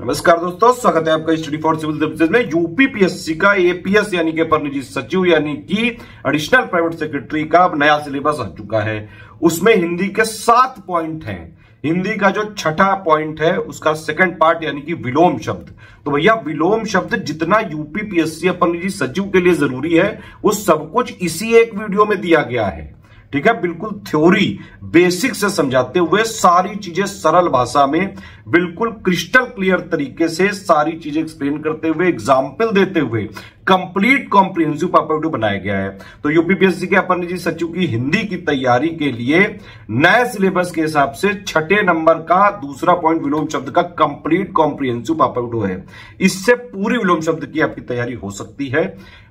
नमस्कार दोस्तों, स्वागत है आपका स्टडी फॉर सिविल सर्विसेज में। यूपीपीएससी का एपीएस यानी कि अपर निजी सचिव यानी कि एडिशनल प्राइवेट सेक्रेटरी का नया सिलेबस आ चुका है। उसमें हिंदी के 7 पॉइंट हैं। हिंदी का जो छठा पॉइंट है उसका सेकंड पार्ट यानी कि विलोम शब्द। तो भैया विलोम शब्द जितना यूपीपीएससी अपर निजी सचिव के लिए जरूरी है वो सब कुछ इसी एक वीडियो में दिया गया है। ठीक है, बिल्कुल थ्योरी बेसिक से समझाते हुए सारी चीजें सरल भाषा में बिल्कुल क्रिस्टल क्लियर तरीके से सारी चीजें एक्सप्लेन करते हुए एग्जाम्पल देते हुए कंप्लीट कॉम्प्रिहेंसिव पेपर वीडियो बनाया गया है। तो यूपीपीएससी के अपर निजी सचिव की हिंदी की तैयारी के लिए नए सिलेबस के हिसाब से छठे नंबर का दूसरा पॉइंट विलोम शब्द का कंप्लीट कॉम्प्रिहेंसिव पेपर वीडियो है। इससे पूरी विलोम शब्द की आपकी तैयारी हो सकती है।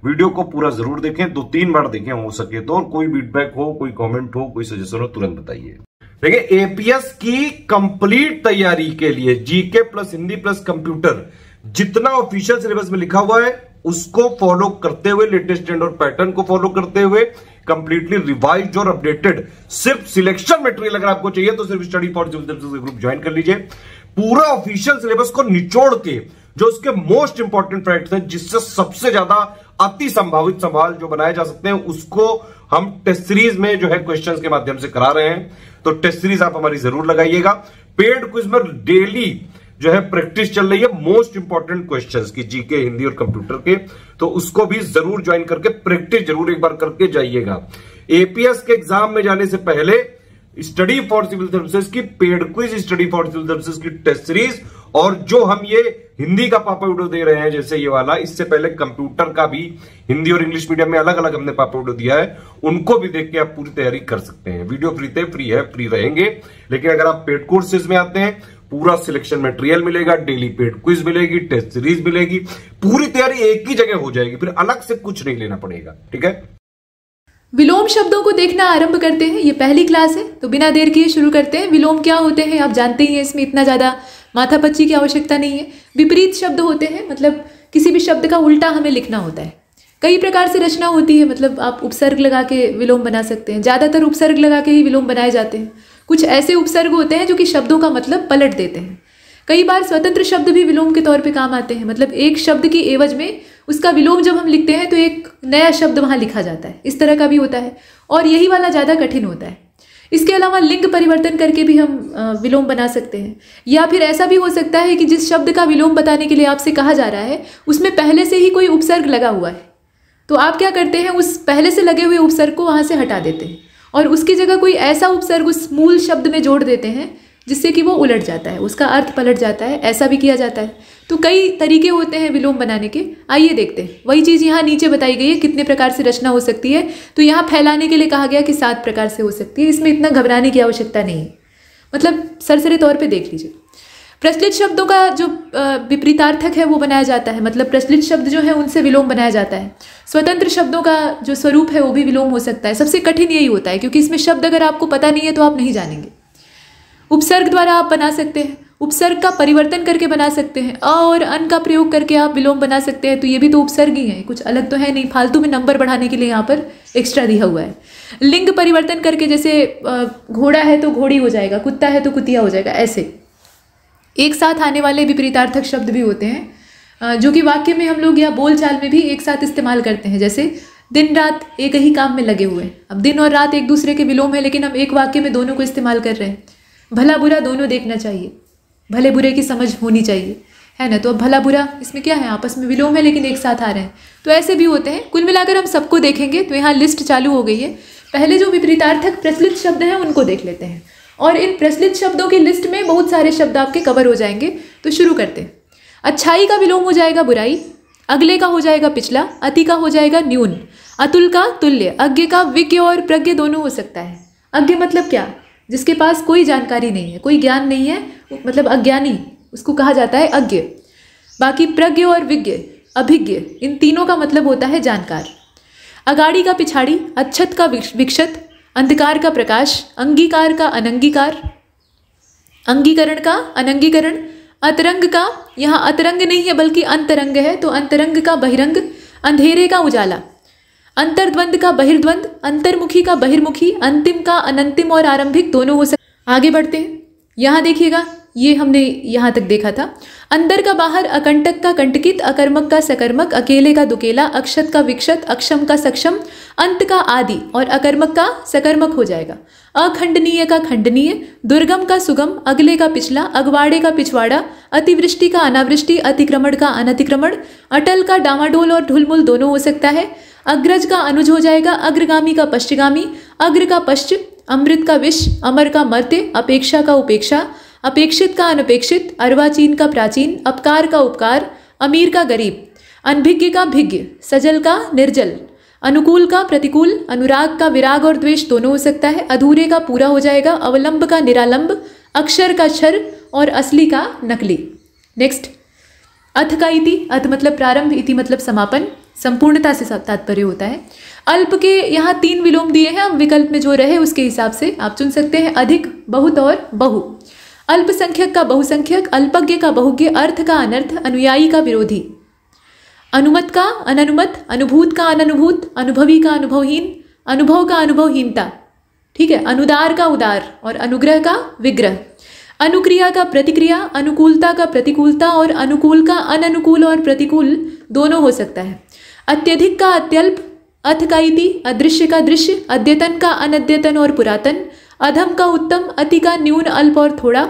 वीडियो को पूरा जरूर देखें, 2-3 बार देखें हो सके तो। और कोई फीडबैक हो, कोई कमेंट हो, कोई सजेशन हो, तुरंत बताइए। देखिए, एपीएस की कंप्लीट तैयारी के लिए GK plus Hindi plus computer जितना ऑफिशियल सिलेबस में लिखा हुआ है उसको फॉलो करते हुए, लेटेस्ट ट्रेंड और पैटर्न को फॉलो करते हुए कंप्लीटली रिवाइज्ड और अपडेटेड सिर्फ सिलेक्शन मटेरियल अगर आपको चाहिए तो सिर्फ study for civil services group join कर लीजिए। पूरा ऑफिशियल सिलेबस को निचोड़ के जो उसके मोस्ट इंपॉर्टेंट फैक्ट्स हैं, जिससे सबसे ज्यादा अति संभावित सवाल जो बनाए जा सकते हैं, उसको हम टेस्ट सीरीज में जो है क्वेश्चंस के माध्यम से करा रहे हैं। तो टेस्ट सीरीज आप हमारी जरूर लगाइएगा। पेड क्विज में डेली जो है प्रैक्टिस चल रही है मोस्ट इंपॉर्टेंट क्वेश्चंस की, जीके हिंदी और कंप्यूटर के। तो उसको भी जरूर ज्वाइन करके प्रैक्टिस जरूर एक बार करके जाइएगा। एपीएस के एग्जाम में जाने से पहले स्टडी फॉर सिविल सर्विसेज की paid quiz, study for civil services की टेस्ट सीरीज, और जो हम ये हिंदी का पापा वीडियो दे रहे हैं जैसे ये वाला, इससे पहले कंप्यूटर का भी हिंदी और इंग्लिश मीडियम में अलग अलग हमने पापा वीडियो दिया है, उनको भी देख के आप पूरी तैयारी कर सकते हैं। वीडियो फ्री है, फ्री रहेंगे। लेकिन अगर आप पेड कोर्सेज में आते हैं, पूरा सिलेक्शन मटेरियल मिलेगा, डेली पेड क्विज मिलेगी, टेस्ट सीरीज मिलेगी, पूरी तैयारी एक ही जगह हो जाएगी, फिर अलग से कुछ नहीं लेना पड़ेगा। ठीक है, विलोम शब्दों को देखना आरंभ करते हैं। ये पहली क्लास है तो बिना देर किए शुरू करते हैं। विलोम क्या होते हैं आप जानते ही हैं, इसमें इतना ज़्यादा माथापच्ची की आवश्यकता नहीं है। विपरीत शब्द होते हैं, मतलब किसी भी शब्द का उल्टा हमें लिखना होता है। कई प्रकार से रचना होती है, मतलब आप उपसर्ग लगा के विलोम बना सकते हैं। ज़्यादातर उपसर्ग लगा के ही विलोम बनाए जाते हैं। कुछ ऐसे उपसर्ग होते हैं जो कि शब्दों का मतलब पलट देते हैं। कई बार स्वतंत्र शब्द भी विलोम के तौर पे काम आते हैं, मतलब एक शब्द की एवज में उसका विलोम जब हम लिखते हैं तो एक नया शब्द वहाँ लिखा जाता है। इस तरह का भी होता है और यही वाला ज़्यादा कठिन होता है। इसके अलावा लिंग परिवर्तन करके भी हम विलोम बना सकते हैं। या फिर ऐसा भी हो सकता है कि जिस शब्द का विलोम बताने के लिए आपसे कहा जा रहा है उसमें पहले से ही कोई उपसर्ग लगा हुआ है, तो आप क्या करते हैं, उस पहले से लगे हुए उपसर्ग को वहाँ से हटा देते हैं और उसकी जगह कोई ऐसा उपसर्ग उस मूल शब्द में जोड़ देते हैं जिससे कि वो उलट जाता है, उसका अर्थ पलट जाता है। ऐसा भी किया जाता है। तो कई तरीके होते हैं विलोम बनाने के। आइए देखते हैं। वही चीज़ यहाँ नीचे बताई गई है, कितने प्रकार से रचना हो सकती है। तो यहाँ फैलाने के लिए कहा गया कि 7 प्रकार से हो सकती है। इसमें इतना घबराने की आवश्यकता नहीं है, मतलब सरसरे तौर पर देख लीजिए। प्रचलित शब्दों का जो विपरीतार्थक है वो बनाया जाता है, मतलब प्रचलित शब्द जो है उनसे विलोम बनाया जाता है। स्वतंत्र शब्दों का जो स्वरूप है वो भी विलोम हो सकता है। सबसे कठिन यही होता है क्योंकि इसमें शब्द अगर आपको पता नहीं है तो आप नहीं जानेंगे। उपसर्ग द्वारा आप बना सकते हैं, उपसर्ग का परिवर्तन करके बना सकते हैं, अ और अन का प्रयोग करके आप विलोम बना सकते हैं। तो ये भी तो उपसर्ग ही है, कुछ अलग तो है नहीं। फालतू में नंबर बढ़ाने के लिए यहाँ पर एक्स्ट्रा दिया हुआ है। लिंग परिवर्तन करके, जैसे घोड़ा है तो घोड़ी हो जाएगा, कुत्ता है तो कुतिया हो जाएगा। ऐसे एक साथ आने वाले विपरीतार्थक शब्द भी होते हैं जो कि वाक्य में हम लोग या बोलचाल में भी एक साथ इस्तेमाल करते हैं। जैसे दिन रात एक ही काम में लगे हुए हैं। अब दिन और रात एक दूसरे के विलोम है, लेकिन हम एक वाक्य में दोनों को इस्तेमाल कर रहे हैं। भला बुरा दोनों देखना चाहिए, भले बुरे की समझ होनी चाहिए, है ना। तो अब भला बुरा इसमें क्या है, आपस में विलोम है लेकिन एक साथ आ रहे हैं। तो ऐसे भी होते हैं। कुल मिलाकर हम सबको देखेंगे तो यहाँ लिस्ट चालू हो गई है। पहले जो विपरीतार्थक प्रचलित शब्द हैं उनको देख लेते हैं और इन प्रचलित शब्दों की लिस्ट में बहुत सारे शब्द आपके कवर हो जाएंगे। तो शुरू करते हैं। अच्छाई का विलोम हो जाएगा बुराई, अगले का हो जाएगा पिछला, अति का हो जाएगा न्यून, अतुल का तुल्य, अज्ञ का विज्ञ और प्रज्ञ दोनों हो सकता है। अज्ञ मतलब क्या, जिसके पास कोई जानकारी नहीं है, कोई ज्ञान नहीं है, मतलब अज्ञानी, उसको कहा जाता है अज्ञ। बाकी प्रज्ञ और विज्ञ, अभिज्ञ, इन तीनों का मतलब होता है जानकार। अगाड़ी का पिछाड़ी, अच्छत का विक्षत, अंधकार का प्रकाश, अंगीकार का अनंगीकार, अंगीकरण का अनंगीकरण, अतरंग का, यहाँ अतरंग नहीं है बल्कि अंतरंग है, तो अंतरंग का बहिरंग, अंधेरे का उजाला, अंतर्द्वंद का बहिर्द्वंद, अंतर्मुखी का बहिर्मुखी, अंतिम का अनंतिम और आरंभिक दोनों हो सकते। आगे बढ़ते हैं। यहाँ देखिएगा, ये हमने यहाँ तक देखा था। अंदर का बाहर, अकंटक का कंटकित, अकर्मक का सकर्मक, अकेले का दुकेला, अक्षत का विक्षत, अक्षम का सक्षम, अंत का आदि और अकर्मक का सकर्मक हो जाएगा। अखंडनीय का खंडनीय, दुर्गम का सुगम, अगले का पिछला, अगवाड़े का पिछवाड़ा, अतिवृष्टि का अनावृष्टि, अतिक्रमण का अनतिक्रमण, अटल का डामाडोल और ढुलमुल दोनों हो सकता है। अग्रज का अनुज हो जाएगा, अग्रगामी का पश्चिगामी, अग्र का पश्च, अमृत का विष, अमर का मर्त्य, अपेक्षा का उपेक्षा, अपेक्षित का अनपेक्षित, अर्वाचीन का प्राचीन, अपकार का उपकार, अमीर का गरीब, अनभिज्ञ का भिज्ञ, सजल का निर्जल, अनुकूल का प्रतिकूल, अनुराग का विराग और द्वेष दोनों हो सकता है। अधूरे का पूरा हो जाएगा, अवलंब का निरालंब, अक्षर का क्षर और असली का नकली। नेक्स्ट, अथ का इति, अथ मतलब प्रारंभ, इति मतलब समापन, संपूर्णता से तात्पर्य होता है। अल्प के यहाँ 3 विलोम दिए हैं, अब विकल्प में जो रहे उसके हिसाब से आप चुन सकते हैं, अधिक, बहुत और बहु। अल्पसंख्यक का बहुसंख्यक, अल्पज्ञ का बहुज्ञ, अर्थ का अनर्थ, अनुयायी का विरोधी, अनुमत का अननुमत, अनुभूत का अननुभूत, अनुभवी का अनुभवहीन, अनुभव का अनुभवहीनता, ठीक है, अनुदार का उदार और अनुग्रह का विग्रह, अनुक्रिया का प्रतिक्रिया, अनुकूलता का प्रतिकूलता और अनुकूल का अननुकूल और प्रतिकूल दोनों हो सकता है। अत्यधिक का अत्यल्प, अथ का इति, अदृश्य का दृश्य, अद्यतन का अनद्यतन और पुरातन, अधम का उत्तम, अति का न्यून, अल्प और थोड़ा,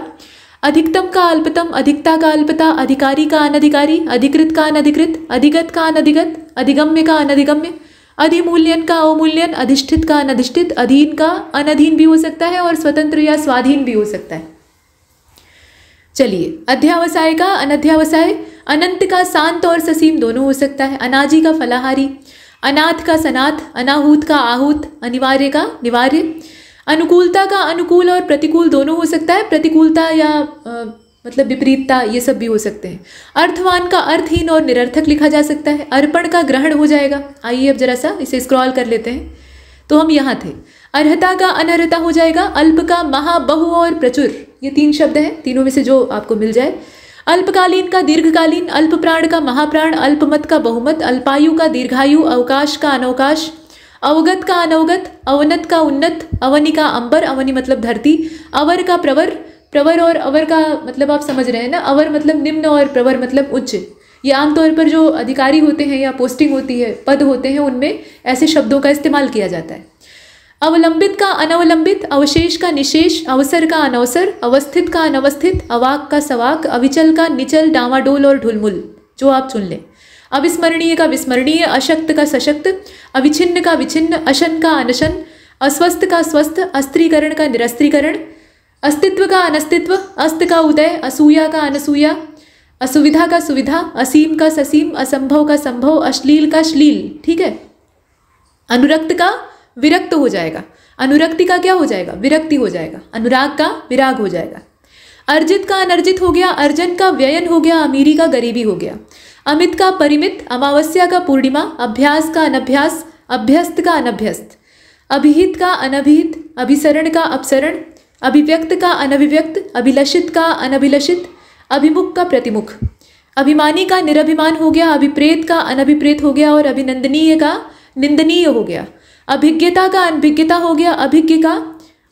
अधिकतम का अल्पतम, अधिकता का अल्पता, अधिकारी का अनधिकारी, अधिकृत का अनधिकृत, अधिगत का अनधिगत, अधिगम्य का अनधिगम्य, अधिमूल्यन का अवमूल्यन, अधिष्ठित का अनधिष्ठित, अधीन का अनधीन भी हो सकता है और स्वतंत्र या स्वाधीन भी हो सकता है। चलिए, अध्यावसाय का अनध्यावसाय, अनंत का शांत और ससीम दोनों हो सकता है, अनाजी का फलाहारी, अनाथ का सनाथ, अनाहूत का आहूत, अनिवार्य का निवार्य, अनुकूलता का अनुकूल और प्रतिकूल दोनों हो सकता है, प्रतिकूलता या मतलब विपरीतता ये सब भी हो सकते हैं। अर्थवान का अर्थहीन और निरर्थक लिखा जा सकता है, अर्पण का ग्रहण हो जाएगा। आइए अब जरा सा इसे स्क्रॉल कर लेते हैं, तो हम यहाँ थे। अर्हता का अनर्हता हो जाएगा, अल्प का महा, बहु और प्रचुर, ये 3 शब्द हैं, तीनों में से जो आपको मिल जाए। अल्पकालीन का दीर्घकालीन, अल्प प्राण का महाप्राण, अल्पमत का बहुमत, अल्पायु का दीर्घायु, अवकाश का अनवकाश, अवगत का अनवगत, अवनत का उन्नत, अवनि का अंबर, अवनि मतलब धरती, अवर का प्रवर, प्रवर और अवर का मतलब आप समझ रहे हैं ना, अवर मतलब निम्न और प्रवर मतलब उच्च। ये आमतौर पर जो अधिकारी होते हैं या पोस्टिंग होती है, पद होते हैं, उनमें ऐसे शब्दों का इस्तेमाल किया जाता है। अवलंबित का अनवलंबित, अवशेष का निशेष, अवसर का अनवसर, अवस्थित का अनवस्थित, अवाक का सवाक, अविचल का निचल, डामाडोल और ढुलमुल, जो आप चुन लें। अविस्मरणीय का विस्मरणीय, अशक्त का सशक्त, अविच्छिन्न का विच्छिन्न, अशन का अनशन, अस्वस्थ का स्वस्थ, अस्त्रीकरण का निरस्त्रीकरण, अस्तित्व का अनस्तित्व, अस्त का उदय, असूया का अनसूया, असुविधा का सुविधा, असीम का ससीम, असंभव का संभव, अश्लील का श्लील, ठीक है। अनुरक्त का विरक्त हो जाएगा, अनुरक्ति का क्या हो जाएगा, विरक्ति हो जाएगा, अनुराग का विराग हो जाएगा। अर्जित का अनर्जित हो गया, अर्जन का व्ययन हो गया, अमीरी का गरीबी हो गया। अमित का परिमित, अमावस्या का पूर्णिमा, अभ्यास का अनभ्यास, अभ्यस्त का अनभ्यस्त, अभिहित का अनभिहित, अभिसरण का अपसरण, अभिव्यक्त का अनभिव्यक्त, अभिलषित का अनभिलषित, अभिमुख का प्रतिमुख, अभिमानी का निरभिमान हो गया, अभिप्रेत का अनभिप्रेत हो गया और अभिनंदनीय का निंदनीय हो गया। अभिज्ञता का अनभिज्ञता हो गया, अभिज्ञ का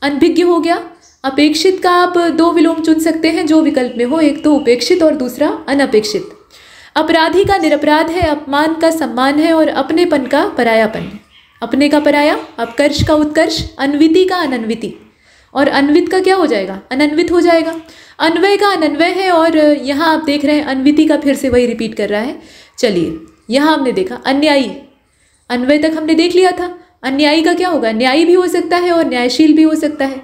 अनभिज्ञ हो गया। अपेक्षित का आप 2 विलोम चुन सकते हैं जो विकल्प में हो, एक तो उपेक्षित और दूसरा अनपेक्षित। अपराधी का निरपराध है, अपमान का सम्मान है और अपनेपन का परायापन है। अपने का पराया, अपकर्ष का उत्कर्ष, अन्विति का अनन्विति और अन्वित का क्या हो जाएगा, अनन्वित हो जाएगा। अन्वय का अनन्वय है और यहाँ आप देख रहे हैं अन्विति का फिर से वही रिपीट कर रहा है। चलिए, यहाँ हमने देखा अन्यायी, अन्वय तक हमने देख लिया था। अन्यायी का क्या होगा, न्यायी भी हो सकता है और न्यायशील भी हो सकता है।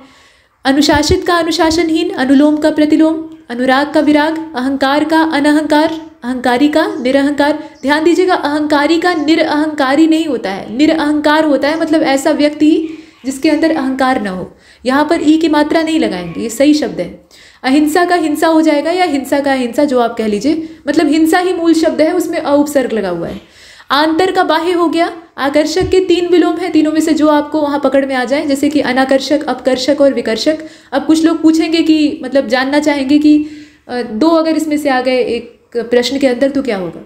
अनुशासित का अनुशासनहीन, अनुलोम का प्रतिलोम, अनुराग का विराग, अहंकार का अनहंकार, अहंकारी का निरअहंकार। ध्यान दीजिएगा, अहंकारी का निरअहंकारी नहीं होता है, निरअहंकार होता है, मतलब ऐसा व्यक्ति जिसके अंदर अहंकार न हो। यहाँ पर ई की मात्रा नहीं लगाएंगे, ये सही शब्द है। अहिंसा का हिंसा हो जाएगा या हिंसा का अहिंसा, जो आप कह लीजिए, मतलब हिंसा ही मूल शब्द है, उसमें अ उपसर्ग लगा हुआ है। आंतर का बाह्य हो गया। आकर्षक के 3 विलोम हैं, तीनों में से जो आपको वहाँ पकड़ में आ जाए, जैसे कि अनाकर्षक, अपकर्षक और विकर्षक। अब कुछ लोग पूछेंगे कि मतलब जानना चाहेंगे कि 2 अगर इसमें से आ गए एक प्रश्न के अंदर तो क्या होगा।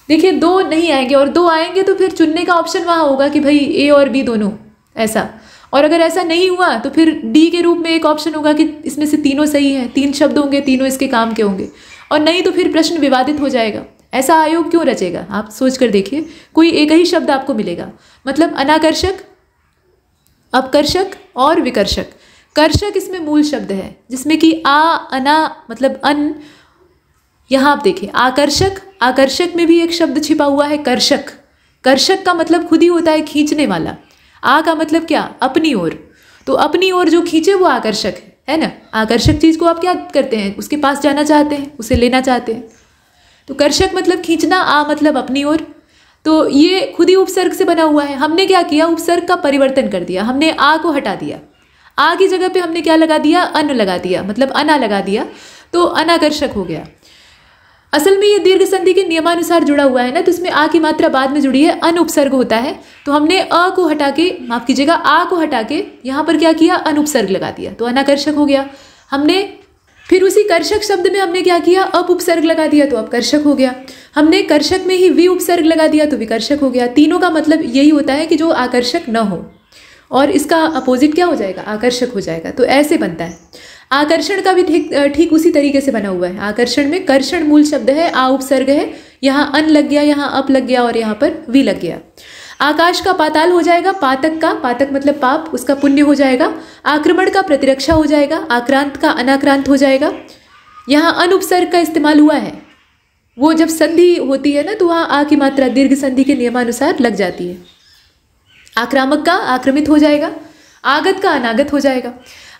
देखिए, 2 नहीं आएंगे और 2 आएंगे तो फिर चुनने का ऑप्शन वहाँ होगा कि भाई ए और बी दोनों ऐसा। और अगर ऐसा नहीं हुआ तो फिर डी के रूप में एक ऑप्शन होगा कि इसमें से तीनों सही हैं, 3 शब्द होंगे, तीनों इसके काम के होंगे, और नहीं तो फिर प्रश्न विवादित हो जाएगा। ऐसा आयोग क्यों रचेगा? आप सोच कर देखिए, कोई एक ही शब्द आपको मिलेगा, मतलब अनाकर्षक, अपकर्षक और विकर्षक। कर्षक इसमें मूल शब्द है, जिसमें कि आ, अना मतलब अन। यहाँ आप देखिए आकर्षक, आकर्षक में भी एक शब्द छिपा हुआ है कर्षक। कर्षक का मतलब खुद ही होता है खींचने वाला। आ का मतलब क्या? अपनी ओर। तो अपनी ओर जो खींचे वो आकर्षक है ना। आकर्षक चीज को आप क्या करते हैं? उसके पास जाना चाहते हैं, उसे लेना चाहते हैं। तो कर्षक मतलब खींचना, आ मतलब अपनी ओर। तो ये खुद ही उपसर्ग से बना हुआ है। हमने क्या किया? उपसर्ग का परिवर्तन कर दिया। हमने आ को हटा दिया, आ की जगह पे हमने क्या लगा दिया? अन लगा दिया, मतलब अना लगा दिया, तो अनाकर्षक हो गया। असल में ये दीर्घ संधि के नियमानुसार जुड़ा हुआ है ना, तो इसमें आ की मात्रा बाद में जुड़ी है, अन उपसर्ग होता है। तो हमने अ को हटा के, माफ कीजिएगा, आ को हटा के यहाँ पर क्या किया? अन उपसर्ग लगा दिया, तो अनाकर्षक हो गया। हमने फिर उसी कर्षक शब्द में हमने क्या किया? अप उपसर्ग लगा दिया, तो अपकर्षक हो गया। हमने कर्षक में ही वि उपसर्ग लगा दिया, तो विकर्षक हो गया। तीनों का मतलब यही होता है कि जो आकर्षक न हो, और इसका अपोजिट क्या हो जाएगा? आकर्षक हो जाएगा। तो ऐसे बनता है। आकर्षण का भी ठीक उसी तरीके से बना हुआ है। आकर्षण में कर्षण मूल शब्द है, आ उपसर्ग है, यहाँ अन लग गया, यहाँ अप लग गया, और यहाँ पर वी लग गया। आकाश का पाताल हो जाएगा, पातक का, पातक मतलब पाप, उसका पुण्य हो जाएगा। आक्रमण का प्रतिरक्षा हो जाएगा, आक्रांत का अनाक्रांत हो जाएगा। यहाँ अन उपसर्ग का इस्तेमाल हुआ है, वो जब संधि होती है ना, तो वहाँ आ की मात्रा दीर्घ संधि के नियमानुसार लग जाती है। आक्रामक का आक्रमित हो जाएगा, आगत का अनागत हो जाएगा।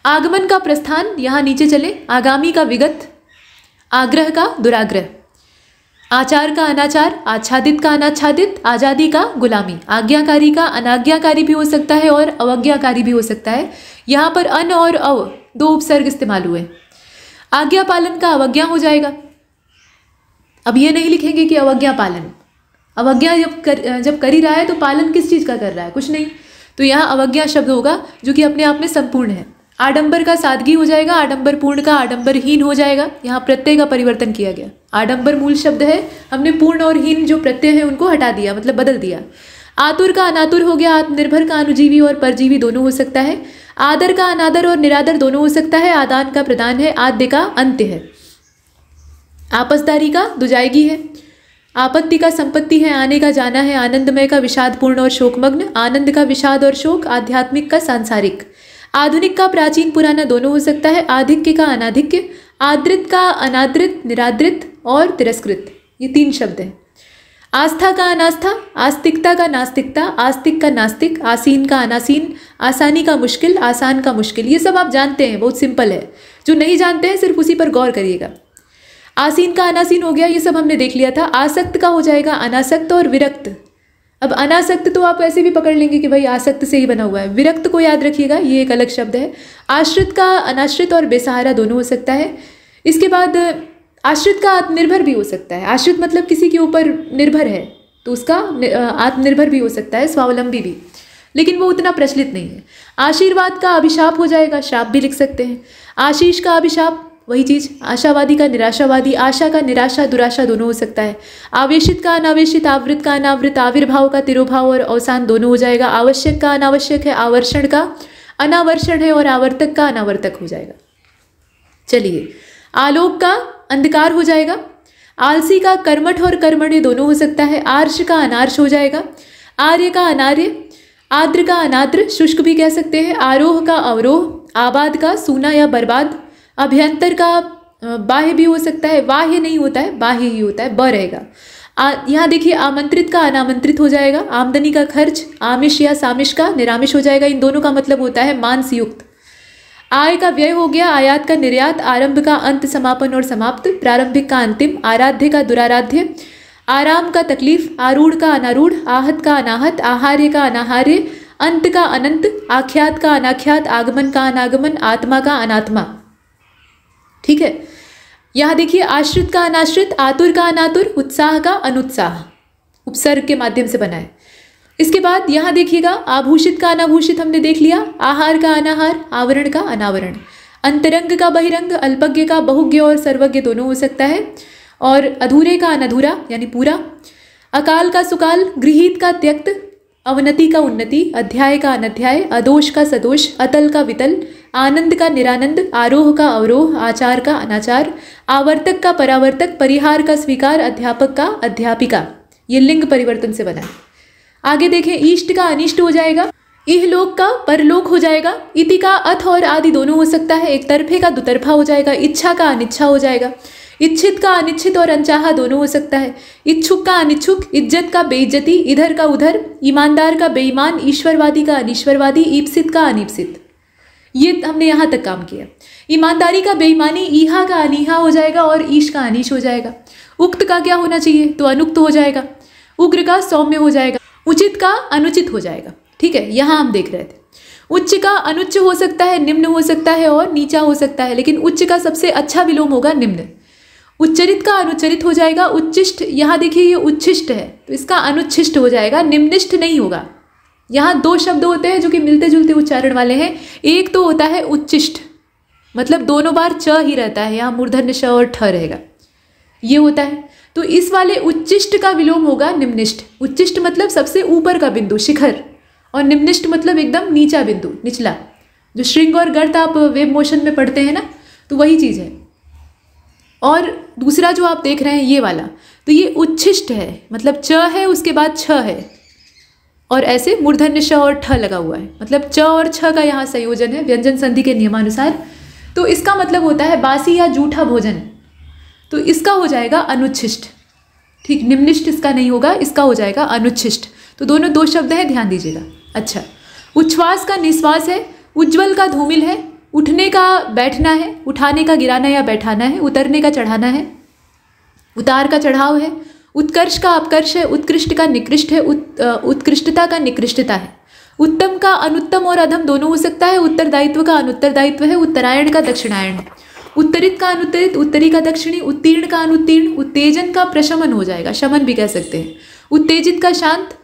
आगमन का प्रस्थान, यहाँ नीचे चले, आगामी का विगत, आग्रह का दुराग्रह, आचार का अनाचार, आच्छादित का अनाच्छादित, आजादी का गुलामी। आज्ञाकारी का अनाज्ञाकारी भी हो सकता है और अवज्ञाकारी भी हो सकता है। यहाँ पर अन और अव दो उपसर्ग इस्तेमाल हुए। आज्ञा पालन का अवज्ञा हो जाएगा। अब ये नहीं लिखेंगे कि अवज्ञा पालन, अवज्ञा जब कर ही रहा है तो पालन किस चीज़ का कर रहा है? कुछ नहीं। तो यहाँ अवज्ञा शब्द होगा, जो कि अपने आप में संपूर्ण है। आडंबर का सादगी हो जाएगा, आडंबर पूर्ण का आडंबरहीन हो जाएगा। यहाँ प्रत्यय का परिवर्तन किया गया। आडंबर मूल शब्द है, हमने पूर्ण और हीन जो प्रत्यय है उनको हटा दिया, मतलब बदल दिया। आतुर का अनातुर हो गया, आत्मनिर्भर का अनुजीवी और परजीवी दोनों हो सकता है। आदर का अनादर और निरादर दोनों हो सकता है। आदान का प्रदान है, आद्य का अंत्य है। आपसदारी का दुजायगी है। आपत्ति का संपत्ति है, आने का जाना है। आनंदमय का विषादपूर्ण और शोकमग्न, आनंद का विषाद और शोक, आध्यात्मिक का सांसारिक। आधुनिक का प्राचीन पुराना दोनों हो सकता है। आधिक्य का अनाधिक्य, आदृत का अनादृत, निरादृत और तिरस्कृत, ये 3 शब्द हैं। आस्था का अनास्था, आस्तिकता का नास्तिकता, आस्तिक का नास्तिक, आसीन का अनासीन, आसानी का मुश्किल, आसान का मुश्किल। ये सब आप जानते हैं, बहुत सिंपल है। जो नहीं जानते हैं सिर्फ उसी पर गौर करिएगा। आसीन का अनासीन हो गया, ये सब हमने देख लिया था। आसक्त का हो जाएगा अनासक्त और विरक्त। अब अनासक्त तो आप ऐसे भी पकड़ लेंगे कि भाई आसक्त से ही बना हुआ है। विरक्त को याद रखिएगा, ये एक अलग शब्द है। आश्रित का अनाश्रित और बेसहारा दोनों हो सकता है। इसके बाद आश्रित का आत्मनिर्भर भी हो सकता है। आश्रित मतलब किसी के ऊपर निर्भर है, तो उसका आत्मनिर्भर भी हो सकता है, स्वावलंबी भी, लेकिन वो उतना प्रचलित नहीं है। आशीर्वाद का अभिशाप हो जाएगा, श्राप भी लिख सकते हैं। आशीष का अभिशाप, वही चीज। आशावादी का निराशावादी, आशा का निराशा दुराशा दोनों हो सकता है। आवेशित का अनावेशित, आवृत का अनावृत, आविर्भाव का तिरोभाव और अवसान दोनों हो जाएगा। आवश्यक का अनावश्यक है, आवर्षण का अनावर्षण है और आवर्तक का अनावर्तक हो जाएगा। चलिए, आलोक का अंधकार हो जाएगा। आलसी का कर्मठ और कर्मण्य दोनों हो सकता है। आर्ष का अनार्ष हो जाएगा। आर्य का अनार्य, आद्र का अनाद्र, शुष्क भी कह सकते हैं। आरोह का अवरोह, आबाद का सूना या बर्बाद। अभ्यंतर का बाह्य भी हो सकता है, बाह्य नहीं होता है, बाह्य ही होता है, ब रहेगा। यहाँ देखिए, आमंत्रित का अनामंत्रित हो जाएगा। आमदनी का खर्च, आमिष या सामिष का निरामिष हो जाएगा। इन दोनों का मतलब होता है मांस युक्त। आय का व्यय हो गया, आयात का निर्यात। आरंभ का अंत, समापन और समाप्त। प्रारंभिक का अंतिम, आराध्य का दुराराध्य। आराम का तकलीफ, आरूढ़ का अनारूढ़, आहत का अनाहत, आहार्य का अनाहार्य, अंत का अनंत, आख्यात का अनाख्यात, आगमन का अनागमन, आत्मा का अनात्मा। ठीक है, यहां देखिए, आश्रित का अनाश्रित, आतुर का अनातुर, उत्साह का अनुत्साह, उपसर्ग के माध्यम से बना है। इसके बाद यहां देखिएगा, आभूषित का अनाभूषित हमने देख लिया। आहार का अनाहार, आवरण का अनावरण। अंतरंग का बहिरंग, अल्पज्ञ का बहुज्ञ और सर्वज्ञ दोनों हो सकता है। और अधूरे का अनधूरा यानी पूरा। अकाल का सुकाल, गृहीत का त्यक्त, अवनति का उन्नति, अध्याय का अनध्याय, अदोष का सदोष, अतल का वितल, आनंद का निरानंद, आरोह का अवरोह, आचार का अनाचार, आवर्तक का परावर्तक, परिहार का स्वीकार, अध्यापक का अध्यापिका। ये लिंग परिवर्तन से बना है। आगे देखें, इष्ट का अनिष्ट हो जाएगा, इहलोक का परलोक हो जाएगा, इति का अथ और आदि दोनों हो सकता है, एक तरफे का दुतरफा हो जाएगा, इच्छा का अनिच्छा हो जाएगा, इच्छित का अनिच्छित और अनचाहा दोनों हो सकता है, इच्छुक का अनिच्छुक, इज्जत का बेइज्जती, इधर का उधर, ईमानदार का बेईमान, ईश्वरवादी का अनीश्वरवादी, ईप्सित का अनीप्सित। ये हमने यहाँ तक काम किया। ईमानदारी का बेईमानी, ईहा का अनीहा हो जाएगा और ईश का अनीश हो जाएगा। उक्त का क्या होना चाहिए, तो अनुक्त हो जाएगा। उग्र का सौम्य हो जाएगा, उचित का अनुचित हो जाएगा। ठीक है, यहाँ हम देख रहे थे। उच्च का अनुच्च हो सकता है, निम्न हो सकता है और नीचा हो सकता है, लेकिन उच्च का सबसे अच्छा विलोम होगा निम्न। उच्चरित का अनुच्चरित हो जाएगा, उच्चिष्ट, यहाँ देखिए ये उच्छिष्ट है तो इसका अनुच्छिष्ट हो जाएगा, निम्निष्ठ नहीं होगा। यहाँ दो शब्द होते हैं जो कि मिलते जुलते उच्चारण वाले हैं। एक तो होता है उच्चिष्ट, मतलब दोनों बार च ही रहता है, यहाँ मूर्धन्य श और ठ रहेगा, ये होता है। तो इस वाले उच्चिष्ट का विलोम होगा निम्निष्ठ। उच्चिष्ट मतलब सबसे ऊपर का बिंदु, शिखर, और निम्निष्ठ मतलब एकदम नीचा बिंदु, निचला। जो श्रृंग और गर्त आप वेव मोशन में पढ़ते हैं ना, तो वही चीज़ है। और दूसरा जो आप देख रहे हैं ये वाला, तो ये उच्छिष्ट है, मतलब च है उसके बाद छ है और ऐसे मूर्धन्य श और ठ लगा हुआ है, मतलब च और छ का यहाँ संयोजन है व्यंजन संधि के नियमानुसार। तो इसका मतलब होता है बासी या जूठा भोजन, तो इसका हो जाएगा अनुच्छिष्ट। ठीक, निम्निष्ठ इसका नहीं होगा, इसका हो जाएगा अनुच्छिष्ट। तो दोनों दो शब्द हैं, ध्यान दीजिएगा। अच्छा, उच्छ्वास का निश्वास है, उज्ज्वल का धूमिल है, उठने का बैठना है, उठाने का गिराना या बैठाना है, उतरने का चढ़ाना है, उतार का चढ़ाव है, उत्कर्ष का अपकर्ष है, उत्कृष्ट का निकृष्ट है, उत्कृष्टता का निकृष्टता है, उत्तम का अनुत्तम और अधम दोनों हो सकता है, उत्तरदायित्व का अनुत्तरदायित्व है, उत्तरायण का दक्षिणायन, उत्तरित का अनुत्तरित, उत्तरी का दक्षिणी, उत्तीर्ण का अनुत्तीर्ण, उत्तेजन का प्रशमन हो जाएगा, शमन भी कह सकते हैं, उत्तेजित का शांत,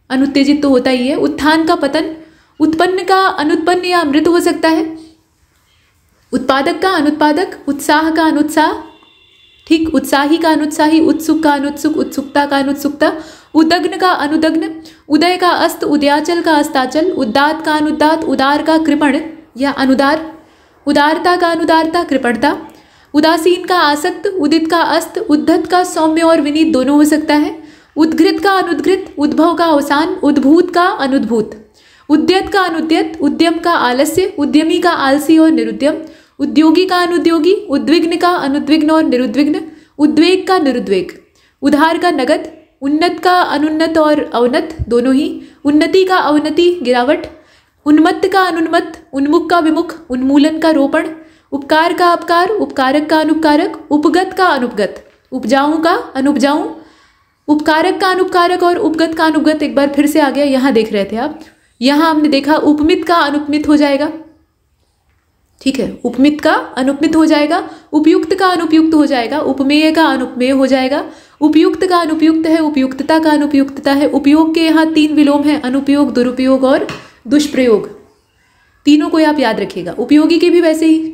अनुत्तेजित तो होता ही है, उत्थान का पतन, उत्पन्न का अनुत्पन्न या मृत हो सकता है, उत्पादक का अनुत्पादक, उत्साह का अनुत्साह, ठीक, उत्साही का अनुत्साही, उत्सुक का अनुत्सुक, उत्सुकता का अनुत्सुकता, उदग्न का अनुदग्न, उदय का अस्त, उदयाचल का अस्ताचल, उदात का अनुदात, उदार का कृपण या अनुदार, उदारता का अनुदारता, कृपणता, उदासीन का आसक्त, उदित का अस्त, उद्धत का सौम्य और विनीत दोनों हो सकता है, उद्घृत का अनुद्घृत, उद्भव का अवसान, उद्भूत का अनुद्भूत, उद्यत का अनुद्यत, उद्यम का आलस्य, उद्यमी का आलसी और निरुद्यम, उद्योगी का अनुद्योगी, उद्विग्न का अनुद्विग्न और निरुद्विग्न, उद्वेग का निरुद्वेग, उधार का नगद, उन्नत का अनुन्नत और अवनत दोनों ही, उन्नति का अवनति गिरावट, उन्मत्त का अनुन्मत्त, उन्मुख का विमुख, उन्मूलन का रोपण, उपकार का अपकार, उपकारक का अनुपकारक, उपगत का अनुपगत, उपजाऊ का अनुपजाऊ, उपकारक का अनुपकारक और उपगत का अनुपगत। एक बार फिर से आ गया, यहाँ देख रहे थे आप, यहाँ हमने देखा उपमित का अनुपमित हो जाएगा। ठीक है, उपमित का अनुपमित हो जाएगा, उपयुक्त का अनुपयुक्त हो जाएगा, उपमेय का अनुपमेय हो जाएगा, उपयुक्त का अनुपयुक्त है, उपयुक्तता का अनुपयुक्तता है। उपयोग के यहाँ 3 विलोम हैं, अनुपयोग, दुरुपयोग और दुष्प्रयोग। तीनों को आप याद रखिएगा। उपयोगी के भी वैसे ही।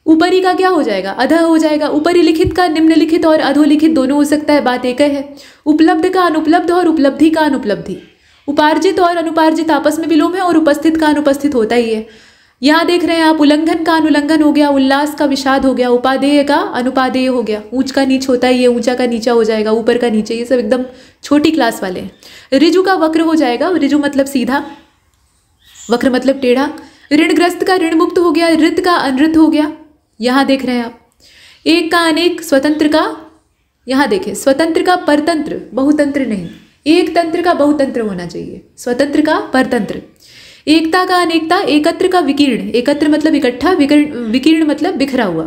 ऊपरी का क्या हो जाएगा, अध हो जाएगा। ऊपरी लिखित का निम्नलिखित और अधोलिखित दोनों हो सकता है, बात एक है। उपलब्ध का अनुपलब्ध और उपलब्धि का अनुपलब्धि। उपार्जित और अनुपार्जित आपस में विलोम है और उपस्थित का अनुपस्थित होता ही है। यहाँ देख रहे हैं आप, उल्लंघन का अनुल्लंघन हो गया, उल्लास का विषाद हो गया, उपादेय का अनुपादेय हो गया। ऊंच का नीच होता ही है, ऊंचा का नीचा हो जाएगा, ऊपर का नीचे, ये सब एकदम छोटी क्लास वाले हैं। ऋजु का वक्र हो जाएगा, ऋजु मतलब सीधा, वक्र मतलब टेढ़ा। ऋणग्रस्त का ऋण मुक्त हो गया, ऋत का अनृत हो गया। यहाँ देख रहे हैं आप, एक का अनेक, स्वतंत्र का, यहाँ देखें, स्वतंत्र का परतंत्र, बहुतंत्र नहीं, एक तंत्र का बहुतंत्र होना चाहिए, स्वतंत्र का परतंत्र। एकता का अनेकता, एकत्र का विकीर्ण, एकत्र मतलब इकट्ठा, विकीर्ण मतलब बिखरा हुआ।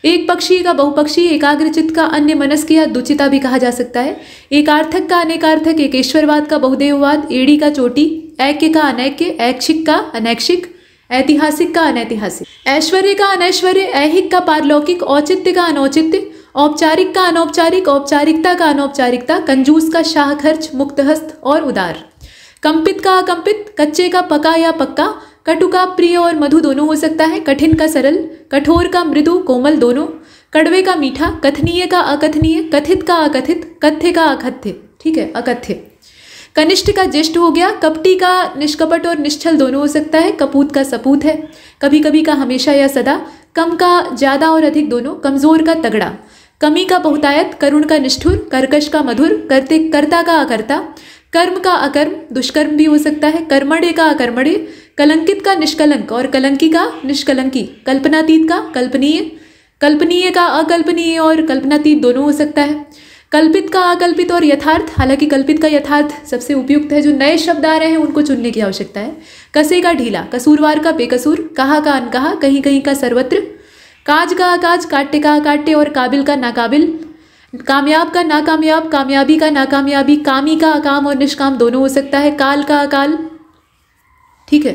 एक पक्षीय का बहुपक्षी, एकाग्रचित्त का अन्य मनस्क या दुचिता भी कहा जा सकता है। एकार्थक का अनेकार्थक, एकेश्वरवाद का बहुदेववाद, एड़ी का चोटी, ऐक्य का अनैक्य, ऐच्छिक का अनैक्षिक, ऐतिहासिक का अनैतिहासिक, ऐश्वर्य का अनैश्वर्य, ऐहिक का पारलौकिक, औचित्य का अनौचित्य, औपचारिक का अनौपचारिक, औपचारिकता का अनौपचारिकता, कंजूस का शाह खर्च, मुक्तहस्त और उदार। कंपित का अकंपित, कच्चे का पका या पक्का, कटु का प्रिय और मधु दोनों हो सकता है। कठिन का सरल, कठोर का मृदु कोमल दोनों। कड़वे का मीठा, कथनीय का अकथनीय, कथित का अकथित, कथ्य का अकथ्य, ठीक है, अकथ्य। कनिष्ठ का ज्येष्ठ हो गया। कपटी का निष्कपट और निश्चल दोनों हो सकता है। कपूत का सपूत है। कभी कभी का हमेशा या सदा। कम का ज्यादा और अधिक दोनों। कमजोर का तगड़ा। कमी का बहुतायत। करुण का निष्ठुर। कर्कश का मधुर। कर्ता का अकर्ता। कर्म का अकर्म, दुष्कर्म भी हो सकता है। कर्मण्य का अकर्मण्य। कलंकित का निष्कलंक और कलंकी का निष्कलंकी। कल्पनातीत का कल्पनीय। कल्पनीय का अकल्पनीय और कल्पनातीत दोनों हो सकता है। कल्पित का अकल्पित और यथार्थ, हालांकि कल्पित का यथार्थ सबसे उपयुक्त है। जो नए शब्द आ रहे हैं उनको चुनने की आवश्यकता है। कसे का ढीला। कसूरवार का बेकसूर। कहा का अनकहा। कहीं कहीं का सर्वत्र। काज का अकाज। काट्य का अकाट्य और काबिल का नाकाबिल। कामयाब का नाकामयाब। कामयाबी का नाकामयाबी। कामी का अकाम और निष्काम दोनों हो सकता है। काल का अकाल, ठीक है,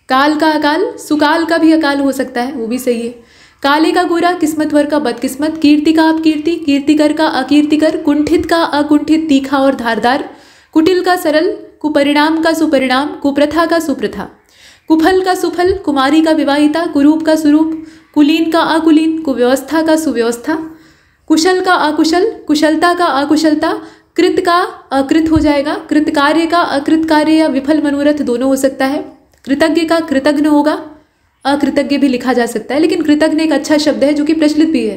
काल का अकाल। सुकाल का भी अकाल हो सकता है, वो भी सही है। काले का गोरा। किस्मतवर का बदकिस्मत। कीर्ति का अपकीर्ति। कीर्तिकर का अकीर्तिकर। कुंठित का अकुंठित, तीखा और धारदार। कुटिल का सरल। कुपरिणाम का सुपरिणाम। कुप्रथा का सुप्रथा। कुफल का सुफल। कुमारी का विवाहिता। कुरूप का सुरूप। कुलीन का अकुलीन। कुव्यवस्था का सुव्यवस्था। कुशल का अकुशल। कुशलता का अकुशलता। कृत का अकृत हो जाएगा। कृतकार्य का अकृत कार्य या विफल मनोरथ दोनों हो सकता है। कृतज्ञ का कृतज्ञ होगा। अकृतज्ञ भी लिखा जा सकता है, लेकिन कृतज्ञ एक अच्छा शब्द है जो कि प्रचलित भी है।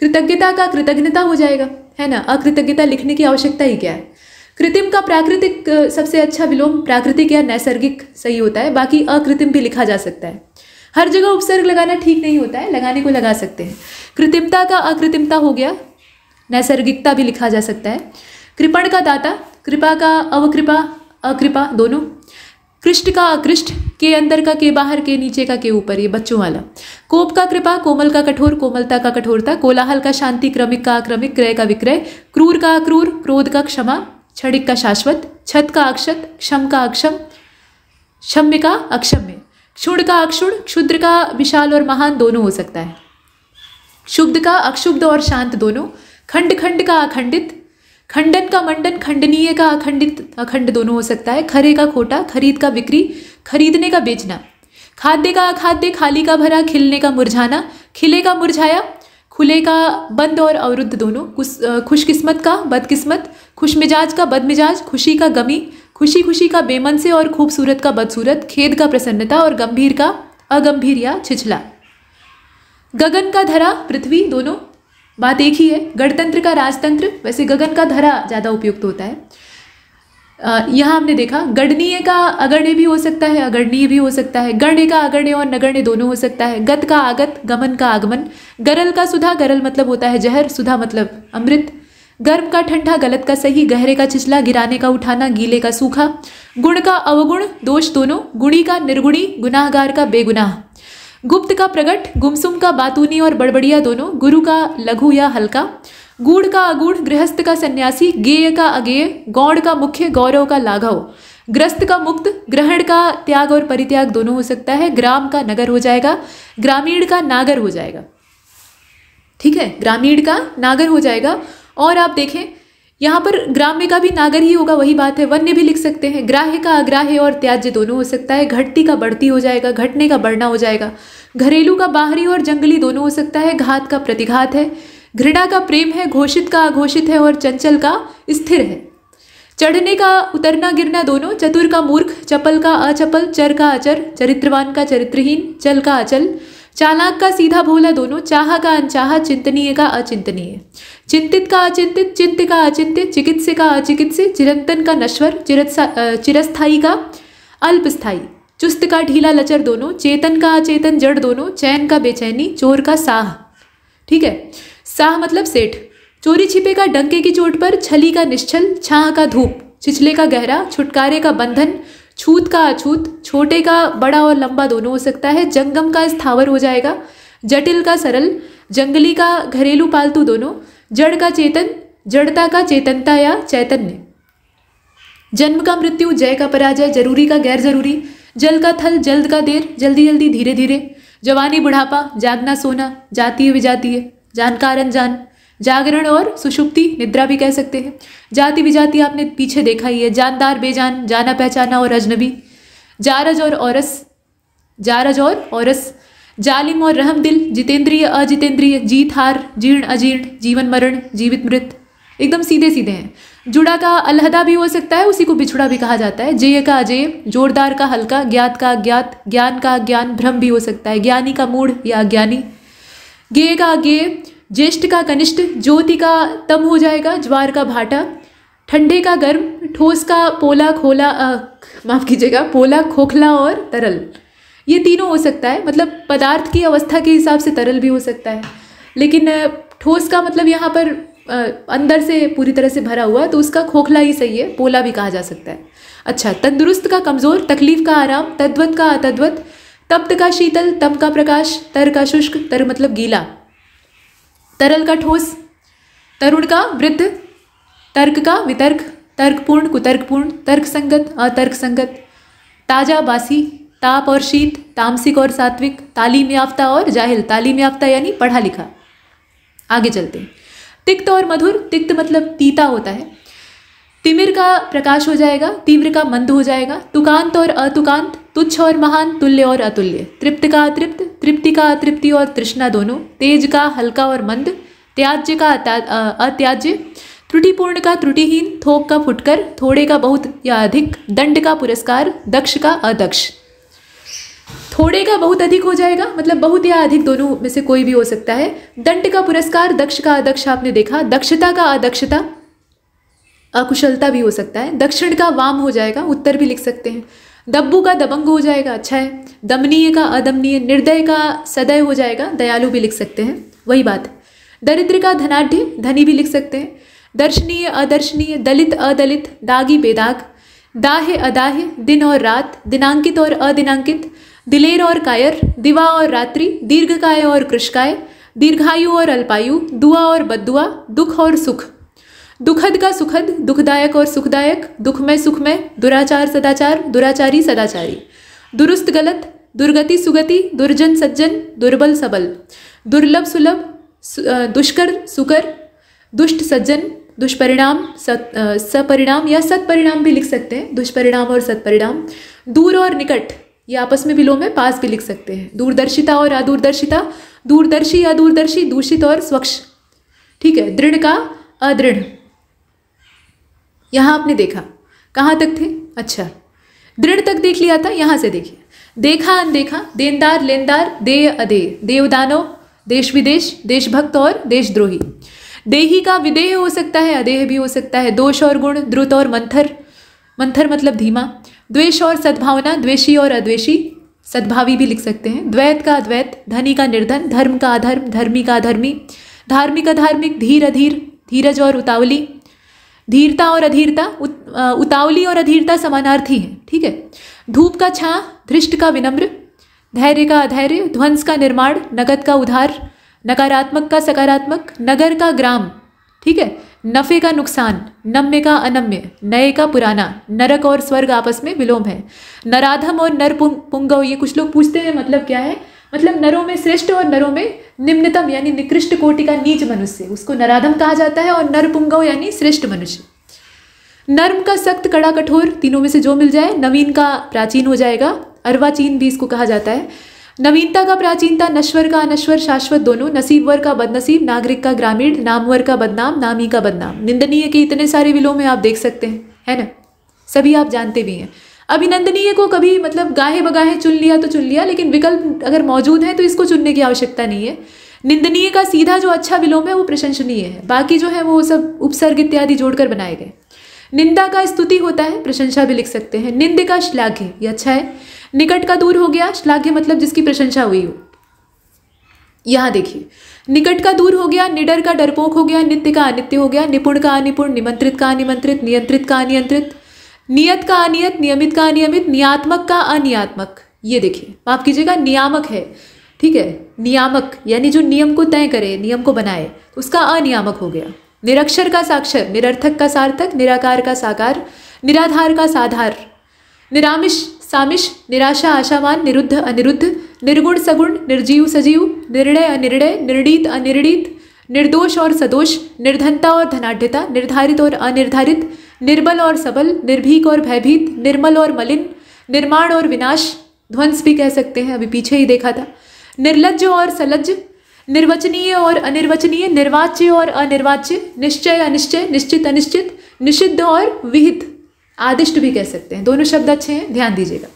कृतज्ञता का कृतज्ञता हो जाएगा, है ना। अकृतज्ञता लिखने की आवश्यकता ही क्या है। कृत्रिम का प्राकृतिक सबसे अच्छा विलोम प्राकृतिक या नैसर्गिक सही होता है। बाकी अकृत्रिम भी लिखा जा सकता है। हर जगह उपसर्ग लगाना ठीक नहीं होता है, लगाने को लगा सकते हैं। कृत्रिमता का अकृत्रिमता हो गया। नैसर्गिकता भी लिखा जा सकता है। कृपण का दाता। कृपा का अवकृपा, अकृपा दोनों। कृष्ट का अकृष्ट। के अंदर का के बाहर, के नीचे का के ऊपर, ये बच्चों वाला। कोप का कृपा। कोमल का कठोर। कोमलता का कठोरता। कोलाहल का शांति। क्रमिक का अक्रमिक। क्रय का विक्रय। क्रूर का अक्रूर। क्रोध का क्षमा। क्षणिक का शाश्वत। क्षत का अक्षत। क्षम का अक्षम। क्षम्य का अक्षम्य। क्षुण का अक्षुण। क्षुद्र का विशाल और महान दोनों हो सकता है। शुद्ध का अक्षुब्ध और शांत दोनों। खंड खंड का अखंडित। खंडन का मंडन। खंडनीय का अखंडित अखंड दोनों हो सकता है। खरे का खोटा। खरीद का बिक्री। खरीदने का बेचना। खाद्य का अखाद्य। खाली का भरा। खिलने का मुरझाना। खिले का मुरझाया। खुले का बंद और अवरुद्ध दोनों। खुशकिस्मत का बदकिस्मत। खुशमिजाज का बदमिजाज। खुशी का गमी। खुशी खुशी का बेमन से और खूबसूरत का बदसूरत। खेद का प्रसन्नता और गंभीर का अगंभीर या छिछला। गगन का धरा। पृथ्वी दोनों बात एक ही है। गणतंत्र का राजतंत्र। वैसे गगन का धरा ज़्यादा उपयुक्त होता है। यहाँ हमने देखा गणनीय का अगण्य भी हो सकता है, अगणनीय भी हो सकता है। गण्य का अगण्य और नगण्य दोनों हो सकता है। गत का आगत। गमन का आगमन। गरल का सुधा। गरल मतलब होता है जहर। सुधा मतलब अमृत। गर्म का ठंडा। गलत का सही। गहरे का छिछला। गिराने का उठाना। गीले का सूखा। गुण का अवगुण। दोष दोनों। गुणी का निर्गुणी। गुनाहगार का बेगुनाह। गुप्त का प्रगट। गुमसुम का बातूनी और बड़बड़िया दोनों। गुरु का लघु या हल्का। गूढ़ का अगूढ़। गृहस्थ का सन्यासी। गेय का अगेय। गौड़ का मुख्य। गौरव का लाघव। ग्रस्त का मुक्त। ग्रहण का त्याग और परित्याग दोनों हो सकता है। ग्राम का नगर हो जाएगा। ग्रामीण का नागर हो जाएगा, ठीक है, ग्रामीण का नागर हो जाएगा। और आप देखें यहाँ पर ग्राम्य का भी नागर ही होगा, वही बात है। वन्य भी लिख सकते हैं। ग्राह्य का अग्राह्य और त्याज्य दोनों हो सकता है। घटती का बढ़ती हो जाएगा। घटने का बढ़ना हो जाएगा। घरेलू का बाहरी और जंगली दोनों हो सकता है। घात का प्रतिघात है। घृणा का प्रेम है। घोषित का अघोषित है और चंचल का स्थिर है। चढ़ने का उतरना गिरना दोनों। चतुर का मूर्ख। चपल का अचपल। चर का अचर। चरित्रवान का चरित्रहीन। चल का अचल। चालाक का सीधा भोला दोनों। चाहा का अनचाहा। चिंतनीय का अचिंतनीय। चिंतित का अचिंतित। चिंत्य का अचिंत्य। चिकित्स्य का अचिकित्स्य। चिरंतन का नश्वर। चिरस्थायी का अल्पस्थायी। चुस्त का ढीला लचर दोनों। चेतन का अचेतन जड़ दोनों। चैन का बेचैनी। चोर का साह, ठीक है, साह मतलब सेठ। चोरी छिपे का डंके की चोट पर। छली का निश्चल। छाह का धूप। छिछले का गहरा। छुटकारे का बंधन। छूत का अछूत। छोटे का बड़ा और लंबा दोनों हो सकता है। जंगम का स्थावर हो जाएगा। जटिल का सरल। जंगली का घरेलू पालतू दोनों। जड़ का चेतन। जड़ता का चेतनता या चैतन्य। जन्म का मृत्यु। जय का पराजय। जरूरी का गैर जरूरी। जल का थल। जल्द का देर। जल्दी जल्दी धीरे धीरे। जवानी बुढ़ापा। जागना सोना। जातीय विजातीय। जानकार अनजान। जागरण और सुषुप्ति, निद्रा भी कह सकते हैं। जाति विजाति आपने पीछे देखा ही है। जानदार बेजान। जाना पहचाना और अजनबी। जारज और औरस। जारज और औरस। जालिम और रहम दिल। जितेंद्रिय अजितेंद्रिय। जीत हार। जीर्ण अजीर्ण। जीवन मरण। जीवित मृत। एकदम सीधे सीधे हैं। जुड़ा का अलहदा भी हो सकता है, उसी को बिछुड़ा भी कहा जाता है। जेय का अजेय, जोरदार का हल्का, ज्ञात का अज्ञात, ज्ञान का अज्ञान, भ्रम भी हो सकता है। ज्ञानी का मूढ़ या अज्ञानी। गेय का अज्ञेय, ज्येष्ठ का कनिष्ठ, ज्योति का तम हो जाएगा, ज्वार का भाटा, ठंडे का गर्म, ठोस का पोला खोला, माफ कीजिएगा, पोला खोखला और तरल। ये तीनों हो सकता है, मतलब पदार्थ की अवस्था के हिसाब से तरल भी हो सकता है, लेकिन ठोस का मतलब यहाँ पर अंदर से पूरी तरह से भरा हुआ, तो उसका खोखला ही सही है, पोला भी कहा जा सकता है। अच्छा, तंदुरुस्त का कमज़ोर, तकलीफ का आराम, तद्वत का अतद्वत, तप्त का शीतल, तम का प्रकाश, तर का शुष्क, तर मतलब गीला, तरल का ठोस, तरुण का वृद्ध, तर्क का वितर्क, तर्कपूर्ण कुतर्कपूर्ण, तर्क संगत अतर्क संगत, ताजा बासी, ताप और शीत, तामसिक और सात्विक, तालीम याफ्ता और जाहिल। तालीम याफ्ता यानी पढ़ा लिखा। आगे चलते हैं। तिक्त और मधुर, तिक्त मतलब तीता होता है। तिमिर का प्रकाश हो जाएगा, तीव्र का मंद हो जाएगा, तुकांत और अतुकांत, तुच्छ और महान, तुल्य और अतुल्य, तृप्त का अतृप्त, तृप्ति का अतृप्ति और तृष्णा दोनों, तेज का हल्का और मंद, त्याज्य का अत्याज्य, त्रुटिपूर्ण का त्रुटिहीन, थोक का फुटकर, थोड़े का बहुत या अधिक, दंड का पुरस्कार, दक्ष का अदक्ष। थोड़े का बहुत अधिक हो जाएगा, मतलब बहुत या अधिक दोनों में से कोई भी हो सकता है। दंड का पुरस्कार, दक्ष का अदक्ष आपने देखा, दक्षता का अदक्षता, अकुशलता भी हो सकता है। दक्षिण का वाम हो जाएगा, उत्तर भी लिख सकते हैं। दब्बू का दबंग हो जाएगा, अच्छा है। दमनीय का अदमनीय, निर्दय का सदय हो जाएगा, दयालु भी लिख सकते हैं, वही बात। दरिद्र का धनाढ़, धनी भी लिख सकते हैं। दर्शनीय अदर्शनीय, दलित अदलित, दागी बेदाग, दाहे अदाहे, दिन और रात, दिनांकित और अदिनांकित, दिलेर और कायर, दिवा और रात्रि, दीर्घकाय और कृशकाय, दीर्घायु और अल्पायु, दुआ और बद्दुआ, दुख और सुख, दुखद का सुखद, दुखदायक और सुखदायक, दुखमय सुखमय, दुराचार सदाचार, दुराचारी सदाचारी, दुरुस्त गलत, दुर्गति सुगति, दुर्जन सज्जन, दुर्बल सबल, दुर्लभ सुलभ, दुष्कर सुकर, दुष्ट सज्जन, दुष्परिणाम सपरिणाम या सत्परिणाम भी लिख सकते हैं। दुष्परिणाम और सत्परिणाम, दूर और निकट, ये आपस में विलोम है, पास भी लिख सकते हैं। दूरदर्शिता और अदूरदर्शिता, दूरदर्शी अदूरदर्शी, दूषित और स्वच्छ, ठीक है। दृढ़ का अदृढ़, यहाँ आपने देखा, कहाँ तक थे? अच्छा, दृढ़ तक देख लिया था, यहाँ से देखिए। देखा अनदेखा, देनदार लेनदार, देय अदेय, देवदानव, देश विदेश, देशभक्त और देशद्रोही। देही का विदेह हो सकता है, अदेह भी हो सकता है। दोष और गुण, द्रुत और मंथर, मंथर मतलब धीमा। द्वेष और सद्भावना, द्वेषी और अद्वेषी, सद्भावी भी लिख सकते हैं। द्वैत का अद्वैत, धनी का निर्धन, धर्म का अधर्म, धर्मी का अधर्मी, धार्मिक अधार्मिक, धीर अधीर, धीरज और उतावली, धीरता और अधीरता, उतावली और अधीरता समानार्थी हैं, ठीक है। धूप का छां, धृष्ट का विनम्र, धैर्य का अधैर्य, ध्वंस का निर्माण, नगद का उधार, नकारात्मक का सकारात्मक, नगर का ग्राम, ठीक है। नफे का नुकसान, नम्य का अनम्य, नए का पुराना, नरक और स्वर्ग आपस में विलोम है। नराधम और नर पुंगव, ये कुछ लोग पूछते हैं मतलब क्या है, मतलब नरों में श्रेष्ठ और नरों में निम्नतम यानी निकृष्ट कोटि का नीच मनुष्य, उसको नराधम कहा जाता है। और नर पुंगव यानी श्रेष्ठ मनुष्य। नर्म का सख्त कड़ा कठोर, तीनों में से जो मिल जाए। नवीन का प्राचीन हो जाएगा, अर्वाचीन भी इसको कहा जाता है। नवीनता का प्राचीनता, नश्वर का अनश्वर, शाश्वत दोनों। नसीबवर का बदनसीब, नागरिक का ग्रामीण, नामवर का बदनाम, नामी का बदनाम। निंदनीय के इतने सारे विलोम आप देख सकते हैं, है ना, सभी आप जानते भी हैं। अभिनंदनीय को कभी मतलब गाहे बगाहे चुन लिया तो चुन लिया, लेकिन विकल्प अगर मौजूद है तो इसको चुनने की आवश्यकता नहीं है। निंदनीय का सीधा जो अच्छा विलोम है वो प्रशंसनीय है, बाकी जो है वो सब उपसर्ग इत्यादि जोड़कर बनाए गए। निंदा का स्तुति होता है, प्रशंसा भी लिख सकते हैं। निंद का श्लाघ्य, ये अच्छा है। निकट का दूर हो गया, श्लाघ्य मतलब जिसकी प्रशंसा हुई हो। यहां देखिए, निकट का दूर हो गया, निडर का डरपोक हो गया, नित्य का अनित्य हो गया, निपुण का अनिपुण, निमंत्रित का अनिमंत्रित, नियंत्रित का अनियंत्रित, नियत का अनियत, नियमित का अनियमित, नियात्मक का अनियात्मक। ये देखिए, माफ कीजिएगा, नियामक है, ठीक है। नियामक यानी जो नियम को तय करे, नियम को बनाए, उसका अनियामक हो गया। निरक्षर का साक्षर, निरर्थक का सार्थक, निराकार का साकार, निराधार का साधार, निरामिष सामिष, निराशा आशावान, निरुद्ध अनिरुद्ध, निर्गुण सगुण, निर्जीव सजीव, निर्णय अनिर्णय, निर्णीत अनिर्णीत, निर्दोष और सदोष, निर्धनता और धनाढ्यता, निर्धारित और अनिर्धारित, निर्बल और सबल, निर्भीक और भयभीत, निर्मल और मलिन, निर्माण और विनाश, ध्वंस भी कह सकते हैं, अभी पीछे ही देखा था। निर्लज्ज और सलज्ज, निर्वचनीय और अनिर्वचनीय, निर्वाच्य और अनिर्वाच्य, निश्चय अनिश्चय, निश्चित अनिश्चित, निषिद्ध और विहित, आदिष्ट भी कह सकते हैं। दोनों शब्द अच्छे हैं, ध्यान दीजिएगा।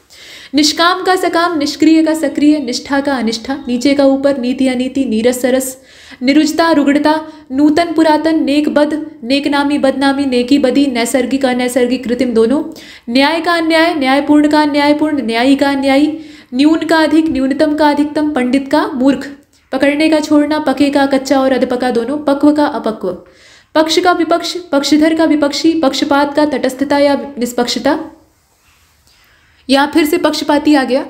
निष्काम का सकाम, निष्क्रिय का सक्रिय, निष्ठा का अनिष्ठा, नीचे का ऊपर, नीति अनीति, नीरस सरस, निरुजता रुगड़ता, नूतन पुरातन, नेक बद, नेकनामी बदनामी, नेकी बदी, नैसर्गिक अनैसर्गिक, कृत्रिम दोनों, न्याय का अन्याय, न्यायपूर्ण का अन्यायपूर्ण, न्यायी का अन्यायी, न्यून का अधिक, न्यूनतम का अधिकतम, पंडित का मूर्ख, पकड़ने का छोड़ना, पके का कच्चा और अधपका दोनों, पक्व का अपक्व, पक्ष का विपक्ष, पक्षधर का विपक्षी, पक्षपात का तटस्थता या निष्पक्षता, यहाँ फिर से पक्षपाती आ गया,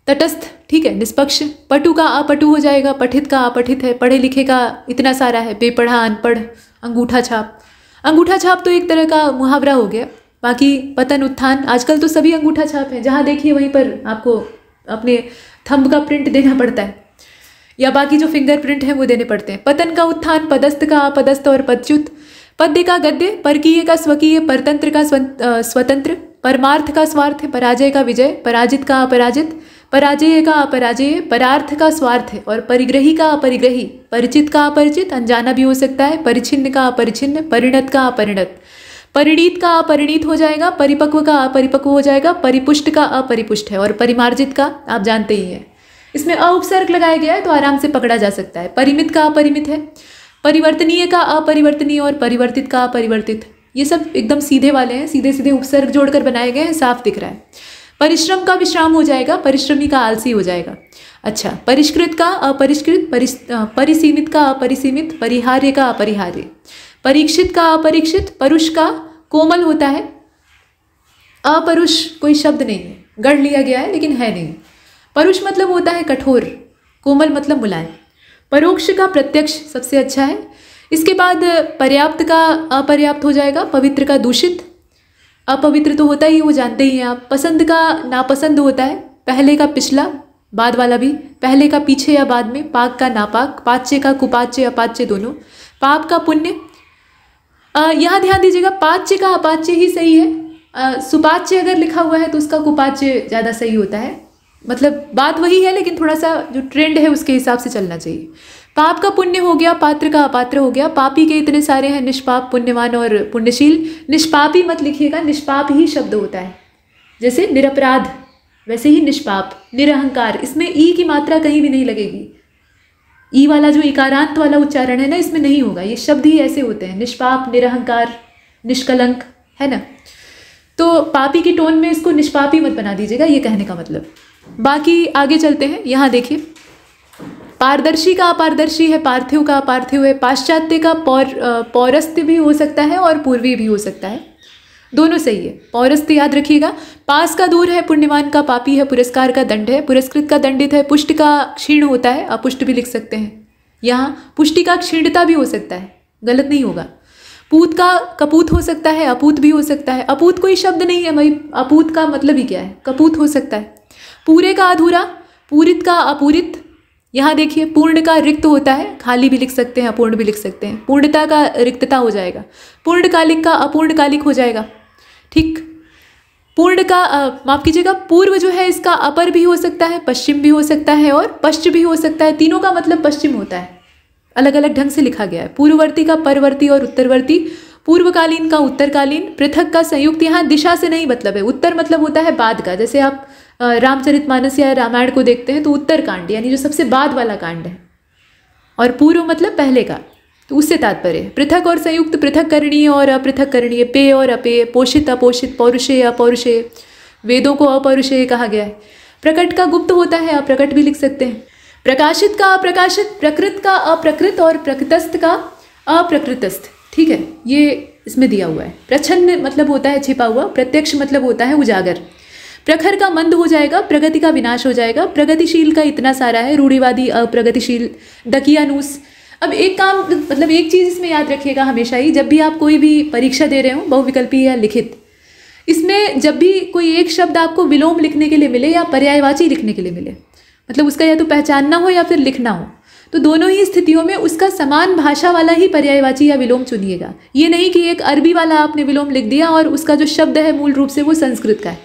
तटस्थ, ठीक है, निष्पक्ष, पटु का अपटु हो जाएगा, पठित का अपठित है, पढ़े लिखे का इतना सारा है, बेपढ़ा अनपढ़, अंगूठा छाप। अंगूठा छाप तो एक तरह का मुहावरा हो गया, बाकी पतन उत्थान, आजकल तो सभी अंगूठा छाप है, जहाँ देखिए वहीं पर आपको अपने थंब का प्रिंट देना पड़ता है, या बाकी जो फिंगरप्रिंट है वो देने पड़ते हैं। पतन का उत्थान, पदस्थ का अपदस्थ और पदच्युत, पद्य का गद्य, परकीय का स्वकीय, परतंत्र का स्वतंत्र, परमार्थ का स्वार्थ, पराजय का विजय, पराजित का अपराजित, पराजय का अपराजय, परार्थ का स्वार्थ और परिग्रही का अपरिग्रही, परिचित का अपरिचित, अनजाना भी हो सकता है, परिचिन्न का अपरिचिन्न, परिणत का अपरिणत, परिणीत का अपरिणीत हो जाएगा, परिपक्व का अपरिपक्व हो जाएगा, परिपुष्ट का अपरिपुष्ट है, और परिमार्जित का आप जानते ही हैं। इसमें अ उपसर्ग लगाया गया है तो आराम से पकड़ा जा सकता है। परिमित का अपरिमित है, परिवर्तनीय का अपरिवर्तनीय और परिवर्तित का अपरिवर्तित, ये सब एकदम सीधे वाले हैं, सीधे सीधे उपसर्ग जोड़कर बनाए गए हैं, साफ दिख रहा है। परिश्रम का विश्राम हो जाएगा, परिश्रमी का आलसी हो जाएगा। अच्छा, परिष्कृत का अपरिष्कृत, परिसीमित का अपरिसीमित, परिहार्य का अपरिहार्य, परीक्षित का अपरीक्षित, परुष का कोमल होता है, अपरुष कोई शब्द नहीं है, गढ़ लिया गया है लेकिन है नहीं। परुष मतलब होता है कठोर, कोमल मतलब मुलायम। परोक्ष का प्रत्यक्ष सबसे अच्छा है। इसके बाद पर्याप्त का अपर्याप्त हो जाएगा, पवित्र का दूषित, अपवित्र तो होता ही, वो जानते ही हैं आप। पसंद का नापसंद होता है, पहले का पिछला, बाद वाला भी, पहले का पीछे या बाद में, पाक का नापाक, पाच्य का कुपाच्य अपाच्य दोनों, पाप का पुण्य। यहाँ ध्यान दीजिएगा, पाच्य का अपाच्य ही सही है, सुपाच्य अगर लिखा हुआ है तो उसका कुपाच्य ज़्यादा सही होता है, मतलब बात वही है लेकिन थोड़ा सा जो ट्रेंड है उसके हिसाब से चलना चाहिए। पाप का पुण्य हो गया, पात्र का अपात्र हो गया, पापी के इतने सारे हैं, निष्पाप, पुण्यवान और पुण्यशील। निष्पापी मत लिखिएगा, निष्पाप ही शब्द होता है, जैसे निरपराध वैसे ही निष्पाप, निरहंकार, इसमें ई की मात्रा कहीं भी नहीं लगेगी। ई वाला जो इकारांत वाला उच्चारण है ना, इसमें नहीं होगा, ये शब्द ही ऐसे होते हैं, निष्पाप, निरहंकार, निष्कलंक, है ना। तो पापी की टोन में इसको निष्पापी मत बना दीजिएगा, ये कहने का मतलब। बाकी आगे चलते हैं, यहाँ देखिए, पारदर्शी का अपारदर्शी है, पार्थिव का अपार्थिव है, पाश्चात्य का पौरस्त्य भी हो सकता है और पूर्वी भी हो सकता है, दोनों सही है। पौरस्त्य याद रखिएगा, पास का दूर है, पुण्यवान का पापी है, पुरस्कार का दंड है, पुरस्कृत का दंडित है, पुष्ट का क्षीण होता है, अपुष्ट भी लिख सकते हैं। यहाँ पुष्टि का क्षीणता भी हो सकता है, गलत नहीं होगा। पूत का कपूत हो सकता है, अपूत भी हो सकता है। अपूत कोई शब्द नहीं है भाई, अपूत का मतलब ही क्या है, कपूत हो सकता है। पूरे का अधूरा, पूरित का अपूरित। यहाँ देखिए, पूर्ण का रिक्त होता है, खाली भी लिख सकते हैं, अपूर्ण भी लिख सकते हैं। पूर्णता का रिक्तता हो जाएगा, पूर्णकालिक का अपूर्णकालिक हो जाएगा, ठीक। पूर्ण का माफ कीजिएगा, पूर्व जो है इसका अपर भी हो सकता है, पश्चिम भी हो सकता है और पश्च भी हो सकता है, तीनों का मतलब पश्चिम होता है, अलग अलग ढंग से लिखा गया है। पूर्ववर्ती का परवर्ती और उत्तरवर्ती, पूर्वकालीन का उत्तरकालीन, पृथक का संयुक्त। यहाँ दिशा से नहीं मतलब है, उत्तर मतलब होता है बाद का, जैसे आप रामचरितमानस या रामायण को देखते हैं तो उत्तरकांड यानी जो सबसे बाद वाला कांड है, और पूर्व मतलब पहले का, तो उससे तात्पर्य है। पृथक और संयुक्त, पृथक करणीय और अपृथक करणीय, पेय और अपेय, पोषित अपोषित, पौरुषेय अपौरुषेय, वेदों को अपौरुषेय कहा गया है। प्रकट का गुप्त होता है, अप्रकट भी लिख सकते हैं। प्रकाशित का अप्रकाशित, प्रकृत का अप्रकृत और प्रकृतस्थ का अप्रकृतस्थ, ठीक है, ये इसमें दिया हुआ है। प्रच्छन्न मतलब होता है छिपा हुआ, प्रत्यक्ष मतलब होता है उजागर। प्रखर का मंद हो जाएगा, प्रगति का विनाश हो जाएगा। प्रगतिशील का इतना सारा है, रूढ़िवादी, अप्रगतिशील, दकियानूस। अब एक काम, मतलब एक चीज़ इसमें याद रखिएगा हमेशा ही, जब भी आप कोई भी परीक्षा दे रहे हो, बहुविकल्पी या लिखित, इसमें जब भी कोई एक शब्द आपको विलोम लिखने के लिए मिले या पर्यायवाची लिखने के लिए मिले, मतलब उसका या तो पहचानना हो या फिर लिखना हो, तो दोनों ही स्थितियों में उसका समान भाषा वाला ही पर्यायवाची या विलोम चुनिएगा। ये नहीं कि एक अरबी वाला आपने विलोम लिख दिया और उसका जो शब्द है मूल रूप से वो संस्कृत का है,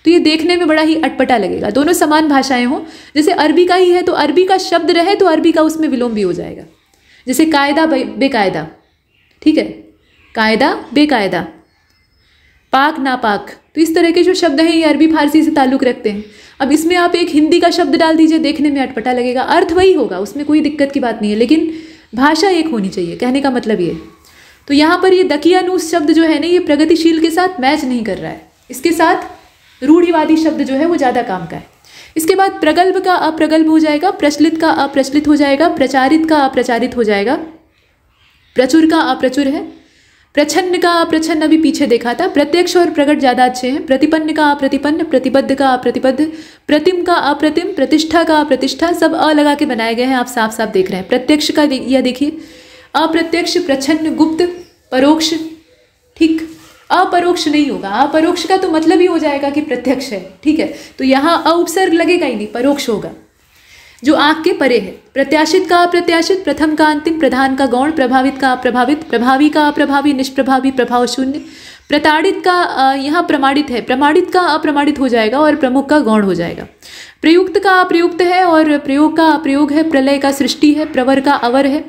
तो ये देखने में बड़ा ही अटपटा लगेगा। दोनों समान भाषाएं हों, जैसे अरबी का ही है तो अरबी का शब्द रहे तो अरबी का उसमें विलोम भी हो जाएगा। जैसे कायदा बेकायदा, ठीक है, कायदा बेकायदा, पाक नापाक, तो इस तरह के जो शब्द हैं ये अरबी फारसी से ताल्लुक़ रखते हैं। अब इसमें आप एक हिंदी का शब्द डाल दीजिए, देखने में अटपटा लगेगा, अर्थ वही होगा, उसमें कोई दिक्कत की बात नहीं है, लेकिन भाषा एक होनी चाहिए, कहने का मतलब ये। तो यहाँ पर ये दकियानूस शब्द जो है ना, ये प्रगतिशील के साथ मैच नहीं कर रहा है, इसके साथ रूढ़िवादी शब्द जो है वो ज़्यादा काम का है। इसके बाद प्रगल्भ का अप्रगल्भ हो जाएगा, प्रचलित का अप्रचलित हो जाएगा, प्रचारित का अप्रचारित हो जाएगा, प्रचुर का अप्रचुर है, प्रछन्न का अप्रछन्न अभी पीछे देखा था, प्रत्यक्ष और प्रकट ज़्यादा अच्छे हैं, प्रतिपन्न का अप्रतिपन्न, प्रतिबद्ध का अप्रतिबद्ध, प्रतिम का अप्रतिम, प्रतिष्ठा का अप्रतिष्ठा, सब अ लगा के बनाए गए हैं, आप साफ साफ देख रहे हैं। प्रत्यक्ष का यह देखिए, अप्रत्यक्ष, प्रछन्न, गुप्त, परोक्ष, ठीक, अपरोक्ष नहीं होगा, अपरोक्ष का तो मतलब ही हो जाएगा कि प्रत्यक्ष है, ठीक है, तो यहाँ अ उपसर्ग लगेगा ही नहीं, परोक्ष होगा, जो आँख के परे है। प्रत्याशित का अप्रत्याशित, प्रथम का अंतिम, प्रधान का गौण, प्रभावित का अप्रभावित, प्रभावी का अप्रभावी, निष्प्रभावी, प्रभाव शून्य, प्रताड़ित का यहाँ प्रमाणित है, प्रमाणित का अप्रमाणित हो जाएगा और प्रमुख का गौण हो जाएगा। प्रयुक्त का अप्रयुक्त है और प्रयोग का अप्रयोग है, प्रलय का सृष्टि है, प्रवर का अवर है,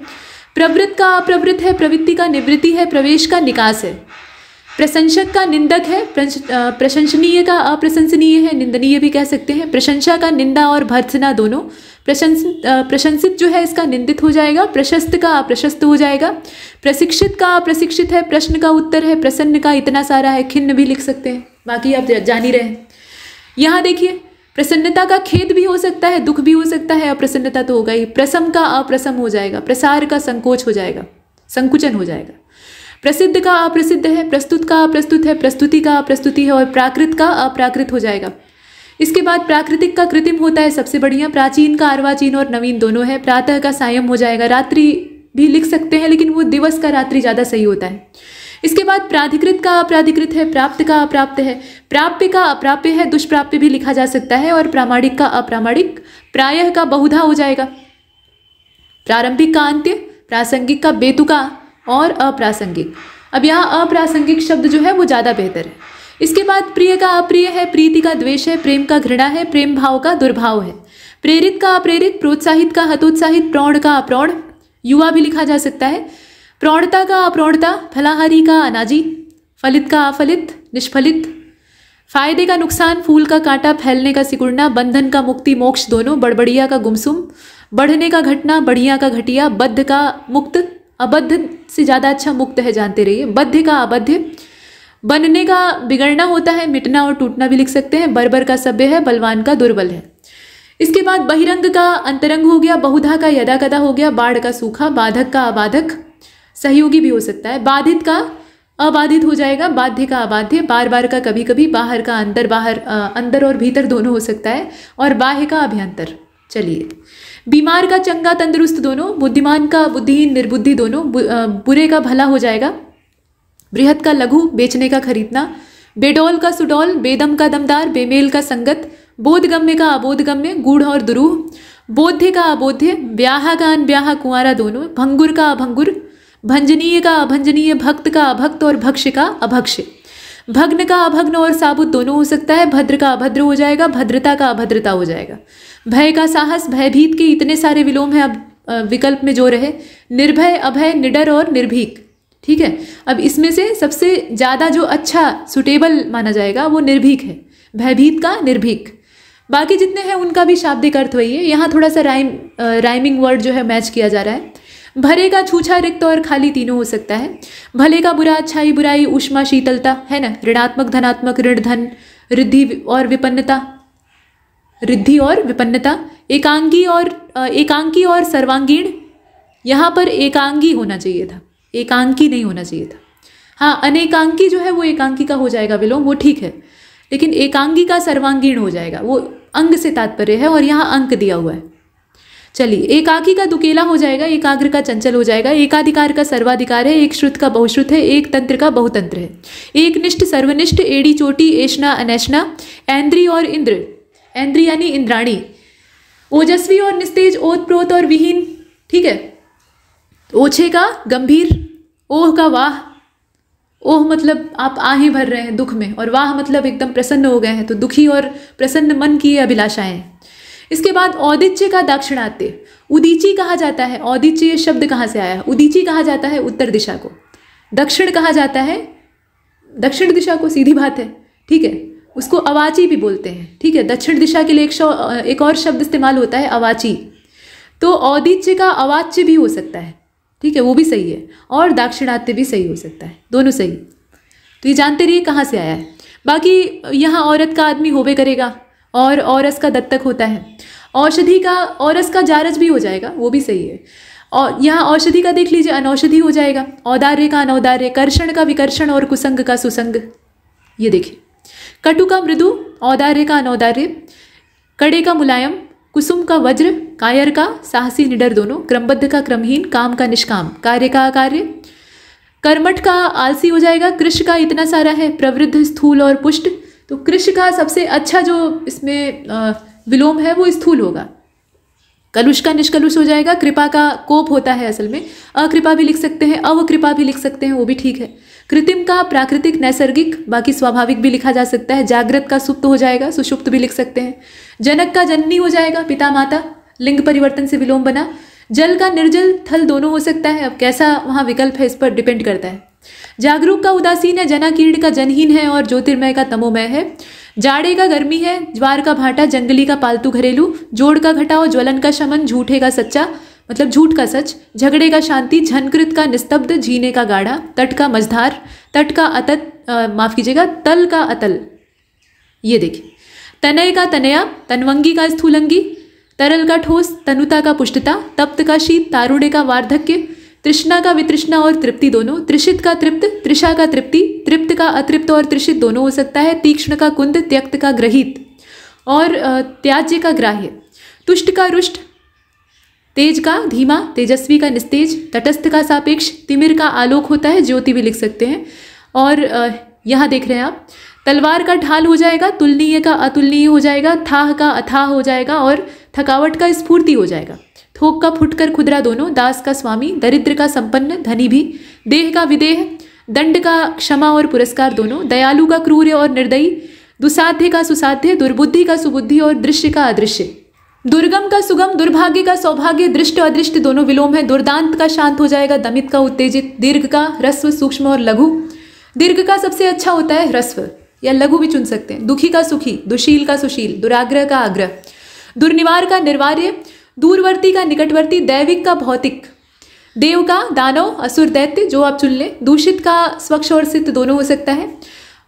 प्रवृत्त का अप्रवृत्त है, प्रवृत्ति का निवृत्ति है, प्रवेश का निकास है, प्रशंसक का निंदक है, प्रशंसनीय का अप्रशंसनीय है, निंदनीय भी कह सकते हैं, प्रशंसा का निंदा और भर्त्सना दोनों, प्रशंसित जो है इसका निंदित हो जाएगा, प्रशस्त का अप्रशस्त हो जाएगा, प्रशिक्षित का अप्रशिक्षित है, प्रश्न का उत्तर है, प्रसन्न का इतना सारा है, खिन्न भी लिख सकते हैं, बाकी आप जान ही रहे हैं। यहाँ देखिए, प्रसन्नता का खेद भी हो सकता है, दुख भी हो सकता है, अप्रसन्नता तो होगा ही, प्रसम का अप्रसम हो जाएगा, प्रसार का संकोच हो जाएगा, संकुचन हो जाएगा, प्रसिद्ध का अप्रसिद्ध है, प्रस्तुत का अप्रस्तुत है, प्रस्तुति का अप्रस्तुति है और प्राकृत का अप्राकृत हो जाएगा। इसके बाद प्राकृतिक का कृत्रिम होता है सबसे बढ़िया, प्राचीन का अर्वाचीन और नवीन दोनों है, प्रातः का सायं हो जाएगा, रात्रि भी लिख सकते हैं लेकिन वो दिवस का रात्रि ज़्यादा सही होता है। इसके बाद प्राधिकृत का अपराधिकृत है, प्राप्त का अप्राप्त है, प्राप्य का अप्राप्य है, दुष्प्राप्य भी लिखा जा सकता है और प्रामाणिक का अप्रामाणिक, प्रायः का बहुधा हो जाएगा, प्रारंभिक का अंत्य, प्रासंगिक का बेतुका और अप्रासंगिक। अब यहाँ अप्रासंगिक शब्द जो है वो ज़्यादा बेहतर है। इसके बाद प्रिय का अप्रिय है, प्रीति का द्वेष है, प्रेम का घृणा है, प्रेम भाव का दुर्भाव है, प्रेरित का अप्रेरित, प्रोत्साहित का हतोत्साहित, प्रौढ़ का अप्रौढ़, युवा भी लिखा जा सकता है, प्रौढ़ता का अप्रौढ़ता, फलाहारी का अनाजी, फलित का अफलित, निष्फलित, फायदे का नुकसान, फूल का कांटा, फैलने का सिकुड़ना, बंधन का मुक्ति मोक्ष दोनों, बड़बड़िया का गुमसुम, बढ़ने का घटना, बढ़िया का घटिया, बद्ध का मुक्त, अबद्ध से ज़्यादा अच्छा मुक्त है जानते रहिए, बद्ध का अबद्ध, बनने का बिगड़ना होता है, मिटना और टूटना भी लिख सकते हैं, बर्बर का सभ्य है, बलवान का दुर्बल है। इसके बाद बहिरंग का अंतरंग हो गया, बहुधा का यदा कदा हो गया, बाढ़ का सूखा, बाधक का अबाधक, सहयोगी भी हो सकता है, बाधित का अबाधित हो जाएगा, बाध्य का अबाध्य, बार बार का कभी कभी, बाहर का अंदर, बाहर अंदर और भीतर दोनों हो सकता है और बाह्य का अभ्यंतर। चलिए, बीमार का चंगा तंदुरुस्त दोनों, बुद्धिमान का बुद्धिहीन निर्बुद्धि दोनों, बुरे का भला हो जाएगा, बृहत का लघु, बेचने का खरीदना, बेडौल का सुडौल, बेदम का दमदार, बेमेल का संगत, बोधगम्य का अबोधगम्य, गूढ़ और दुरूह, बोध्य का अबोध्य, ब्याहा का अनब्याहा कुंवारा दोनों, भंगुर का अभंगुर, भंजनीय का अभंजनीय, भक्त का अभक्त और भक्ष्य का अभक्ष्य, भग्न का अभग्न और साबुत दोनों हो सकता है, भद्र का अभद्र हो जाएगा, भद्रता का अभद्रता हो जाएगा, भय का साहस, भयभीत के इतने सारे विलोम हैं, अब विकल्प में जो रहे, निर्भय, अभय, निडर और निर्भीक। ठीक है, अब इसमें से सबसे ज़्यादा जो अच्छा सुटेबल माना जाएगा वो निर्भीक है, भयभीत का निर्भीक। बाकी जितने हैं उनका भी शाब्दिक अर्थ वही है, यहाँ थोड़ा सा राइमिंग वर्ड जो है मैच किया जा रहा है। भरे का छूछा, रिक्त और खाली तीनों हो सकता है, भले का बुरा, अच्छाई बुराई, ऊष्मा शीतलता, है ना, ऋणात्मक धनात्मक, ऋण धन, रिद्धि और विपन्नता, रिद्धि और विपन्नता, एकांकी और सर्वांगीण, यहाँ पर एकांगी होना चाहिए था, एकांकी नहीं होना चाहिए था। हाँ, अनेकांकी जो है वो एकांकी का हो जाएगा विलोम, वो ठीक है, लेकिन एकांगी का सर्वांगीण हो जाएगा, वो अंग से तात्पर्य है और यहाँ अंक दिया हुआ है। चलिए, एकाकी का दुकेला हो जाएगा, एकाग्र का चंचल हो जाएगा, एकाधिकार का सर्वाधिकार है, एक श्रुत का बहुश्रुत है, एक तंत्र का बहुतंत्र है, एक निष्ठ सर्वनिष्ठ, एड़ी चोटी, ऐष्णा अनैष्णा, ऐन्द्री और इंद्र, ऐन्द्री यानी इंद्राणी, ओजस्वी और निस्तेज, ओतप्रोत और विहीन। ठीक है, ओछे का गंभीर, ओह का वाह, ओह मतलब आप आहें भर रहे हैं दुख में, और वाह मतलब एकदम प्रसन्न हो गए हैं, तो दुखी और प्रसन्न मन की अभिलाषाएं हैं। इसके बाद औदिच्य का दाक्षिणात्य, उदीची कहा जाता है। औदिच्य ये शब्द कहाँ से आया? उदीची कहा जाता है उत्तर दिशा को, दक्षिण कहा जाता है दक्षिण दिशा को, सीधी बात है, ठीक है। उसको अवाची भी बोलते हैं, ठीक है। दक्षिण दिशा के लिए एक और शब्द इस्तेमाल होता है अवाची, तो औदिच्य का अवाच्य भी हो सकता है, ठीक है, वो भी सही है, और दाक्षिणात्य भी सही हो सकता है, दोनों सही। तो ये जानते रहिए कहाँ से आया है। बाकी यहाँ औरत का आदमी होबे करेगा, और औरस का दत्तक होता है। औषधि का औरस का जारज भी हो जाएगा, वो भी सही है। और यहाँ औषधि का देख लीजिए, अनौषधि हो जाएगा। औदार्य का अनौदार्य, कर्षण का विकर्षण, और कुसंग का सुसंग। ये देखिए, कटु का मृदु, औदार्य का अनौदार्य, कड़े का मुलायम, कुसुम का वज्र, कायर का साहसी निडर दोनों, क्रमबद्ध का क्रमहीन, काम का निष्काम, कार्य का अकार्य, कर्मठ का आलसी हो जाएगा। कृष का इतना सारा है, प्रवृद्ध, स्थूल और पुष्ट। तो कृष का सबसे अच्छा जो इसमें विलोम है वो स्थूल होगा। कलुष का निष्कलुष हो जाएगा। कृपा का कोप होता है असल में, अकृपा भी लिख सकते हैं, अवकृपा भी लिख सकते हैं, वो भी ठीक है। कृत्रिम का प्राकृतिक नैसर्गिक, बाकी स्वाभाविक भी लिखा जा सकता है। जागृत का सुप्त हो जाएगा, सुषुप्त भी लिख सकते हैं। जनक का जननी हो जाएगा, पिता माता, लिंग परिवर्तन से विलोम बना। जल का निर्जल, थल दोनों हो सकता है, अब कैसा वहाँ विकल्प है इस पर डिपेंड करता है। जागरूक का उदासीन है, जनाकीर्ण का जनहीन है, और ज्योतिर्मय का तमोमय है। जाड़े का गर्मी है, ज्वार का भाटा, जंगली का पालतू घरेलू, जोड़ का घटाओ, ज्वलन का शमन, झूठे का सच्चा मतलब झूठ का सच, झगड़े का शांति, झनकृत का निस्तब्ध, झीने का गाढ़ा, तट का मझधार, तट का माफ कीजिएगा, तल का अतल। ये देखिए, तनय का तनया, तनवंगी का स्थूलंगी, तरल का ठोस, तनुता का पुष्टता, तप्त का शीत, तारुण्य का वार्धक्य, तृष्णा का वितृष्णा और तृप्ति दोनों, त्रिषित का तृप्त, त्रिषा का तृप्ति, तृप्त का अतृप्त और त्रिषित दोनों हो सकता है। तीक्ष्ण का कुंद, त्यक्त का ग्रहित, और त्याज्य का ग्राह्य। तुष्ट का रुष्ट, तेज का धीमा, तेजस्वी का निस्तेज, तटस्थ का सापेक्ष, तिमिर का आलोक होता है, ज्योति भी लिख सकते हैं। और यहाँ देख रहे हैं आप, तलवार का ढाल हो जाएगा, तुलनीय का अतुलनीय हो जाएगा, थाह का अथाह हो जाएगा, और थकावट का स्फूर्ति हो जाएगा। थोक का फुटकर खुदरा दोनों, दास का स्वामी, दरिद्र का संपन्न, धनी भी, देह का विदेह, दंड का क्षमा और पुरस्कार दोनों, दयालु का क्रूर और निर्दयी, दुसाध्य का सुसाध्य, दुर्बुद्धि का सुबुद्धि और दृश्य का अदृश्य। दुर्गम का सुगम, दुर्भाग्य का सौभाग्य, दृष्ट अदृष्ट दोनों विलोम है। दुर्दांत का शांत हो जाएगा, दमित का उत्तेजित, दीर्घ का ह्रस्व, सूक्ष्म और लघु। दीर्घ का सबसे अच्छा होता है ह्रस्व, या लघु भी चुन सकते हैं। दुखी का सुखी, दुशील का सुशील, दुराग्रह का आग्रह, दुर्निवार का निर्वार्य, दूरवर्ती का निकटवर्ती, दैविक का भौतिक, देव का दानव, असुर दैत्य, जो आप चुन लें। दूषित का स्वच्छ और सिद्ध दोनों हो सकता है।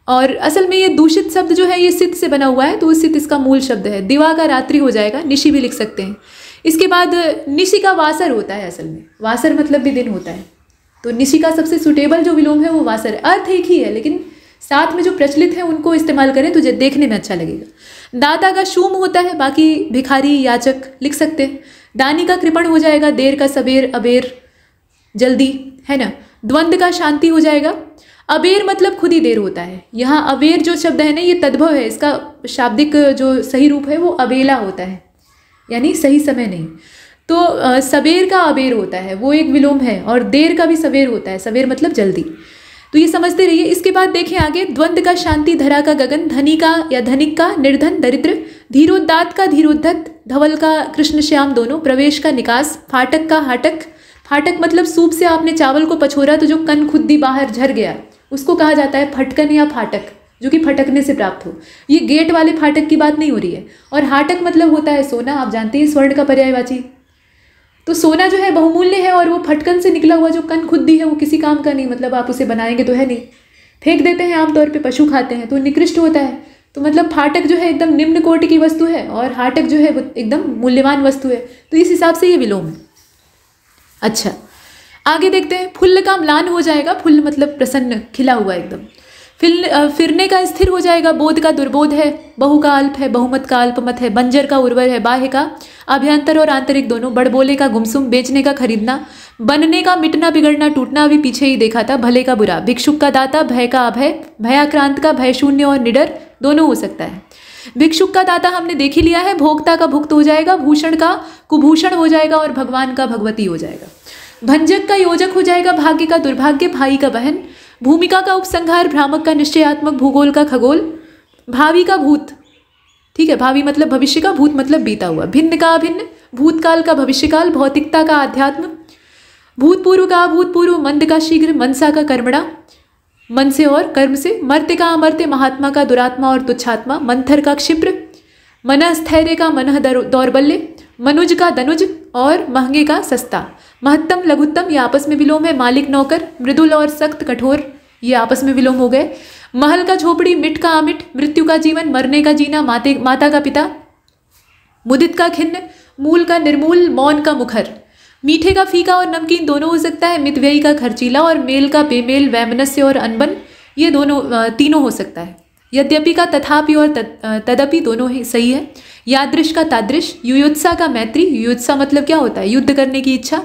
और असल में ये दूषित शब्द जो है ये सिद्ध से बना हुआ है, तो सिद्ध इसका मूल शब्द है। दिवा का रात्रि हो जाएगा, निशि भी लिख सकते हैं। इसके बाद निशि का वासर होता है, असल में वासर मतलब भी दिन होता है, तो निशि का सबसे सुटेबल जो विलोम है वो वासर है। अर्थ एक ही है, लेकिन साथ में जो प्रचलित है उनको इस्तेमाल करें तो देखने में अच्छा लगेगा। दाता का शूम होता है, बाकी भिखारी, याचक लिख सकते हैं। दानी का कृपण हो जाएगा, देर का सबेर, अबेर जल्दी, है ना। द्वंद्व का शांति हो जाएगा। अबेर मतलब खुद ही देर होता है। यहाँ अबेर जो शब्द है ना ये तद्भव है, इसका शाब्दिक जो सही रूप है वो अबेला होता है, यानी सही समय नहीं। तो सबेर का अबेर होता है, वो एक विलोम है, और देर का भी सवेर होता है, सवेर मतलब जल्दी। तो ये समझते रहिए। इसके बाद देखें आगे, द्वंद्व का शांति, धरा का गगन, धनी का या धनिक का निर्धन, दरिद्र, धीरोदात का धीरोद्धत, धवल का कृष्ण श्याम दोनों, प्रवेश का निकास, फाटक का हाटक, फाटक मतलब सूप से आपने चावल को पछोरा तो जो कन खुद्दी बाहर झर गया उसको कहा जाता है फटकन या फाटक, जो कि फटकने से प्राप्त हो। ये गेट वाले फाटक की बात नहीं हो रही है। और हाटक मतलब होता है सोना, आप जानते हैं स्वर्ण का पर्यायवाची। तो सोना जो है बहुमूल्य है, और वो फटकन से निकला हुआ जो कन खुद्दी है वो किसी काम का नहीं, मतलब आप उसे बनाएंगे तो है नहीं, फेंक देते हैं आमतौर पे, पशु खाते हैं, तो निकृष्ट होता है। तो मतलब फाटक जो है एकदम निम्न कोटि की वस्तु है, और हाटक जो है वो एकदम मूल्यवान वस्तु है। तो इस हिसाब से ये विलोम है। अच्छा, आगे देखते हैं। फुल्ल का म्लान हो जाएगा, फुल्ल मतलब प्रसन्न, खिला हुआ एकदम। फिरने का स्थिर हो जाएगा, बोध का दुर्बोध है, बहु का अल्प है, बहुमत का अल्पमत है, बंजर का उर्वर है, बाह्य का अभ्यंतर और आंतरिक दोनों, बड़बोले का गुमसुम, बेचने का खरीदना, बनने का मिटना बिगड़ना टूटना, अभी पीछे ही देखा था, भले का बुरा, भिक्षुक का दाता, भय का अभय, भयाक्रांत का भयशून्य और निडर दोनों हो सकता है। भिक्षुक का दाता हमने देख ही लिया है, भोक्ता का भुक्त हो जाएगा, भूषण का कुभूषण हो जाएगा, और भगवान का भगवती हो जाएगा। भंजक का योजक हो जाएगा, भाग्य का दुर्भाग्य, भाई का बहन, भूमिका का उपसंहार, भ्रामक का निश्चयात्मक, भूगोल का खगोल, भावी का भूत, ठीक है, भावी मतलब भविष्य का, भूत मतलब बीता हुआ, भिन्न का अभिन्न, भूतकाल का भविष्यकाल, भौतिकता का आध्यात्म, भूतपूर्व का अभूतपूर्व, मंद का शीघ्र, मनसा का कर्मणा, मन से और कर्म से, मर्त्य का अमर्त्य, महात्मा का दुरात्मा और तुच्छात्मा, मंथर का क्षिप्र, मनस्थैर्य का मनः दौर्बल्य, मनुज का दनुज और महंगे का सस्ता, महत्तम लघुत्तम ये आपस में विलोम है, मालिक नौकर, मृदुल और सख्त कठोर ये आपस में विलोम हो गए, महल का झोपड़ी, मिट का अमिट, मृत्यु का जीवन, मरने का जीना, माता का पिता, मुदित का खिन्न, मूल का निर्मूल, मौन का मुखर, मीठे का फीका और नमकीन दोनों हो सकता है, मितव्ययी का खर्चीला और मेल का बेमेल, वैमनस्य और अनबन ये दोनों तीनों हो सकता है, यद्यपि का तथापि और तदपि दोनों ही सही है, यादृश का तादृश, युयुत्सा का मैत्री, युयुत्सा मतलब क्या होता है, युद्ध करने की इच्छा,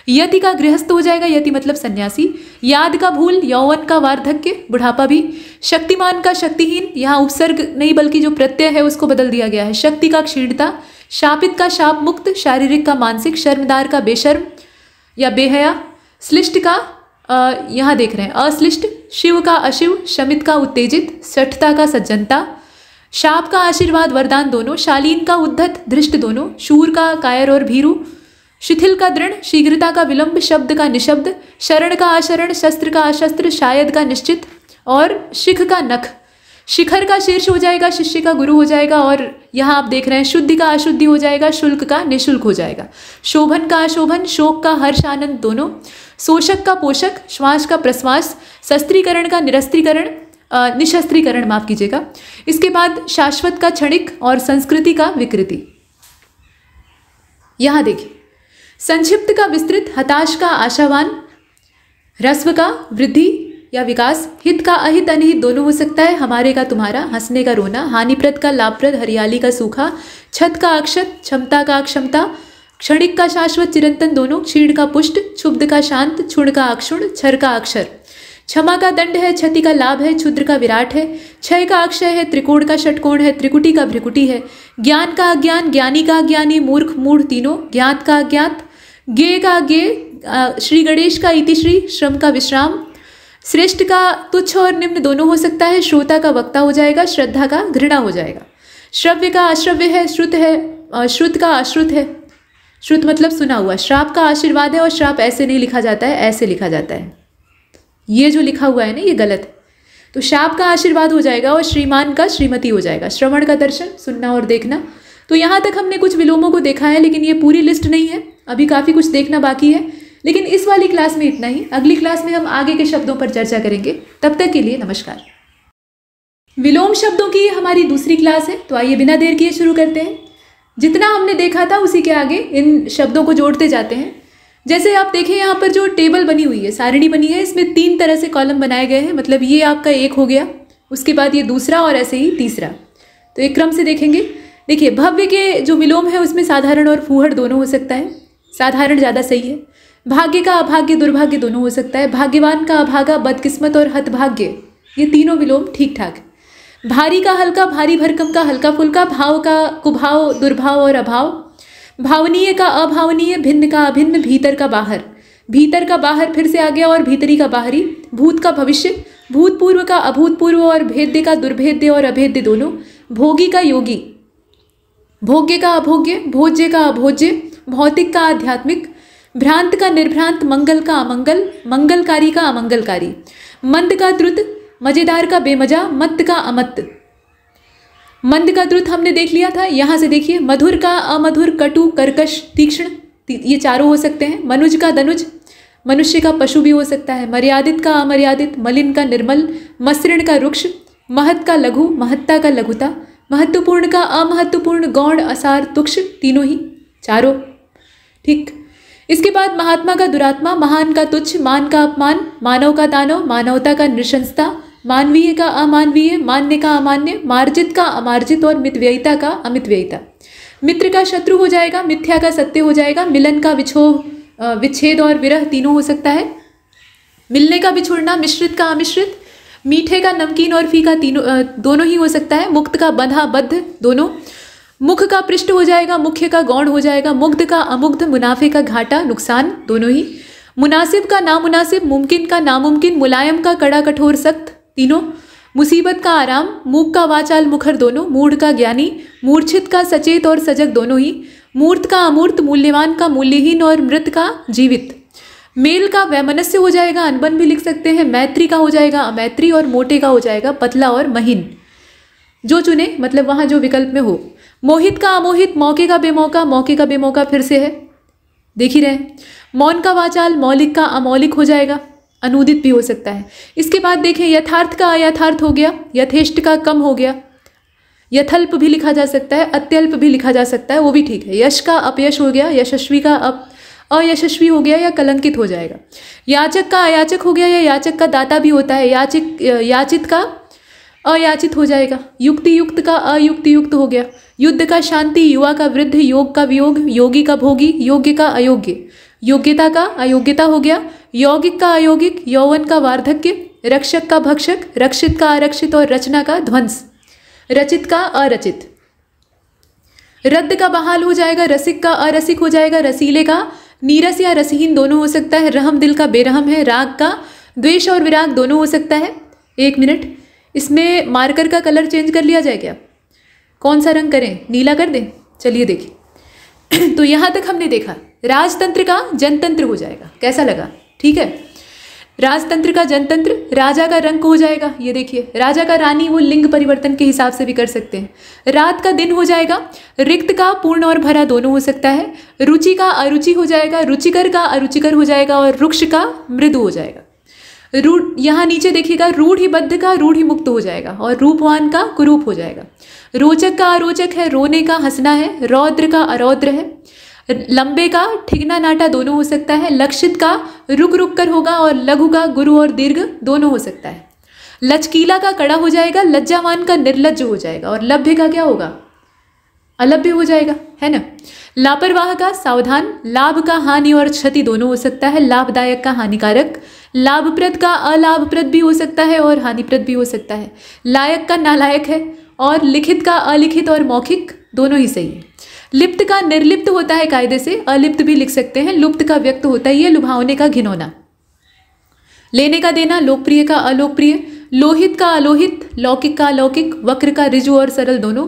यति का गृहस्थ हो जाएगा, यति मतलब सन्यासी, याद का भूल, यौवन का वार्धक्य बुढ़ापा भी, शक्तिमान का शक्तिहीन, यहाँ उपसर्ग नहीं बल्कि जो प्रत्यय है उसको बदल दिया गया है, शक्ति का क्षीणता, शापित का शाप मुक्त, शारीरिक का मानसिक, शर्मदार का बेशर्म या बेहया, श्लिष्ट का यहाँ देख रहे हैं अश्लिष्ट, शिव का अशिव, शमित का उत्तेजित, सठता का सज्जनता, शाप का आशीर्वाद वरदान दोनों, शालीन का उद्धत धृष्ट दोनों, शूर का कायर और भीरू, शिथिल का दृढ़, शीघ्रता का विलंब, शब्द का निशब्द, शरण का अशरण, शस्त्र का अशस्त्र, शायद का निश्चित और शिख का नख, शिखर का शीर्ष हो जाएगा, शिष्य का गुरु हो जाएगा और यहाँ आप देख रहे हैं शुद्धि का अशुद्धि हो जाएगा, शुल्क का निशुल्क हो जाएगा, शोभन का अशोभन, शोक का हर्ष आनंद दोनों, शोषक का पोषक, श्वास का प्रश्वास, शस्त्रीकरण का निरस्त्रीकरण, निशस्त्रीकरण माफ कीजिएगा, इसके बाद शाश्वत का क्षणिक और संस्कृति का विकृति। यहाँ देखिए संक्षिप्त का विस्तृत, हताश का आशावान, ह्रस्व का वृद्धि या विकास, हित का अहित अनहित दोनों हो सकता है, हमारे का तुम्हारा, हंसने का रोना, हानिप्रद का लाभप्रद, हरियाली का सूखा, छत का अक्षत, क्षमता का अक्षमता, क्षणिक का शाश्वत चिरंतन दोनों, क्षीण का पुष्ट, क्षुब्ध का शांत, क्षुण का अक्षुण, क्षर का अक्षर, क्षमा का दंड है, क्षति का लाभ है, क्षुद्र का विराट है, क्षय का अक्षय है, त्रिकोण का षटकोण है, त्रिकुटी का भ्रिकुटी है, ज्ञान का अज्ञान, ज्ञानी का अज्ञानी, मूर्ख मूढ़ तीनों, ज्ञात का अज्ञात, ज्ञेय का अज्ञेय, श्री गणेश का इतिश्री, श्रम का विश्राम, श्रेष्ठ का तुच्छ और निम्न दोनों हो सकता है, श्रोता का वक्ता हो जाएगा, श्रद्धा का घृणा हो जाएगा, श्रव्य का अश्रव्य है, श्रुत है, श्रुत का अश्रुत है, श्रुत मतलब सुना हुआ, श्राप का आशीर्वाद है और श्राप ऐसे नहीं लिखा जाता है, ऐसे लिखा जाता है, ये जो लिखा हुआ है ना ये गलत है, तो शाप का आशीर्वाद हो जाएगा और श्रीमान का श्रीमती हो जाएगा, श्रवण का दर्शन सुनना और देखना। तो यहाँ तक हमने कुछ विलोमों को देखा है, लेकिन ये पूरी लिस्ट नहीं है, अभी काफ़ी कुछ देखना बाकी है, लेकिन इस वाली क्लास में इतना ही। अगली क्लास में हम आगे के शब्दों पर चर्चा करेंगे, तब तक के लिए नमस्कार। विलोम शब्दों की हमारी दूसरी क्लास है, तो आइए बिना देर किए शुरू करते हैं। जितना हमने देखा था उसी के आगे इन शब्दों को जोड़ते जाते हैं। जैसे आप देखें यहाँ पर जो टेबल बनी हुई है, सारणी बनी है, इसमें 3 तरह से कॉलम बनाए गए हैं, मतलब ये आपका एक हो गया, उसके बाद ये दूसरा और ऐसे ही तीसरा। तो एक क्रम से देखेंगे। देखिए भव्य के जो विलोम है उसमें साधारण और फूहड़ दोनों हो सकता है, साधारण ज़्यादा सही है। भाग्य का अभाग्य दुर्भाग्य दोनों हो सकता है, भाग्यवान का अभागा बदकिस्मत और हतभाग्य ये तीनों विलोम ठीक ठाक। भारी का हल्का, भारी भरकम का हल्का फुल्का, भाव का कुभाव दुर्भाव और अभाव, भावनीय का अभावनीय, भिन्न का अभिन्न, भीतर का बाहर, भीतर का बाहर फिर से आ गया और भीतरी का बाहरी, भूत का भविष्य, भूतपूर्व का अभूतपूर्व और भेद्य का दुर्भेद्य और अभेद्य दोनों, भोगी का योगी, भोग्य का अभोग्य, भोज्य का अभोज्य, भौतिक का आध्यात्मिक, भ्रांत का निर्भ्रांत, मंगल का अमंगल, मंगलकारी का अमंगलकारी, मंद का द्रुत, मजेदार का बेमजा, मत्त का अमत्त। मंद का द्रुत हमने देख लिया था, यहाँ से देखिए मधुर का अमधुर, कटु कर्कश तीक्ष्ण, ये चारों हो सकते हैं। मनुज का दनुज, मनुष्य का पशु भी हो सकता है। मर्यादित का अमर्यादित, मलिन का निर्मल, मसृण का रुक्ष, महत का लघु, महत्ता का लघुता, महत्वपूर्ण का अमहत्वपूर्ण, गौण असार तुक्ष, तीनों ही चारों ठीक। इसके बाद महात्मा का दुरात्मा, महान का तुच्छ, मान का अपमान, मानव का दानव, मानवता का नृशंसता, मानवीय का अमानवीय, मान्य का अमान्य, मार्जित का अमार्जित और मितव्ययिता का अमितव्ययिता। मित्र का शत्रु हो जाएगा, मिथ्या का सत्य हो जाएगा, मिलन का विच्छेद और विरह तीनों हो सकता है। मिलने का बिछुड़ना, मिश्रित का अमिश्रित, मीठे का नमकीन और फीका तीनों दोनों ही हो सकता है। मुक्त का बंधा बद्ध दोनों, मुख का पृष्ठ हो जाएगा, मुख्य का गौण हो जाएगा, मुग्ध का अमुग्ध, मुनाफे का घाटा नुकसान दोनों ही। मुनासिब का नामुनासिब, मुमकिन का नामुमकिन, मुलायम का कड़ा कठोर सख्त, तीनों। मुसीबत का आराम, मूक का वाचाल मुखर दोनों, मूढ़ का ज्ञानी, मूर्छित का सचेत और सजग दोनों ही, मूर्त का अमूर्त, मूल्यवान का मूल्यहीन और मृत का जीवित। मेल का वैमनस्य हो जाएगा, अनबन भी लिख सकते हैं। मैत्री का हो जाएगा अमैत्री, और मोटे का हो जाएगा पतला और महीन। जो चुने मतलब वहां जो विकल्प में हो। मोहित का अमोहित, मौके का बेमौका, मौके का बेमौका फिर से है, देख ही रहे। मौन का वाचाल, मौलिक का अमौलिक हो जाएगा, अनुदित भी हो सकता है। इसके बाद देखें, यथार्थ का अयथार्थ हो गया, यथेष्ट का कम हो गया, यथल्प भी लिखा जा सकता है, अत्यल्प भी लिखा जा सकता है, वो भी ठीक है। यश का अपयश हो गया, यशस्वी का अयशस्वी हो गया या कलंकित हो जाएगा। याचक का अयाचक हो गया, या याचक का दाता भी होता है, याचित का अयाचित हो जाएगा। युक्ति युक्त का अयुक्ति युक्त हो गया। युद्ध का शांति, युवा का वृद्ध, योग का वियोग, योगी का भोगी, योग्य का अयोग्य, योग्यता का अयोग्यता हो गया। यौगिक का अयौगिक, यौवन का वार्धक्य, रक्षक का भक्षक, रक्षित का आरक्षित और रचना का ध्वंस, रचित का अरचित। रद्द का बहाल हो जाएगा, रसिक का अरसिक हो जाएगा, रसीले का नीरस या रसहीन दोनों हो सकता है। रहम दिल का बेरहम है, राग का द्वेष और विराग दोनों हो सकता है। 1 मिनट, इसमें मार्कर का कलर चेंज कर लिया जाए क्या? कौन सा रंग करें, नीला कर दें? चलिए देखिए। तो यहाँ तक हमने देखा राजतंत्र का जनतंत्र हो जाएगा, कैसा लगा? ठीक है, राजतंत्र का जनतंत्र। राजा का रंग हो जाएगा, ये देखिए, राजा का रानी, वो लिंग परिवर्तन के हिसाब से भी कर सकते हैं। रात का दिन हो जाएगा, रिक्त का पूर्ण और भरा दोनों हो सकता है। रुचि का अरुचि हो जाएगा, रुचिकर का अरुचिकर हो जाएगा, और रुक्ष का मृदु हो जाएगा। यहाँ नीचे देखिएगा, रूढ़िबद्ध का रूढ़ि मुक्त हो जाएगा, और रूपवान का कुरूप हो जाएगा। रोचक का अरोचक है, रोने का हंसना है, रौद्र का अरौद्र है। लंबे का ठिगना नाटा दोनों हो सकता है। लक्षित का रुक रुक कर होगा, और लघु का गुरु और दीर्घ दोनों हो सकता है। लचकीला का कड़ा हो जाएगा, लज्जावान का निर्लज्ज हो जाएगा, और लभ्य का क्या होगा? अलभ्य हो जाएगा, है ना। लापरवाह का सावधान, लाभ का हानि और क्षति दोनों हो सकता है। लाभदायक का हानिकारक, लाभप्रद का अलाभप्रद भी हो सकता है, और हानिप्रद भी हो सकता है। लायक का नालायक है, और लिखित का अलिखित और मौखिक दोनों ही सही है। लिप्त का निर्लिप्त होता है कायदे से, अलिप्त भी लिख सकते हैं। लुप्त का व्यक्त होता ही है, लुभावने का घिनौना। लेने का देना, लोकप्रिय का अलोकप्रिय, लोहित का अलोहित, लौकिक का अलौकिक, वक्र का ऋजु और सरल दोनों।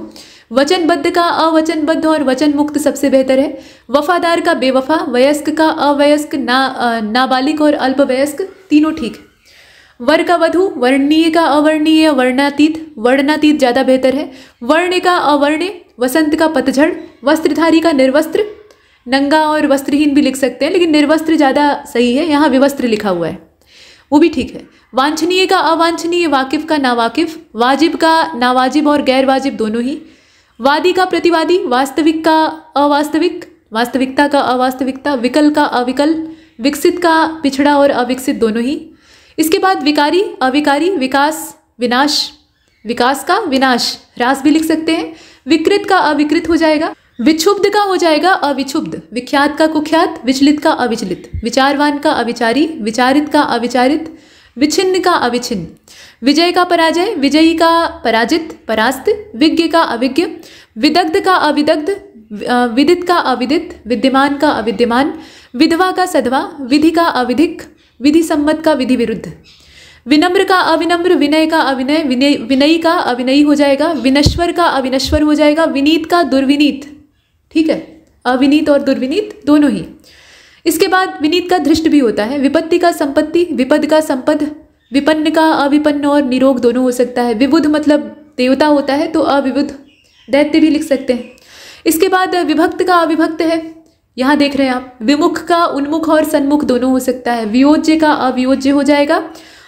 वचनबद्ध का अवचनबद्ध और वचन मुक्त सबसे बेहतर है। वफादार का बेवफा, वयस्क का अवयस्क, नाबालिग और अल्पवयस्क तीनों ठीक है। वर का वधु, वर्णीय का अवर्णीय, वर्णातीत, वर्णातीत ज़्यादा बेहतर है। वर्ण का अवर्ण्य, वसंत का पतझड़, वस्त्रधारी का निर्वस्त्र, नंगा और वस्त्रहीन भी लिख सकते हैं, लेकिन निर्वस्त्र ज़्यादा सही है, यहाँ विवस्त्र लिखा हुआ है, वो भी ठीक है। वांछनीय का अवांछनीय, वाकिफ का नावाकिफ, वाजिब का नावाजिब और गैर वाजिब दोनों ही। वादी का प्रतिवादी, वास्तविक का अवास्तविक, वास्तविकता का अवास्तविकता, विकल का अविकल, विकसित का पिछड़ा और अविकसित दोनों ही। इसके बाद विकारी, अविकारी, विकास, विनाश, विकास का विनाश, ह्रास भी लिख सकते हैं। विकृत का अविकृत हो जाएगा। विक्षुब्ध का हो जाएगा अविक्षुब्ध। विख्यात का कुख्यात, विचलित का अविचलित, विचारवान का अविचारी, विचारित का अविचारित, विच्छिन्न का अविच्छिन्न। विजय का पराजय, विजयी का पराजित, परास्त, विज्ञ का अविज्ञ, विदग्ध का अविदग्ध, विदित का अविदित, विद्यमान का अविद्यमान, विधवा का सधवा, विधि का अविधिक, विधि सम्मत का विधि विरुद्ध। विनम्र का अविनम्र, विनय का अविनय, विनयी का अविनयी हो जाएगा। विनश्वर का अविनश्वर हो जाएगा। विनीत का दुर्विनीत, ठीक है, अविनीत और दुर्विनीत दोनों ही। इसके बाद विनीत का धृष्ट भी होता है। विपत्ति का संपत्ति, विपद का संपद, विपन्न का अविपन्न और निरोग दोनों हो सकता है। विबुध मतलब देवता होता है, तो अविबुध दैत्य भी लिख सकते हैं। इसके बाद विभक्त का अविभक्त है, यहाँ देख रहे हैं आप। विमुख का उन्मुख और सन्मुख दोनों हो सकता है। वियोज्य का अवियोज्य हो जाएगा,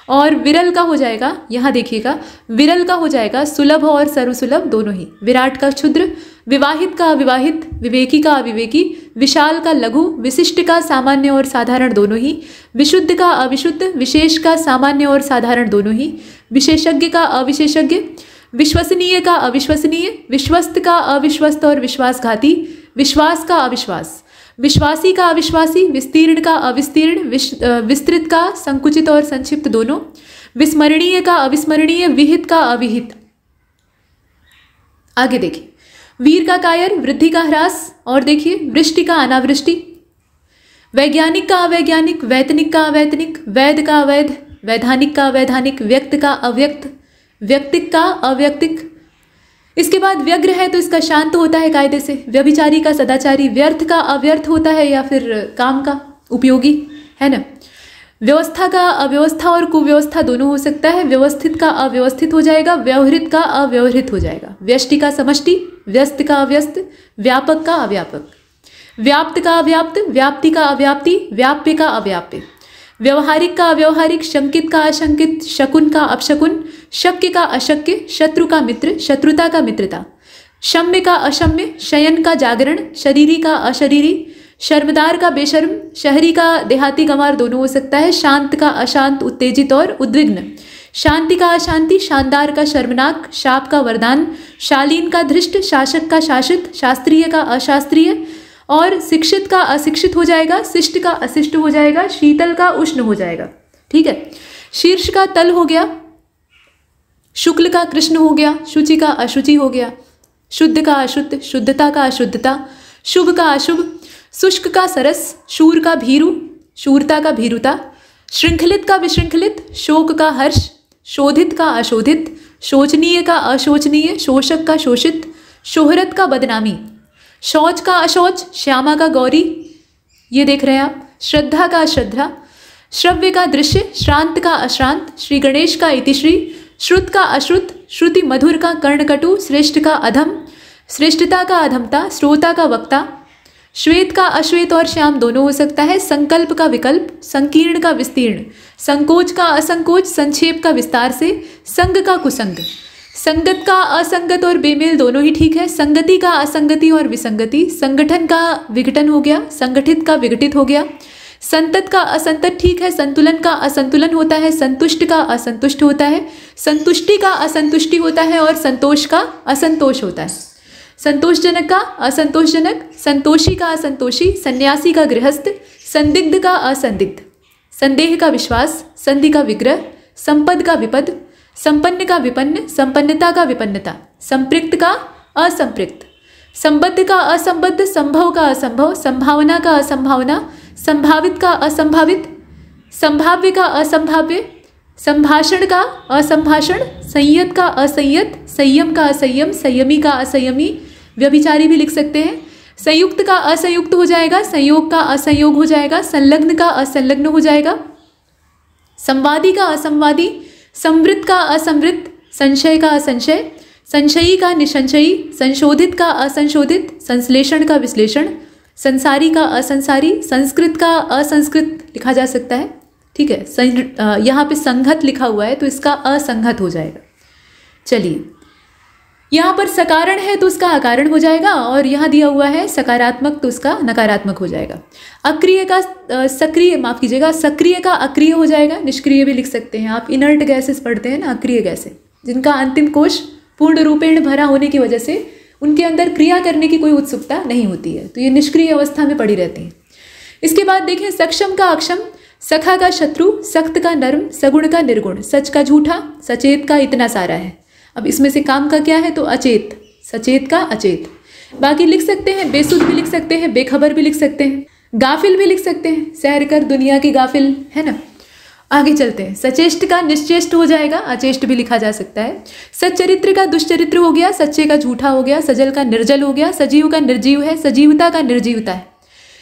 और विरल का हो जाएगा, यहाँ देखिएगा, विरल का हो जाएगा सुलभ और सर्वसुलभ दोनों ही। विराट का क्षुद्र, विवाहित का अविवाहित, विवेकी का अविवेकी, विशाल का लघु, विशिष्ट का सामान्य और साधारण दोनों ही, विशुद्ध का अविशुद्ध, विशेष का सामान्य और साधारण दोनों ही, विशेषज्ञ का अविशेषज्ञ, विश्वसनीय का अविश्वसनीय, विश्वस्त का अविश्वस्त और विश्वासघाती, विश्वास का अविश्वास, विश्वासी का अविश्वासी, विस्तीर्ण का अविस्तीर्ण, विस्तृत का संकुचित और संक्षिप्त दोनों, विस्मरणीय का अविस्मरणीय, विहित का अविहित। आगे देखिए, वीर का कायर, वृद्धि का ह्रास, और देखिए वृष्टि का अनावृष्टि, वैज्ञानिक का अवैज्ञानिक, वैतनिक का अवैतनिक, वैध का अवैध, वैधानिक का अवैधानिक, व्यक्त का अव्यक्त, व्यक्तिक का अव्यक्तिक। इसके बाद व्यग्र है तो इसका शांत होता है कायदे से, व्यभिचारी का सदाचारी, व्यर्थ का अव्यर्थ होता है या फिर काम का उपयोगी, है ना। व्यवस्था का अव्यवस्था और कुव्यवस्था दोनों हो सकता है, व्यवस्थित का अव्यवस्थित हो जाएगा, व्यवहृत का अव्यवहृत हो जाएगा, व्यष्टि का समष्टि, व्यस्त का अव्यस्त, व्यापक का अव्यापक, व्याप्त का अव्याप्त, व्याप्ति का अव्याप्ति, व्याप्य का अव्याप्य, व्यवहारिक का अव्यवहारिक, शंकित का अशंकित, शकुन का अपशकुन, शक्य का अशक्य, शत्रु का मित्र, शत्रुता का मित्रता, शम्य का अशम्य, शयन का जागरण, शरीरी का अशरीरी, शर्मदार का बेशर्म, शहरी का देहाती गंवार दोनों हो सकता है, शांत का अशांत, उत्तेजित और उद्विग्न, शांति का अशांति, शानदार का शर्मनाक, शाप का वरदान, शालीन का धृष्ट, शासक का शासित, शास्त्रीय का अशास्त्रीय और शिक्षित का अशिक्षित हो जाएगा, शिष्ट का अशिष्ट हो जाएगा, शीतल का उष्ण हो जाएगा। ठीक है, शीर्ष का तल हो गया, शुक्ल का कृष्ण हो गया, शुचि का अशुचि हो गया, शुद्ध का अशुद्ध, शुद्धता का अशुद्धता, शुभ का अशुभ, शुष्क का सरस, शूर का भीरु, शूरता का भीरुता, श्रृंखलित का विशृंखलित, शोक का हर्ष, शोधित का अशोधित, शोचनीय का अशोचनीय, शोषक का शोषित, शोहरत का बदनामी, शौच का अशौच, श्यामा का गौरी, ये देख रहे हैं आप, श्रद्धा का अश्रद्धा, श्रव्य का दृश्य, श्रांत का अश्रांत, श्री गणेश का इतिश्री, श्रुत का अश्रुत, श्रुति मधुर का कर्णकटु, श्रेष्ठ का अधम, श्रेष्ठता का अधमता, श्रोता का वक्ता, श्वेत का अश्वेत और श्याम दोनों हो सकता है, संकल्प का विकल्प, संकीर्ण का विस्तीर्ण, संकोच का असंकोच, संक्षेप का विस्तार से, संग का कुसंग, संगत का असंगत और बेमेल दोनों ही ठीक है, संगति का असंगति और विसंगति, संगठन का विघटन हो गया, संगठित का विघटित हो गया, संतत का असंतत ठीक है, संतुलन का असंतुलन होता है, संतुष्ट का असंतुष्ट होता है, संतुष्टि का असंतुष्टि होता है और संतोष का असंतोष होता है, संतोषजनक का असंतोषजनक, संतोषी का असंतोषी, सन्यासी का गृहस्थ, संदिग्ध का असंदिग्ध, संदेह का विश्वास, संधि का विग्रह, संपद का विपद, संपन्न का विपन्न, संपन्नता का विपन्नता, संपृक्त का असंपृक्त, संबद्ध का असंबद्ध, संभव का असंभव, संभावना का असंभावना, संभावित का असंभावित, संभाव्य का असंभाव्य, संभाषण का असंभाषण, संयत का असंयत, संयम का असंयम, संयमी का असंयमी, व्यभिचारी भी लिख सकते हैं, संयुक्त का असंयुक्त हो जाएगा, संयोग का असंयोग हो जाएगा, संलग्न का असंलग्न हो जाएगा, संवादी का असंवादी, संवृत का असंवृत, संशय का असंशय, संशयी का निसंशयी, संशोधित का असंशोधित, संश्लेषण का विश्लेषण, संसारी का असंसारी, संस्कृत का असंस्कृत लिखा जा सकता है। ठीक है, यहाँ पे संघत लिखा हुआ है तो इसका असंघत हो जाएगा। चलिए, यहाँ पर सकारण है तो उसका अकारण हो जाएगा और यहाँ दिया हुआ है सकारात्मक तो उसका नकारात्मक हो जाएगा। अक्रिय का सक्रिय, माफ कीजिएगा, सक्रिय का अक्रिय हो जाएगा, निष्क्रिय भी लिख सकते हैं आप। इनर्ट गैसेस पढ़ते हैं ना, अक्रिय गैसें जिनका अंतिम कोश पूर्ण रूपेण भरा होने की वजह से उनके अंदर क्रिया करने की कोई उत्सुकता नहीं होती है, तो ये निष्क्रिय अवस्था में पड़ी रहती हैं। इसके बाद देखें, सक्षम का अक्षम, सखा का शत्रु, सख्त का नर्म, सगुण का निर्गुण, सच का झूठा, सचेत का इतना सारा है। अब इसमें से काम का क्या है तो अचेत, सचेत का अचेत। बाकी लिख सकते हैं, बेसुध भी लिख सकते हैं, बेखबर भी लिख सकते हैं, गाफिल भी लिख सकते हैं, सैर कर दुनिया की गाफिल, है ना। आगे चलते हैं, सचेष्ट का निश्चेष्ट हो जाएगा, अचेष्ट भी लिखा जा सकता है। सच्चरित्र का दुष्चरित्र हो गया, सच्चे का झूठा हो गया, सजल का निर्जल हो गया, सजीव का निर्जीव है, सजीवता का निर्जीवता है।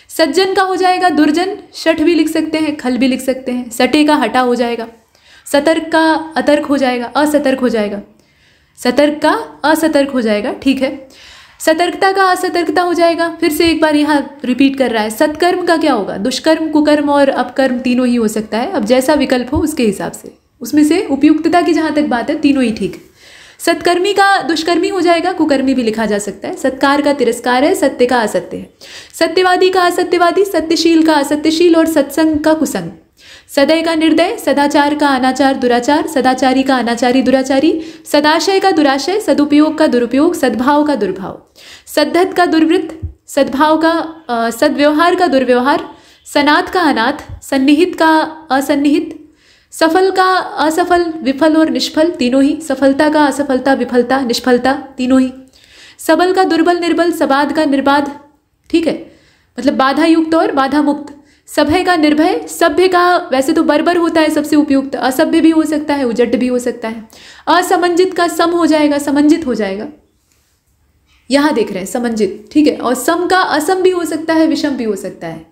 सज्जन का हो जाएगा दुर्जन, शठ भी लिख सकते हैं, खल भी लिख सकते हैं। सटे का हटा हो जाएगा, सतर्क का अतर्क हो जाएगा, असतर्क हो जाएगा, सतर्क का असतर्क हो जाएगा। ठीक है, सतर्कता का असतर्कता हो जाएगा। फिर से एक बार यहाँ रिपीट कर रहा है, सत्कर्म का क्या होगा, दुष्कर्म, कुकर्म और अपकर्म तीनों ही हो सकता है। अब जैसा विकल्प हो उसके हिसाब से, उसमें से उपयुक्तता की जहाँ तक बात है तीनों ही ठीक है। सत्कर्मी का दुष्कर्मी हो जाएगा, कुकर्मी भी लिखा जा सकता है। सत्कार का तिरस्कार है, सत्य का असत्य है। सत्यवादी का असत्यवादी, सत्यशील का असत्यशील और सत्संग का कुसंग। सदय का निर्दय, सदाचार का अनाचार दुराचार, सदाचारी का अनाचारी दुराचारी, सदाशय का दुराशय, सदुपयोग का दुरुपयोग, सद्भाव का दुर्भाव, सद्धत का दुर्वृत्त, सद्भाव का सद्व्यवहार का दुर्व्यवहार, सनाथ का अनाथ, सन्निहित का असन्निहित, सफल का असफल, विफल और निष्फल तीनों ही, सफलता का असफलता, विफलता, निष्फलता तीनों ही, सबल का दुर्बल निर्बल, सबाद का निर्बाध, ठीक है, मतलब बाधा युक्त और बाधा मुक्त, सभय का निर्भय, सभ्य का वैसे तो बर्बर होता है सबसे उपयुक्त, असभ्य भी हो सकता है, उजट भी हो सकता है। असमंजित का सम हो जाएगा, समंजित हो जाएगा, यहां देख रहे हैं समंजित, ठीक है। और सम का असम भी हो सकता है, विषम भी हो सकता है।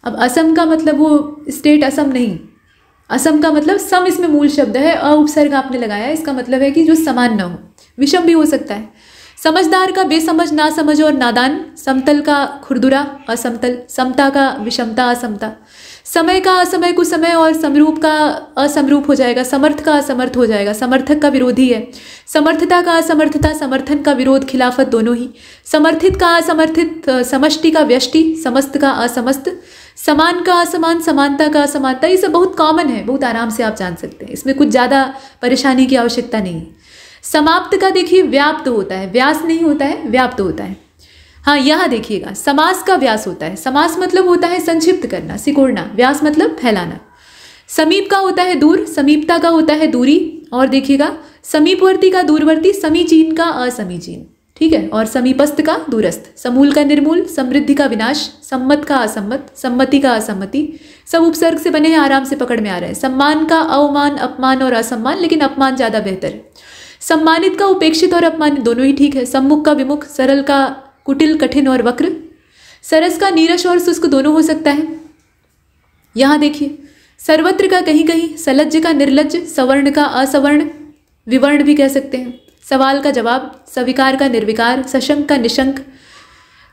अब असम का मतलब वो स्टेट असम नहीं, असम का मतलब सम इसमें मूल शब्द है, अ उपसर्ग आपने लगाया, इसका मतलब है कि जो समान ना हो। विषम भी हो सकता है। समझदार का बेसमझ, ना समझ और नादान, समतल का खुरदुरा, असमतल, समता का विषमता, असमता, समय का असमय कुसमय और समरूप का असमरूप हो जाएगा, समर्थ का असमर्थ हो जाएगा, समर्थक का विरोधी है, समर्थता का असमर्थता, समर्थन का विरोध, खिलाफत दोनों ही, समर्थित का असमर्थित, समष्टि का व्यष्टि, समस्त का असमस्त, समान का असमान, समानता का असमानता। ये सब बहुत कॉमन है, बहुत आराम से आप जान सकते हैं, इसमें कुछ ज़्यादा परेशानी की आवश्यकता नहीं है। समाप्त का देखिए व्याप्त होता है, व्यास नहीं होता है, व्याप्त होता है। हाँ यहाँ देखिएगा, समास का व्यास होता है, समास मतलब होता है संक्षिप्त करना, सिकोड़ना, व्यास मतलब फैलाना। समीप का होता है दूर, समीपता का होता है दूरी, और देखिएगा समीपवर्ती का दूरवर्ती, समीचीन का असमीचीन, ठीक है। और समीपस्थ का दूरस्थ, समूल का निर्मूल, समृद्धि का विनाश, सम्मत का असम्मत, सम्मति का असम्मति, सब उपसर्ग से बने हैं, आराम से पकड़ में आ रहे हैं। सम्मान का अवमान, अपमान और असम्मान, लेकिन अपमान ज़्यादा बेहतर है। सम्मानित का उपेक्षित और अपमानित दोनों ही ठीक है। सम्मुख का विमुख, सरल का कुटिल, कठिन और वक्र, सरस का नीरस और शुष्क दोनों हो सकता है। यहाँ देखिए सर्वत्र का कहीं कहीं, सलज्ज का निर्लज्ज, सवर्ण का असवर्ण, विवर्ण भी कह सकते हैं। सवाल का जवाब, सविकार का निर्विकार, सशंक का निशंक,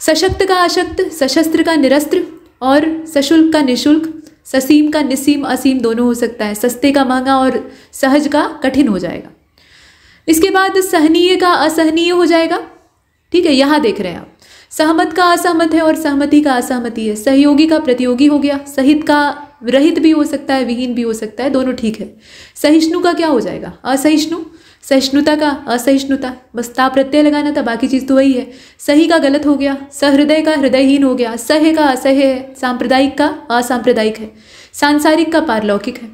सशक्त का अशक्त, सशस्त्र का निरस्त्र और सशुल्क का निशुल्क, ससीम का निसीम, असीम दोनों हो सकता है। सस्ते का महंगा और सहज का कठिन हो जाएगा। इसके बाद सहनीय का असहनीय हो जाएगा, ठीक है। यहाँ देख रहे हैं आप, सहमत का असहमत है और सहमति का असहमति है। सहयोगी का प्रतियोगी हो गया, सहित का रहित भी हो सकता है, विहीन भी हो सकता है, दोनों ठीक है। सहिष्णु का क्या हो जाएगा, असहिष्णु, सहिष्णुता का असहिष्णुता, बस ता प्रत्यय लगाना था, बाकी चीज़ तो वही है। सही का गलत हो गया, सहृदय का हृदयहीन हो गया, सह्य का असह्य है, सांप्रदायिक का असांप्रदायिक है, सांसारिक का पारलौकिक है।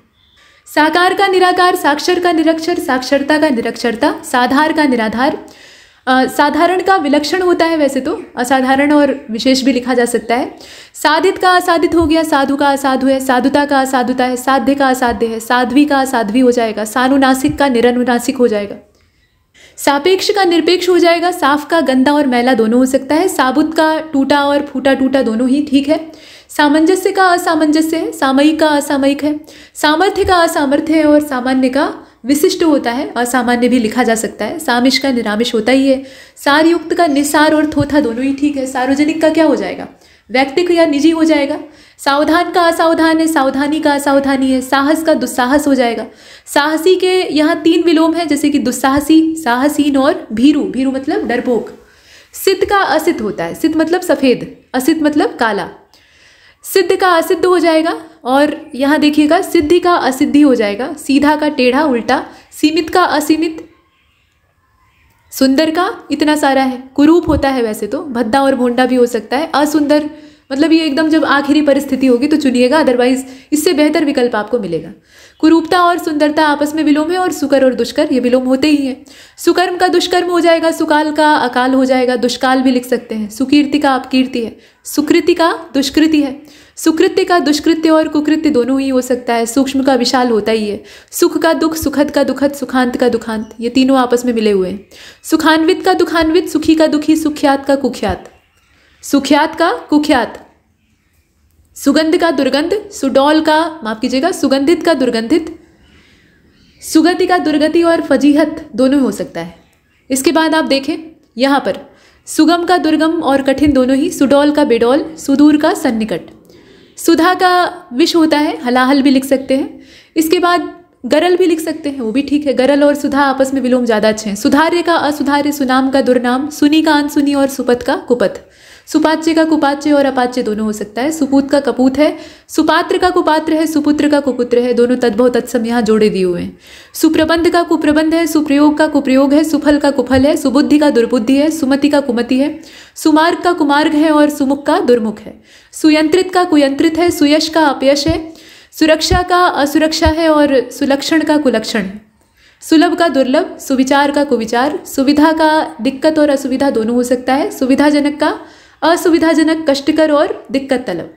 साकार का निराकार, साक्षर का निरक्षर, साक्षरता का निरक्षरता, साधार का निराधार, साधारण का विलक्षण होता है वैसे तो, असाधारण और विशेष भी लिखा जा सकता है। साधित का असाधित हो गया, साधु का असाधु है, साधुता का असाधुता है, साध्य का असाध्य है, साध्वी का असाध्वी हो जाएगा, सानुनासिक का निरनुनासिक हो जाएगा, सापेक्ष का निरपेक्ष हो जाएगा, साफ का गंदा और मैला दोनों हो सकता है, साबुत का टूटा और फूटा टूटा दोनों ही ठीक है। सामंजस्य का असामंजस्य है, सामयिक का असामयिक है, सामर्थ्य का असामर्थ्य है और सामान्य का विशिष्ट होता है, असामान्य भी लिखा जा सकता है। सामिश का निरामिष होता ही है, सारयुक्त का निसार और थोथा दोनों ही ठीक है। सार्वजनिक का क्या हो जाएगा, वैयक्तिक या निजी हो जाएगा। सावधान का असावधान है, सावधानी का असावधानी है, साहस का दुस्साहस हो जाएगा। साहसी के यहाँ 3 विलोम है, जैसे कि दुस्साहसी, साहसीन और भीरू, भीरू मतलब डरपोक। सिद्ध का असिद्ध होता है, सिद्ध मतलब सफ़ेद, असिद्ध मतलब काला। सिद्ध का असिद्ध हो जाएगा और यहाँ देखिएगा सिद्धि का असिद्धि हो जाएगा। सीधा का टेढ़ा उल्टा, सीमित का असीमित, सुंदर का इतना सारा है। कुरूप होता है वैसे तो, भद्दा और भोंडा भी हो सकता है। असुंदर मतलब ये एकदम जब आखिरी परिस्थिति होगी तो चुनिएगा, अदरवाइज इससे बेहतर विकल्प आपको मिलेगा। कुरूपता और सुंदरता आपस में विलोम है और सुकर और दुष्कर ये विलोम होते ही हैं। सुकर्म का दुष्कर्म हो जाएगा, सुकाल का अकाल हो जाएगा, दुष्काल भी लिख सकते हैं। सुकीर्ति का अपकीर्ति है, सुकृति का दुष्कृति है, सुकृत्य का दुष्कृत्य और कुकृत्य दोनों ही हो सकता है। सूक्ष्म का विशाल होता ही है। सुख का दुख, सुखद का दुखद, सुखांत का दुखांत, ये तीनों आपस में मिले हुए हैं। सुखान्वित का दुखान्वित, सुखी का दुखी, सुख्यात का कुख्यात, सुख्यात का कुख्यात, सुगंध का दुर्गंध, सुडौल का माफ कीजिएगा सुगंधित का दुर्गंधित, सुगति का दुर्गति और फजीहत दोनों हो सकता है। इसके बाद आप देखें यहाँ पर सुगम का दुर्गम और कठिन दोनों ही, सुडौल का बेडौल, सुदूर का सन्निकट। सुधा का विष होता है, हलाहल भी लिख सकते हैं। इसके बाद गरल भी लिख सकते हैं, वो भी ठीक है। गरल और सुधा आपस में विलोम ज़्यादा अच्छे हैं। सुधार्य का असुधार्य, सुनाम का दुर्नाम, सुनी का अनसुनी और सुपथ का कुपथ। सुपाच्य का कुपाच्य और अपाच्य दोनों हो सकता है। सुपूत का कपूत है, सुपात्र का कुपात्र है, सुपुत्र का कुपुत्र है, दोनों तद्भव तत्सम यहाँ जोड़े दिए हुए हैं। सुप्रबंध का कुप्रबंध है, सुप्रयोग का कुप्रयोग है, सुफल का कुफल है, सुबुद्धि का दुर्बुद्धि है, सुमति का कुमति है, सुमार्ग का कुमार्ग है और सुमुख का दुर्मुख है। सुयंत्रित का कुयंत्रित है, सुयश का अपयश है, सुरक्षा का असुरक्षा है और सुलक्षण का कुलक्षण है। सुलभ का दुर्लभ, सुविचार का कुविचार, सुविधा का दिक्कत और असुविधा दोनों हो सकता है। सुविधाजनक का असुविधाजनक, कष्टकर और दिक्कत तलब।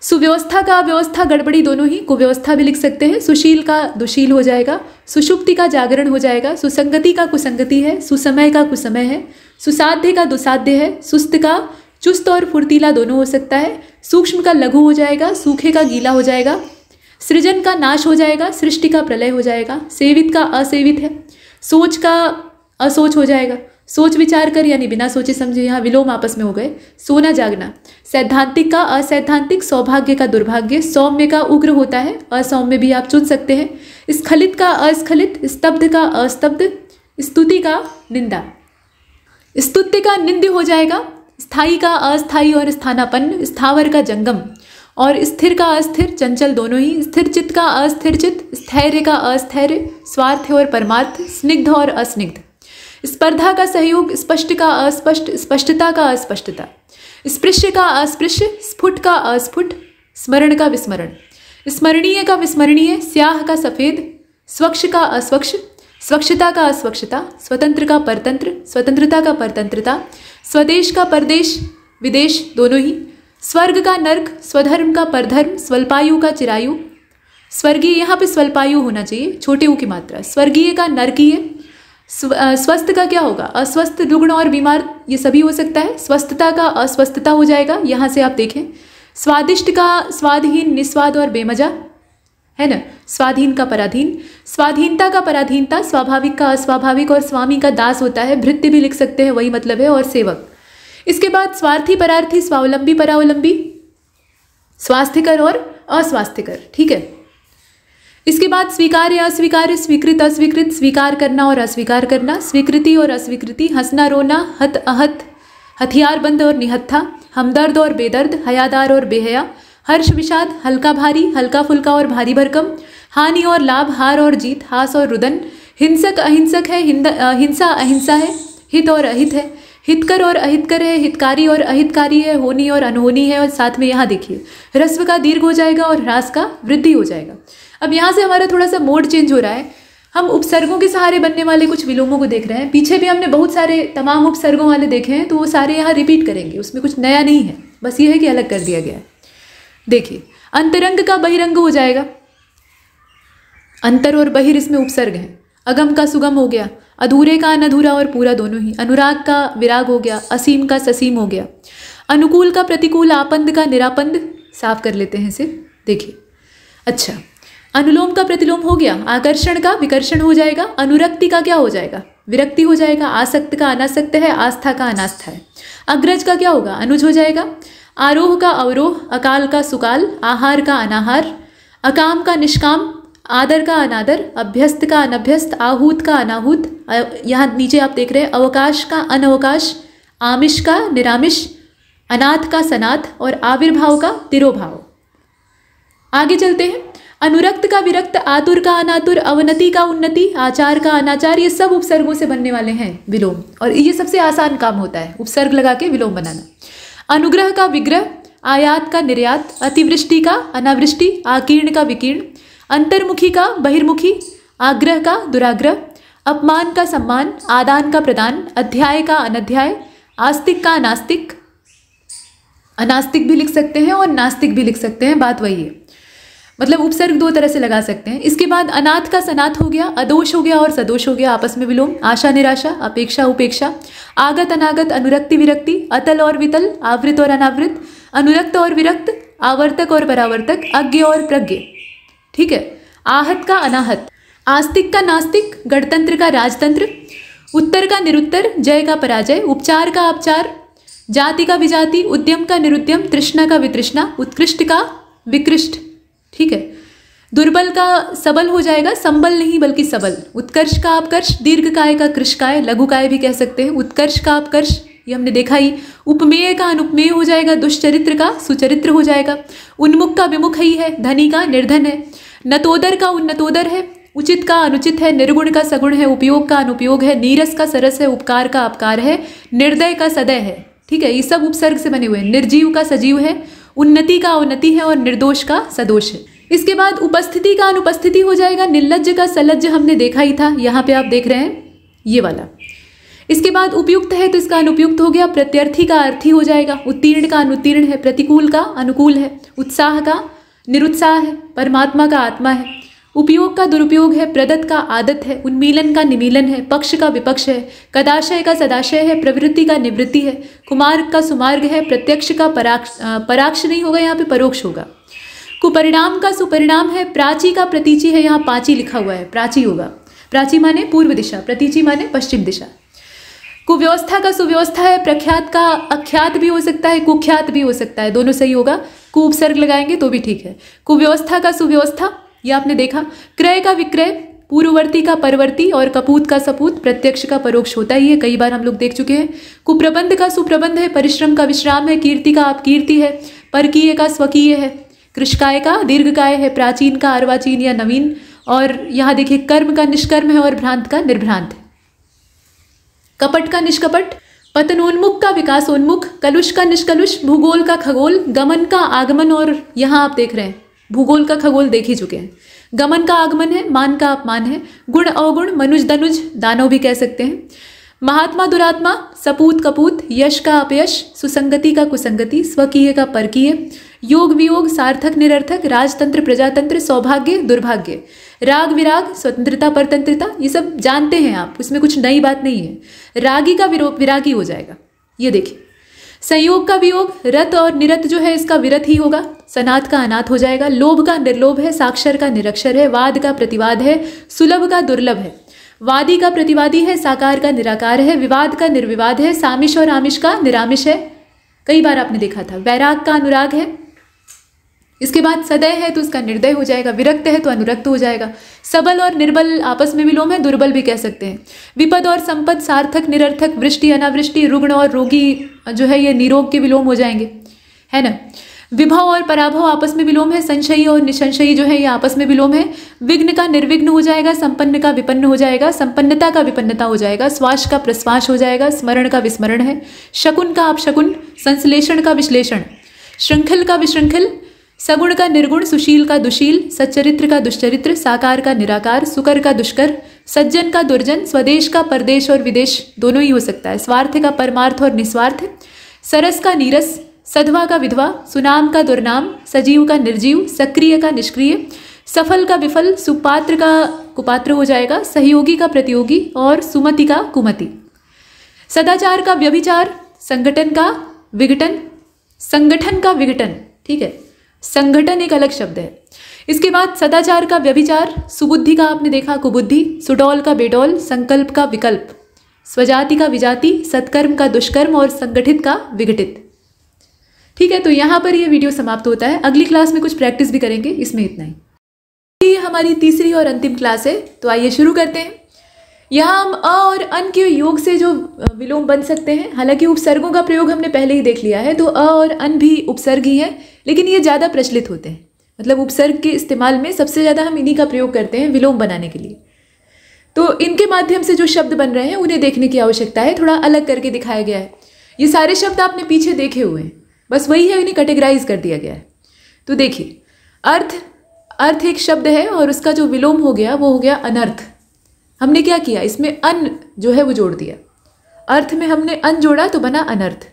सुव्यवस्था का अव्यवस्था गड़बड़ी दोनों ही, कुव्यवस्था भी लिख सकते हैं। सुशील का दुशील हो जाएगा, सुषुप्ति का जागरण हो जाएगा, सुसंगति का कुसंगति है, सुसमय का कुसमय है, सुसाध्य का दुसाध्य है, सुस्त का चुस्त और फुर्तीला दोनों हो सकता है, सूक्ष्म का लघु हो जाएगा, सूखे का गीला हो जाएगा, सृजन का नाश हो जाएगा, सृष्टि का प्रलय हो जाएगा, सेवित का असेवित है, सोच का असोच हो जाएगा, सोच विचार कर यानी बिना सोचे समझे, यहाँ विलोम आपस में हो गए, सोना जागना, सैद्धांतिक का असैद्धांतिक, सौभाग्य का दुर्भाग्य, सौम्य का उग्र होता है, असौम्य भी आप चुन सकते हैं, स्खलित का अस्खलित, स्तब्ध का अस्तब्ध, स्तुति का निंदा, स्तुत्य का निंद्य हो जाएगा, स्थायी का अस्थायी और स्थानापन्न, स्थावर का जंगम और स्थिर का अस्थिर, चंचल दोनों ही, स्थिर चित्त का अस्थिर चित्त, स्थैर्य का अस्थिर, स्वार्थ और परमार्थ, स्निग्ध और अस्निग्ध, स्पर्धा का सहयोग, स्पष्ट का अस्पष्ट, स्पष्टता का अस्पष्टता, स्पृश्य का अस्पृश्य, स्फुट का अस्फुट, स्मरण का विस्मरण, स्मरणीय का विस्मरणीय, स्याह का सफेद, स्वच्छ का अस्वच्छ, स्वच्छता का अस्वच्छता, स्वतंत्र का परतंत्र, स्वतंत्रता का परतंत्रता, स्वदेश का परदेश, विदेश दोनों ही, स्वर्ग का नर्क, स्वधर्म का परधर्म, स्वल्पायु का चिरायु, स्वर्गीय यहाँ पे स्वल्पायु होना चाहिए, छोटे ऊ की मात्रा, स्वर्गीय का नरकीय, स्वस्थ का क्या होगा, अस्वस्थ, रुग्ण और बीमार, ये सभी हो सकता है, स्वस्थता का अस्वस्थता हो जाएगा, यहाँ से आप देखें, स्वादिष्ट का स्वादहीन, निस्वाद और बेमजा है ना, स्वाधीन का पराधीन, स्वाधीनता का पराधीनता, स्वाभाविक का अस्वाभाविक और स्वामी का दास होता है, भृत्य भी लिख सकते हैं, वही मतलब है, और सेवक। इसके बाद स्वार्थी परार्थी, स्वावलंबी परावलंबी, स्वास्थ्यकर और अस्वास्थ्यकर, ठीक है। इसके बाद स्वीकार्य अस्वीकार्य, स्वीकृत अस्वीकृत, स्वीकार करना और अस्वीकार करना, स्वीकृति और अस्वीकृति, हंसना रोना, हत अहत, हथियारबंद और निहत्था, हमदर्द और बेदर्द, हयादार और बेहया, हर्ष विषाद, हल्का भारी, हल्का फुल्का और भारी भरकम, हानि और लाभ, हार और जीत, हास और रुदन, हिंसक अहिंसक है, हिंसा अहिंसा है, हित और अहित है, हितकर और अहितकर है, हितकारी और अहितकारी है, होनी और अनहोनी है, और साथ में यहाँ देखिए ह्रस्व का दीर्घ हो जाएगा और ह्रास का वृद्धि हो जाएगा। अब यहाँ से हमारा थोड़ा सा मोड चेंज हो रहा है, हम उपसर्गों के सहारे बनने वाले कुछ विलोमों को देख रहे हैं। पीछे भी हमने बहुत सारे तमाम उपसर्गों वाले देखे हैं, तो वो सारे यहाँ रिपीट करेंगे, उसमें कुछ नया नहीं है, बस ये है कि अलग कर दिया गया है। देखिए अंतरंग का बहिरंग हो जाएगा, अंतर और बहिर इसमें उपसर्ग है। अगम का सुगम हो गया, अधूरे का अनधूरा और पूरा दोनों ही, अनुराग का विराग हो गया, असीम का ससीम हो गया, अनुकूल का प्रतिकूल, आपंद का निरापंद, साफ कर लेते हैं इसे, देखिए। अच्छा, अनुलोम का प्रतिलोम हो गया, आकर्षण का विकर्षण हो जाएगा, अनुरक्ति का क्या हो जाएगा, विरक्ति हो जाएगा, आसक्त का अनासक्त है, आस्था का अनास्था है, अग्रज का क्या होगा, अनुज हो जाएगा, आरोह का अवरोह, अकाल का सुकाल, आहार का अनाहार, अकाम का निष्काम, आदर का अनादर, अभ्यस्त का अनभ्यस्त, आहूत का अनाहूत, यहाँ नीचे आप देख रहे हैं अवकाश का अनवकाश, आमिष का निरामिष, अनाथ का सनाथ और आविर्भाव का तिरोभाव। आगे चलते हैं, अनुरक्त का विरक्त, आतुर का अनातुर, अवनति का उन्नति, आचार का अनाचार, ये सब उपसर्गों से बनने वाले हैं विलोम, और ये सबसे आसान काम होता है उपसर्ग लगा के विलोम बनाना। अनुग्रह का विग्रह, आयात का निर्यात, अतिवृष्टि का अनावृष्टि, आकीर्ण का विकीर्ण, अंतर्मुखी का बहिर्मुखी, आग्रह का दुराग्रह, अपमान का सम्मान, आदान का प्रदान, अध्याय का अनध्याय, आस्तिक का अनास्तिक, अनास्तिक भी लिख सकते हैं और नास्तिक भी लिख सकते हैं, बात वही है, मतलब उपसर्ग दो तरह से लगा सकते हैं। इसके बाद अनाथ का सनाथ हो गया, अदोष हो गया और सदोष हो गया, आपस में विलोम, आशा निराशा, अपेक्षा उपेक्षा, आगत अनागत, अनुरक्ति विरक्ति, अतल और वितल, आवृत और अनावृत, अनुरक्त और विरक्त, आवर्तक और परावर्तक, अज्ञ और प्रज्ञ, ठीक है। आहत का अनाहत, आस्तिक का नास्तिक, गणतंत्र का राजतंत्र, उत्तर का निरुत्तर, जय का पराजय, उपचार का अपचार, जाति का विजाति, उद्यम का निरुद्यम, तृष्णा का वितृष्णा, उत्कृष्ट का विकृष्ट, ठीक है। दुर्बल का सबल हो जाएगा, संबल नहीं बल्कि सबल, उत्कर्ष का अपकर्ष, दीर्घकाय का कृशकाय, लघुकाय भी कह सकते हैं, उत्कर्ष का अपकर्ष ये हमने देखा ही, उपमेय का अनुपमेय हो जाएगा, दुष्चरित्र का सुचरित्र हो जाएगा, उन्मुख का विमुख ही है, धनी का निर्धन है, नतोदर का उन्नतोदर है, उचित का अनुचित है, निर्गुण का सगुण है, उपयोग का अनुपयोग है, नीरस का सरस है, उपकार का अपकार है, निर्दय का सदय है, ठीक है। ये सब उपसर्ग से बने हुए हैं। निर्जीव का सजीव है, उन्नति का उन्नति है और निर्दोष का सदोष है। इसके बाद उपस्थिति का अनुपस्थिति हो जाएगा, निर्लज्ज का सलज्ज हमने देखा ही था, यहाँ पे आप देख रहे हैं ये वाला। इसके बाद उपयुक्त है तो इसका अनुपयुक्त हो गया, प्रत्यर्थी का अर्थी हो जाएगा, उत्तीर्ण का अनुत्तीर्ण है, प्रतिकूल का अनुकूल है, उत्साह का निरुत्साह है, परमात्मा का आत्मा है, उपयोग का दुरुपयोग है, प्रदत्त का आदत है, उन्मीलन का निमीलन है, पक्ष का विपक्ष है, कदाशय का सदाशय है, प्रवृत्ति का निवृत्ति है, कुमार्ग का सुमार्ग है, प्रत्यक्ष का पराक्ष नहीं होगा, यहाँ पे परोक्ष होगा, कुपरिणाम का सुपरिणाम है, प्राची का प्रतीचि है, यहाँ पाची लिखा हुआ है, प्राची होगा, प्राची माने पूर्व दिशा, प्रतीचि माने पश्चिम दिशा, कुव्यवस्था का सुव्यवस्था है, प्रख्यात का अख्यात भी हो सकता है, कुख्यात भी हो सकता है, दोनों सही होगा, कुपसर्ग लगाएंगे तो भी ठीक है, कुव्यवस्था का सुव्यवस्था ये आपने देखा, क्रय का विक्रय, पूर्ववर्ती का परवर्ती और कपूत का सपूत, प्रत्यक्ष का परोक्ष होता ही है, कई बार हम लोग देख चुके हैं, कुप्रबंध का सुप्रबंध है, परिश्रम का विश्राम है, कीर्ति का अपकीर्ति है, परकीय का स्वकीय है, कृष्काय का दीर्घकाय है, प्राचीन का अर्वाचीन या नवीन, और यहाँ देखिए कर्म का निष्कर्म है और भ्रांत का निर्भ्रांत है, कपट का निष्कपट, पतनोन्मुख का विकासोन्मुख, कलुष का निष्कलुष, भूगोल का खगोल, गमन का आगमन, और यहाँ आप देख रहे हैं भूगोल का खगोल देख ही चुके हैं, गमन का आगमन है, मान का अपमान है, गुण अवगुण, मनुज दनुज, दानव भी कह सकते हैं, महात्मा दुरात्मा, सपूत कपूत, यश का अपयश, सुसंगति का कुसंगति, स्वकीय का परकीय, योग वियोग, सार्थक निरर्थक, राजतंत्र प्रजातंत्र, सौभाग्य दुर्भाग्य, राग विराग, स्वतंत्रता परतंत्रता, ये सब जानते हैं आप, इसमें कुछ नई बात नहीं है, रागी का विरागी हो जाएगा, ये देखिए, संयोग का वियोग, रत और निरत जो है इसका विरत ही होगा, सनात का अनाथ हो जाएगा, लोभ का निर्लोभ है, साक्षर का निरक्षर है, वाद का प्रतिवाद है, सुलभ का दुर्लभ है, वादी का प्रतिवादी है, साकार का निराकार है, विवाद का निर्विवाद है, सामिश और आमिष का निरामिष है, कई बार आपने देखा था, वैराग का अनुराग है, इसके बाद सदय है तो उसका निर्दय हो जाएगा, विरक्त है तो अनुरक्त हो जाएगा, सबल और निर्बल आपस में विलोम है, दुर्बल भी कह सकते हैं, विपद और संपद, सार्थक निरर्थक, वृष्टि अनावृष्टि, रुग्ण और रोगी जो है ये निरोग के विलोम हो जाएंगे, है ना, विभव और पराभव आपस में विलोम है, संशयी और निसंशयी जो है ये आपस में विलोम है, विघ्न का निर्विघ्न हो जाएगा, संपन्न का विपन्न हो जाएगा, संपन्नता का विपन्नता हो जाएगा, श्वास का प्रश्वास हो जाएगा, स्मरण का विस्मरण है, शकुन का अपशकुन, संश्लेषण का विश्लेषण, श्रृंखल का विशृंखल, सगुण का निर्गुण, सुशील का दुशील, सच्चरित्र का दुष्चरित्र, साकार का निराकार, सुकर का दुष्कर, सज्जन का दुर्जन, स्वदेश का परदेश और विदेश दोनों ही हो सकता है, स्वार्थ का परमार्थ और निस्वार्थ, सरस का नीरस, सधवा का विधवा, सुनाम का दुर्नाम, सजीव का निर्जीव, सक्रिय का निष्क्रिय, सफल का विफल, सुपात्र का कुपात्र हो जाएगा, सहयोगी का प्रतियोगी और सुमति का कुमति, सदाचार का व्यभिचार, संगठन का विघटन, संगठन का विघटन, ठीक है, संगठन एक अलग शब्द है, इसके बाद सदाचार का व्यभिचार, सुबुद्धि का आपने देखा कुबुद्धि, सुडौल का बेडौल, संकल्प का विकल्प, स्वजाति का विजाति, सत्कर्म का दुष्कर्म और संगठित का विघटित, ठीक है। तो यहाँ पर ये वीडियो समाप्त होता है, अगली क्लास में कुछ प्रैक्टिस भी करेंगे, इसमें इतना ही। ये हमारी तीसरी और अंतिम क्लास है, तो आइए शुरू करते हैं। यहाँ हम अ और अन के योग से जो विलोम बन सकते हैं, हालांकि उपसर्गों का प्रयोग हमने पहले ही देख लिया है, तो अ और अन भी उपसर्ग ही है, लेकिन ये ज़्यादा प्रचलित होते हैं, मतलब उपसर्ग के इस्तेमाल में सबसे ज़्यादा हम इन्हीं का प्रयोग करते हैं विलोम बनाने के लिए। तो इनके माध्यम से जो शब्द बन रहे हैं उन्हें देखने की आवश्यकता है, थोड़ा अलग करके दिखाया गया है। ये सारे शब्द आपने पीछे देखे हुए हैं, बस वही है, इन्हें कैटेगराइज कर दिया गया है। तो देखिए, अर्थ एक शब्द है और उसका जो विलोम हो गया वो हो गया अनर्थ। हमने क्या किया, इसमें अन जो है वो जोड़ दिया, अर्थ में हमने अन जोड़ा तो बना अनर्थ।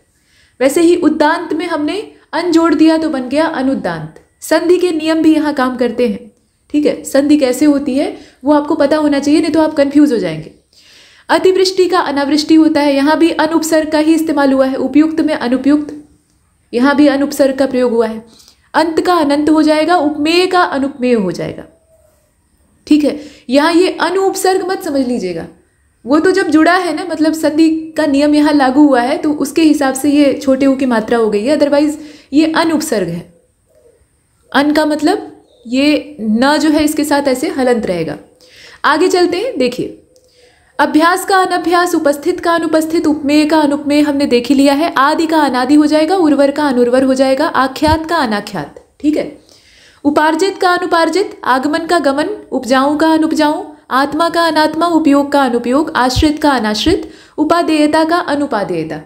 वैसे ही उद्दांत में हमने अन जोड़ दिया तो बन गया अनुद्दांत। संधि के नियम भी यहाँ काम करते हैं, ठीक है। संधि कैसे होती है वो आपको पता होना चाहिए, नहीं तो आप कंफ्यूज हो जाएंगे। अतिवृष्टि का अनावृष्टि होता है, यहाँ भी अनुपसर्ग का ही इस्तेमाल हुआ है। उपयुक्त में अनुपयुक्त, यहाँ भी अनुपसर्ग का प्रयोग हुआ है। अंत का अनंत हो जाएगा, उपमेय का अनुपमेय हो जाएगा, ठीक है। यहाँ ये अनुपसर्ग मत समझ लीजिएगा, वो तो जब जुड़ा है ना, मतलब संधि का नियम यहाँ लागू हुआ है तो उसके हिसाब से ये छोटे ऊ की मात्रा हो गई है, अदरवाइज ये अनुपसर्ग है। अन का मतलब ये न जो है इसके साथ ऐसे हलंत रहेगा। आगे चलते हैं, देखिए, अभ्यास का अनभ्यास, उपस्थित का अनुपस्थित, उपमेय का अनुपमेय हमने देख ही लिया है। आदि का अनादि हो जाएगा, उर्वर का अनुर्वर हो जाएगा, आख्यात का अनाख्यात, ठीक है। उपार्जित का अनुपार्जित, आगमन का गमन, उपजाऊ का अनुपजाऊ, आत्मा का अनात्मा, उपयोग का अनुपयोग, आश्रित का अनाश्रित, उपादेयता का अनुपादेयता।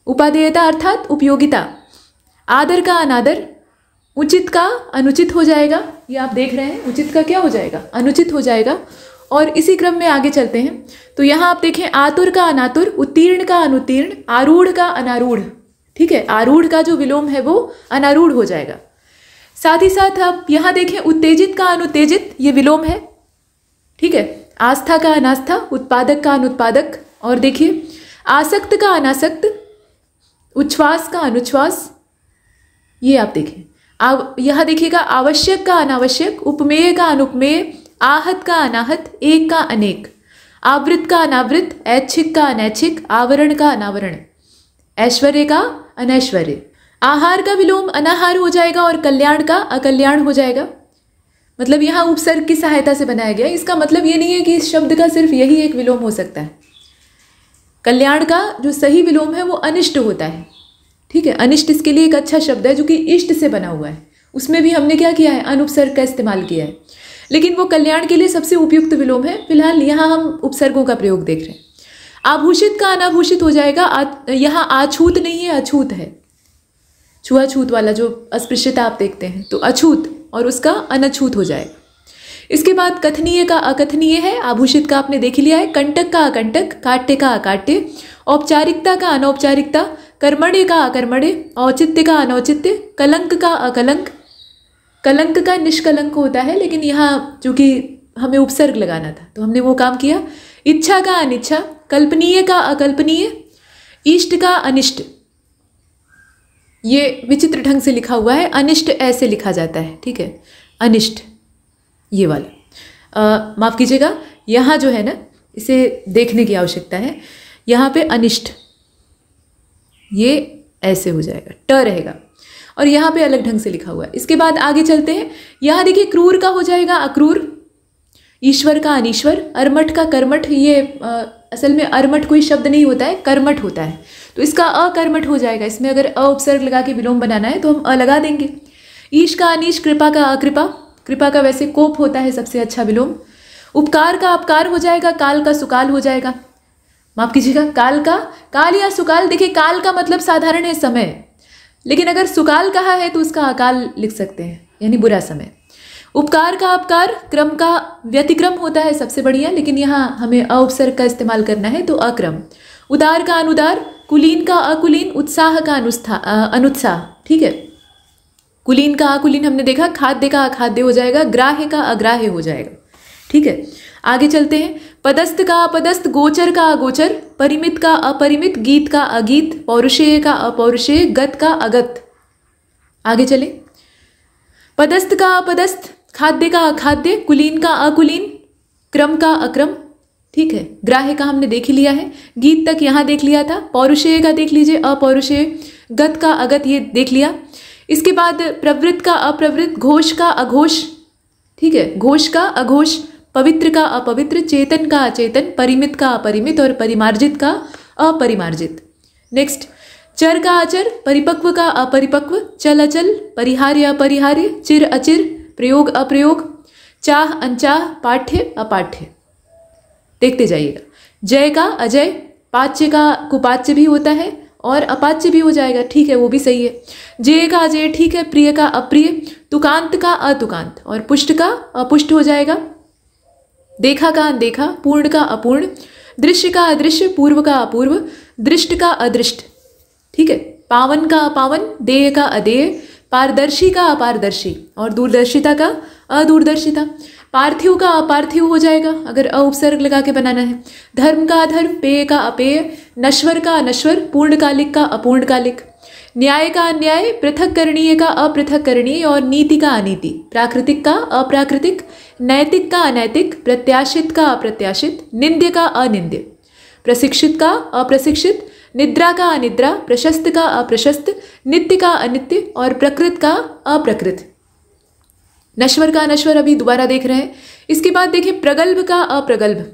उपादेयता अर्थात उपयोगिता। आदर का अनादर, उचित का अनुचित हो जाएगा, ये आप देख रहे हैं, उचित का क्या हो जाएगा, अनुचित हो जाएगा। और इसी क्रम में आगे चलते हैं। तो यहाँ आप देखें, आतुर का अनातुर, उत्तीर्ण का अनुत्तीर्ण, आरूढ़ का अनारूढ़। ठीक है, आरूढ़ का जो विलोम है वो अनारूढ़ हो जाएगा। साथ ही साथ आप यहाँ देखें, उत्तेजित का अनुत्तेजित, ये विलोम है। ठीक है, आस्था का अनास्था, उत्पादक का अनुत्पादक। और देखिए, आसक्त का अनासक्त, उच्छ्वास का अनुच्छ्वास, ये आप देखें। यहाँ देखिएगा, आवश्यक का अनावश्यक, उपमेय का अनुपमेय, आहत का अनाहत, एक का अनेक, आवृत का अनावृत, ऐच्छिक का अनैच्छिक, आवरण का अनावरण, ऐश्वर्य का अनैश्वर्य। आहार का विलोम अनाहार हो जाएगा और कल्याण का अकल्याण हो जाएगा। मतलब यहाँ उपसर्ग की सहायता से बनाया गया। इसका मतलब ये नहीं है कि इस शब्द का सिर्फ यही एक विलोम हो सकता है। कल्याण का जो सही विलोम है वो अनिष्ट होता है। ठीक है, अनिष्ट इसके लिए एक अच्छा शब्द है जो कि इष्ट से बना हुआ है। उसमें भी हमने क्या किया है, अनुपसर्ग का इस्तेमाल किया है, लेकिन वो कल्याण के लिए सबसे उपयुक्त विलोम है। फिलहाल यहाँ हम उपसर्गों का प्रयोग देख रहे हैं। आभूषित का अनाभूषित हो जाएगा। यहाँ आछूत नहीं है, अछूत है। छुआछूत वाला जो अस्पृश्यता आप देखते हैं, तो अछूत, और उसका अनछूत हो जाएगा। इसके बाद कथनीय का अकथनीय है। आभूषित का आपने देख लिया है। कंटक का अकंटक, काट्य का अकाट्य, औपचारिकता का अनौपचारिकता, कर्मण्य का अकर्मण्य, औचित्य का अनौचित्य, कलंक का अकलंक। कलंक का निष्कलंक होता है, लेकिन यहाँ चूंकि हमें उपसर्ग लगाना था तो हमने वो काम किया। इच्छा का अनिच्छा, कल्पनीय का अकल्पनीय, इष्ट का अनिष्ट। ये विचित्र ढंग से लिखा हुआ है, अनिष्ट ऐसे लिखा जाता है। ठीक है, अनिष्ट ये वाला, माफ़ कीजिएगा, यहाँ जो है ना, इसे देखने की आवश्यकता है। यहाँ पे अनिष्ट ये ऐसे हो जाएगा, ट रहेगा, और यहाँ पे अलग ढंग से लिखा हुआ है। इसके बाद आगे चलते हैं। यहाँ देखिए, क्रूर का हो जाएगा अक्रूर, ईश्वर का अनीश्वर, अर्मठ का कर्मठ। ये असल में अर्मठ कोई शब्द नहीं होता है, कर्मठ होता है, तो इसका अकर्मठ हो जाएगा। इसमें अगर अ उपसर्ग लगा के विलोम बनाना है तो हम अ लगा देंगे। ईश का अनीश, कृपा का अकृपा। कृपा का वैसे कोप होता है सबसे अच्छा विलोम। उपकार का अपकार हो जाएगा, काल का सुकाल हो जाएगा। माफ कीजिएगा, काल का काल या सुकाल। देखिए, काल का मतलब साधारण है समय, लेकिन अगर सुकाल कहा है तो उसका अकाल लिख सकते हैं, यानी बुरा समय। उपकार का अपकार, क्रम का व्यतिक्रम होता है सबसे बढ़िया, लेकिन यहाँ हमें अ उपसर्ग का इस्तेमाल करना है तो अक्रम। उदार का अनुदार, कुलीन का अकुलीन, उत्साह का अनुत्साह। ठीक है, कुलीन का अकुलीन हमने देखा, खाद्य का अखाद्य हो जाएगा, ग्राह्य का अग्राह्य हो जाएगा। ठीक है, आगे चलते हैं। पदस्थ का अपदस्थ, गोचर का अगोचर, परिमित का अपरिमित, गीत का अगीत, पौरुषेय का अपौरुषेय, गत का अगत। आगे चले। पदस्थ का अपदस्थ, खाद्य का अखाद्य, कुलीन का अकुलीन, क्रम का अक्रम। ठीक है, ग्राह्य का हमने देख ही लिया है, गीत तक यहाँ देख लिया था। पौरुषेय का देख लीजिए, अपौरुषेय, गत का अगत ये देख लिया। इसके बाद प्रवृत्त का अप्रवृत्त, घोष का अघोष। ठीक है, घोष का अघोष, पवित्र का अपवित्र, चेतन का अचेतन, परिमित का अपरिमित और परिमार्जित का अपरिमार्जित। नेक्स्ट, चर का अचर, परिपक्व का अपरिपक्व, चल अचल, परिहार्य अपरिहार्य, चिर अचिर, प्रयोग अप्रयोग, चाह अनचाह, पाठ्य अपाठ्य। देखते जाइएगा। जय का अजय, पाच्य का कुपाच्य भी होता है और अपाच्य भी हो जाएगा। ठीक है, वो भी सही है। जय का अजय ठीक है, प्रिय का अप्रिय, तुकांत का अतुकांत और पुष्ट का अपुष्ट हो जाएगा। देखा का अनदेखा, पूर्ण का अपूर्ण, दृश्य का अदृश्य, पूर्व का अपूर्व, दृष्ट का अदृष्ट। ठीक है, पावन का अपावन, देय का अदेय, पारदर्शी का अपारदर्शी और दूरदर्शिता का अदूरदर्शिता। पार्थिव का अपार्थिव हो जाएगा अगर अ उपसर्ग लगा के बनाना है। धर्म का अधर्म, पेय का अपेय, नश्वर का अनश्वर, पूर्णकालिक का अपूर्णकालिक। न्याय का अन्याय, पृथक करणीय का अपृथक करणीय और नीति का अनीति। प्राकृतिक का अप्राकृतिक, नैतिक का अनैतिक, प्रत्याशित का अप्रत्याशित, निंद्य का अनिंद्य, प्रशिक्षित का अप्रशिक्षित, निद्रा का अनिद्रा, प्रशस्त का अप्रशस्त, नित्य का अनित्य और प्रकृत का अप्रकृत। नश्वर का अनश्वर अभी दोबारा देख रहे हैं। इसके बाद देखिए, प्रगल्भ का अप्रगल्भ,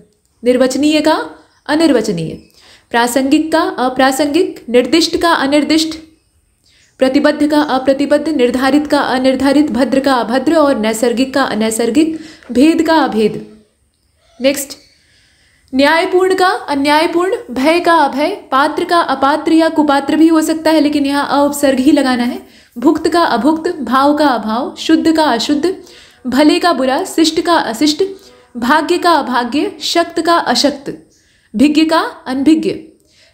निर्वचनीय का अनिर्वचनीय, प्रासंगिक का अप्रासंगिक, निर्दिष्ट का अनिर्दिष्ट, प्रतिबद्ध का अप्रतिबद्ध, निर्धारित का अनिर्धारित, भद्र का अभद्र और नैसर्गिक का अनैसर्गिक, भेद का अभेद। नेक्स्ट, न्यायपूर्ण का अन्यायपूर्ण, भय का अभय, पात्र का अपात्र या कुपात्र भी हो सकता है, लेकिन यहाँ अ उपसर्ग ही लगाना है। भुक्त का अभुक्त, भाव का अभाव, शुद्ध का अशुद्ध, भले का बुरा, शिष्ट का अशिष्ट, भाग्य का अभाग्य, शक्त का अशक्त, भिज्ञ का अनभिज्ञ।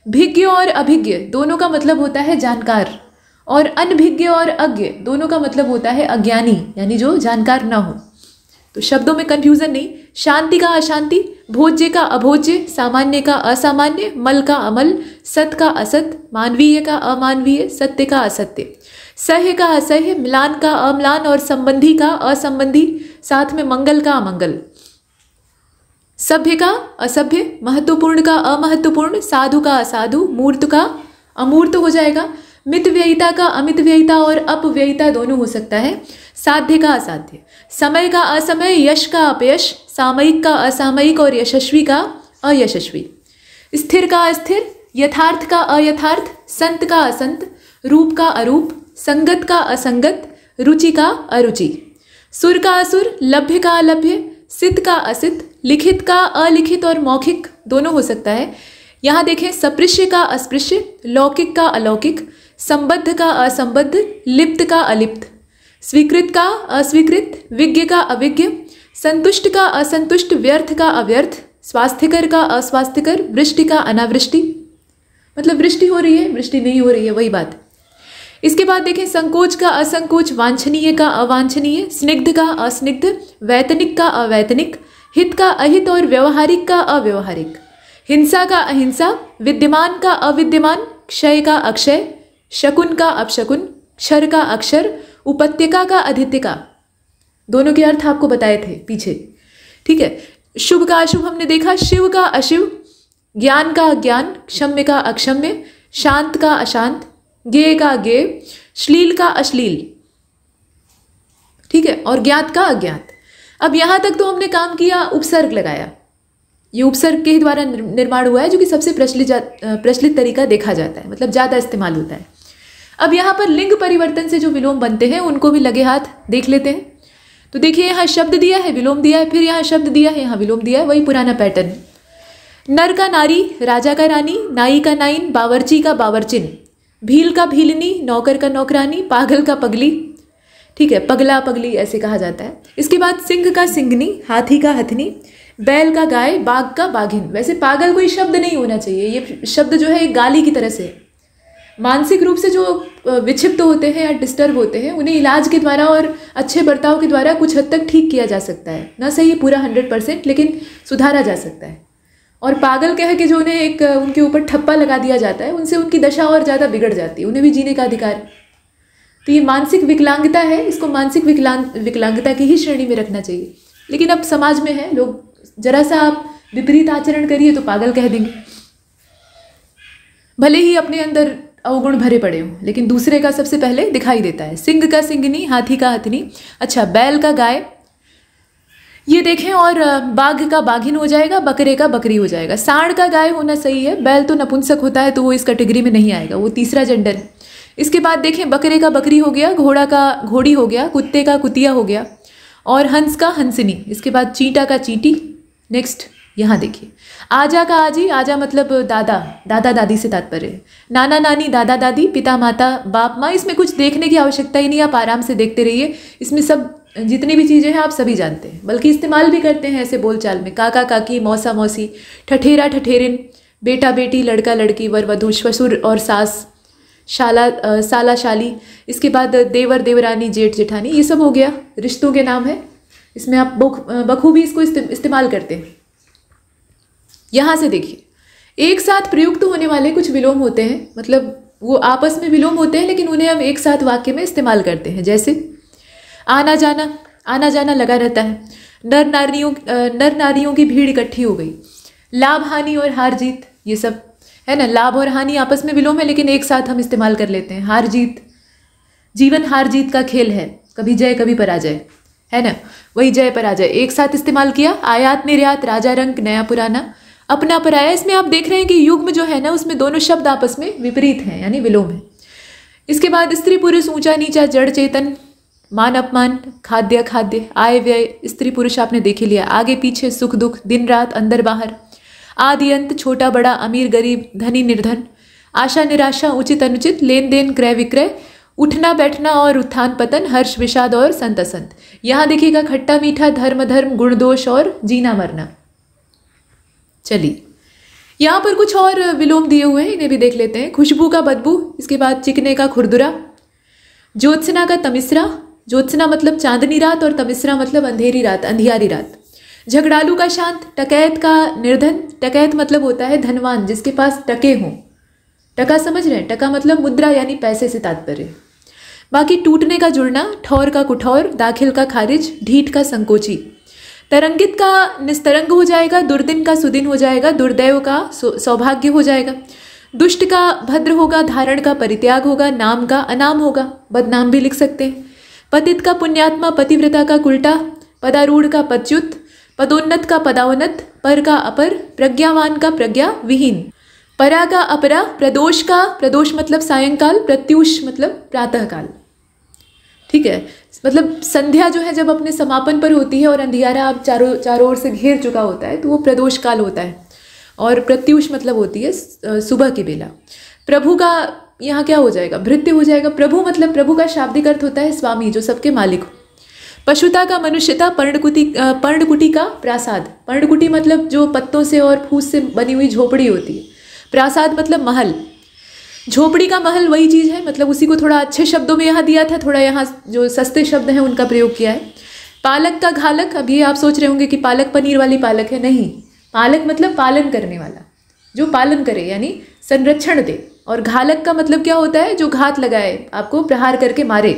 भिज्ञ और अभिज्ञ दोनों का मतलब होता है जानकार, और अनभिज्ञ और अज्ञ दोनों का मतलब होता है अज्ञानी, यानी जो जानकार ना हो। तो शब्दों में कंफ्यूजन नहीं। शांति का अशांति, भोज्य का अभोज्य, सामान्य का असामान्य, मल का अमल, सत का असत, मानवीय का अमानवीय, सत्य का असत्य, सह्य का असह्य, म्लान का अम्लान और संबंधी का असंबंधी, साथ में मंगल का अमंगल, सभ्य का असभ्य, महत्वपूर्ण का अमहत्वपूर्ण, साधु का असाधु, मूर्त का अमूर्त हो जाएगा, मित व्ययिता का अमित व्ययिता और अपव्ययिता दोनों हो सकता है, साध्य का असाध्य, समय का असमय, यश का अपयश, सामयिक का असामयिक और यशस्वी का अयशस्वी, स्थिर का अस्थिर, यथार्थ का अयथार्थ, संत का असंत, रूप का अरूप, संगत का असंगत, रुचि का अरुचि, सुर का असुर, लभ्य का अलभ्य, सिद्ध का असिद्ध, लिखित का अलिखित और मौखिक दोनों हो सकता है। यहाँ देखें, सपृश्य का अस्पृश्य, लौकिक का अलौकिक, संबद्ध का असंबद्ध, लिप्त का अलिप्त, स्वीकृत का अस्वीकृत, विज्ञ का अविज्ञ, संतुष्ट का असंतुष्ट, व्यर्थ का अव्यर्थ, स्वास्थ्यकर का अस्वास्थ्यकर, वृष्टि का अनावृष्टि, मतलब वृष्टि हो रही है, वृष्टि नहीं हो रही है, वही बात। इसके बाद देखें, संकोच का असंकोच, वांछनीय का अवांछनीय, स्निग्ध का अस्निग्ध, वैतनिक का अवैतनिक, हित का अहित और व्यवहारिक का अव्यवहारिक, हिंसा का अहिंसा, विद्यमान का अविद्यमान, क्षय का अक्षय, शकुन का अपशकुन, क्षर का अक्षर, उपत्यका का अधित्यका। दोनों के अर्थ आपको बताए थे पीछे, ठीक है। शुभ का अशुभ हमने देखा, शिव का अशिव, ज्ञान का अज्ञान, क्षम्य का अक्षम्य, शांत का अशांत, ज्ञेय का ज्ञेय, श्लील का अश्लील, ठीक है, और ज्ञात का अज्ञात। अब यहां तक तो हमने काम किया, उपसर्ग लगाया। ये उपसर्ग के द्वारा निर्माण हुआ है, जो कि सबसे प्रचलित तरीका देखा जाता है, मतलब ज़्यादा इस्तेमाल होता है। अब यहाँ पर लिंग परिवर्तन से जो विलोम बनते हैं उनको भी लगे हाथ देख लेते हैं। तो देखिए, यहाँ शब्द दिया है, विलोम दिया है, फिर यहाँ शब्द दिया है, यहाँ विलोम दिया है, वही पुराना पैटर्न। नर का नारी, राजा का रानी, नाई का नाइन, बावर्ची का बावर्चिन, भील का भीलनी, नौकर का नौकरानी, पागल का पगली, ठीक है, पगला पगली ऐसे कहा जाता है। इसके बाद सिंह का सिंगनी, हाथी का हथनी, बैल का गाय, बाघ का बाघिन। वैसे पागल कोई शब्द नहीं होना चाहिए, ये शब्द जो है एक गाली की तरह से है। मानसिक रूप से जो विक्षिप्त होते हैं या डिस्टर्ब होते हैं, उन्हें इलाज के द्वारा और अच्छे बर्ताव के द्वारा कुछ हद तक ठीक किया जा सकता है। ना सही पूरा 100%, लेकिन सुधारा जा सकता है। और पागल कह के जो उन्हें एक उनके ऊपर ठप्पा लगा दिया जाता है, उनसे उनकी दशा और ज़्यादा बिगड़ जाती है, उन्हें भी जीने का अधिकार। तो ये मानसिक विकलांगता है, इसको मानसिक विकलांगता की ही श्रेणी में रखना चाहिए। लेकिन अब समाज में है, लोग जरा सा आप विपरीत आचरण करिए तो पागल कह देंगे, भले ही अपने अंदर अवगुण भरे पड़े हों, लेकिन दूसरे का सबसे पहले दिखाई देता है। सिंह का सिंगनी, हाथी का हथनी, अच्छा बैल का गाय, ये देखें, और बाघ का बाघिन हो जाएगा, बकरे का बकरी हो जाएगा। सांड का गाय होना सही है, बैल तो नपुंसक होता है तो वो इस कैटेगरी में नहीं आएगा, वो तीसरा जेंडर है। इसके बाद देखें, बकरे का बकरी हो गया, घोड़ा का घोड़ी हो गया, कुत्ते का कुतिया हो गया, और हंस का हंसनी। इसके बाद चींटा का चींटी। नेक्स्ट यहाँ देखिए, आजा का आजी, आजा मतलब दादा, दादा दादी से तात्पर्य है। नाना नानी, दादा दादी, पिता माता, बाप माँ। इसमें कुछ देखने की आवश्यकता ही नहीं, आप आराम से देखते रहिए। इसमें सब जितनी भी चीज़ें हैं आप सभी जानते हैं, बल्कि इस्तेमाल भी करते हैं ऐसे बोलचाल में। काका काकी, मौसा मौसी, ठठेरा ठठेरिन, बेटा बेटी, लड़का लड़की, वर वधू, ससुर और सास, शाला साला शाली। इसके बाद देवर देवरानी, जेठ जेठानी, ये सब हो गया, रिश्तों के नाम है। इसमें आप बखूबी इसको इस्तेमाल करते हैं। यहाँ से देखिए, एक साथ प्रयुक्त होने वाले कुछ विलोम होते हैं, मतलब वो आपस में विलोम होते हैं लेकिन उन्हें हम एक साथ वाक्य में इस्तेमाल करते हैं। जैसे आना जाना, आना जाना लगा रहता है। नर नारियों की भीड़ इकट्ठी हो गई। लाभ हानि और हार जीत, ये सब है ना। लाभ और हानि आपस में विलोम है लेकिन एक साथ हम इस्तेमाल कर लेते हैं। हार जीत, जीवन हार जीत का खेल है, कभी जय कभी पराजय, है ना, वही जय पराजय एक साथ इस्तेमाल किया। आयात निर्यात, राजा रंग, नया पुराना, अपना पराया। इसमें आप देख रहे हैं कि युग्म जो है ना, उसमें दोनों शब्द आपस में विपरीत हैं, यानी विलोम है। इसके बाद स्त्री पुरुष, ऊंचा नीचा, जड़ चेतन, मान अपमान, खाद्य खाद्य, आय व्यय, स्त्री पुरुष आपने देख ही लिया। आगे पीछे, सुख दुख, दिन रात, अंदर बाहर, आदि अंत, छोटा बड़ा, अमीर गरीब, धनी निर्धन, आशा निराशा, उचित अनुचित, लेन देन, क्रय विक्रय, उठना बैठना और उत्थान पतन, हर्ष विषाद और संत असंत। यहाँ देखिएगा खट्टा मीठा, धर्म धर्म, गुण दोष और जीना मरना। चलिए यहाँ पर कुछ और विलोम दिए हुए हैं, इन्हें भी देख लेते हैं। खुशबू का बदबू, इसके बाद चिकने का खुरदुरा, ज्योत्सना का तमिश्रा, ज्योत्सना मतलब चांदनी रात और तमिश्रा मतलब अंधेरी रात, अंधियारी रात। झगड़ालू का शांत, टकैत का निर्धन, टकैत मतलब होता है धनवान जिसके पास टके हों। टका समझ रहे हैं, टका मतलब मुद्रा यानी पैसे से तात्पर्य। बाकी टूटने का जुड़ना, ठौर का कुठौर, दाखिल का खारिज, ढीठ का संकोची। तरंगित का निस्तरंग हो जाएगा, दुर्दिन का सुदिन हो जाएगा, दुर्दैव का सौभाग्य हो जाएगा। दुष्ट का भद्र होगा, धारण का परित्याग होगा, नाम का अनाम होगा, बदनाम भी लिख सकते हैं। पतित का पुण्यात्मा, पतिव्रता का कुल्टा, पदारूढ़ का पदच्युत, पदोन्नत का पदावनत, पर का अपर, प्रज्ञावान का प्रज्ञा विहीन। परा का अपरा, प्रदोष का, प्रदोष मतलब सायंकाल, प्रत्युष मतलब प्रातःकाल। ठीक है, मतलब संध्या जो है जब अपने समापन पर होती है और अंधियारा अब चारों ओर से घेर चुका होता है तो वो प्रदोष काल होता है। और प्रत्युष मतलब होती है सुबह की बेला। प्रभु का यहाँ क्या हो जाएगा, भृत्य हो जाएगा। प्रभु मतलब प्रभु का शाब्दिक अर्थ होता है स्वामी, जो सबके मालिक हो। पशुता का मनुष्यता, पर्णकुटी का प्रासाद, पर्णकुटी मतलब जो पत्तों से और फूस से बनी हुई झोपड़ी होती है। प्रासाद मतलब महल, झोपड़ी का महल वही चीज़ है, मतलब उसी को थोड़ा अच्छे शब्दों में यहाँ दिया था, थोड़ा यहाँ जो सस्ते शब्द हैं उनका प्रयोग किया है। पालक का घालक, अब ये आप सोच रहे होंगे कि पालक पनीर वाली पालक है, नहीं। पालक मतलब पालन करने वाला, जो पालन करे यानी संरक्षण दे। और घालक का मतलब क्या होता है, जो घात लगाए, आपको प्रहार करके मारे।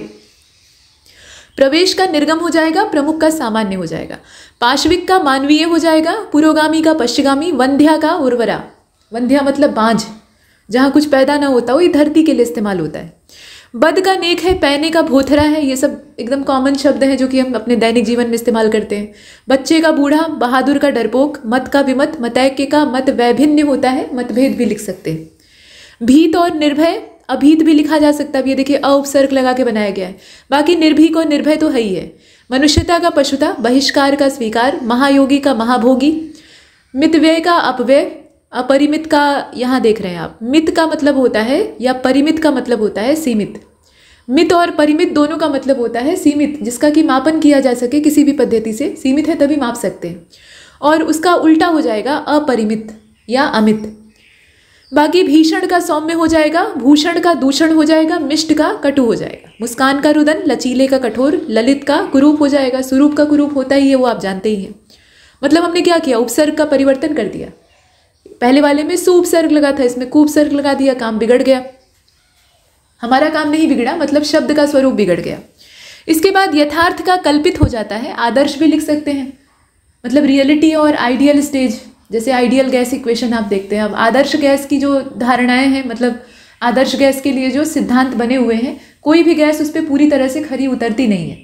प्रवेश का निर्गम हो जाएगा, प्रमुख का सामान्य हो जाएगा। पाशविक का मानवीय हो जाएगा, पुरोगामी का पश्चिगामी, वंध्या का उर्वरा, वंध्या मतलब बांझ, जहाँ कुछ पैदा ना होता हो, ये धरती के लिए इस्तेमाल होता है। बद का नेक है, पैने का भोथरा है, ये सब एकदम कॉमन शब्द हैं जो कि हम अपने दैनिक जीवन में इस्तेमाल करते हैं। बच्चे का बूढ़ा, बहादुर का डरपोक, मत का विमत, मतैक्य का मत वैभिन्न होता है, मतभेद भी लिख सकते हैं। भीत और निर्भय, अभीत भी लिखा जा सकता है, ये देखिए उपसर्ग लगा के बनाया गया है। बाकी निर्भीक और निर्भय तो है ही है। मनुष्यता का पशुता, बहिष्कार का स्वीकार, महायोगी का महाभोगी, मितव्यय का अपव्यय, अपरिमित का यहाँ देख रहे हैं आप, मित का मतलब होता है या परिमित का मतलब होता है सीमित। मित और परिमित दोनों का मतलब होता है सीमित, जिसका कि मापन किया जा सके किसी भी पद्धति से, सीमित है तभी माप सकते हैं। और उसका उल्टा हो जाएगा अपरिमित या अमित। बाकी भीषण का सौम्य हो जाएगा, भूषण का दूषण हो जाएगा, मिष्ट का कटु हो जाएगा, मुस्कान का रुदन, लचीले का कठोर, ललित का कुरूप हो जाएगा। स्वरूप का कुरूप होता ही है, वो आप जानते ही हैं। मतलब हमने क्या किया, उपसर्ग का परिवर्तन कर दिया। पहले वाले में सुपसर्ग लगा था, इसमें कुपसर्ग लगा दिया, काम बिगड़ गया। हमारा काम नहीं बिगड़ा, मतलब शब्द का स्वरूप बिगड़ गया। इसके बाद यथार्थ का कल्पित हो जाता है, आदर्श भी लिख सकते हैं, मतलब रियलिटी और आइडियल स्टेज। जैसे आइडियल गैस इक्वेशन आप देखते हैं, अब आदर्श गैस की जो धारणाएं हैं, मतलब आदर्श गैस के लिए जो सिद्धांत बने हुए हैं, कोई भी गैस उस पर पूरी तरह से खरी उतरती नहीं है।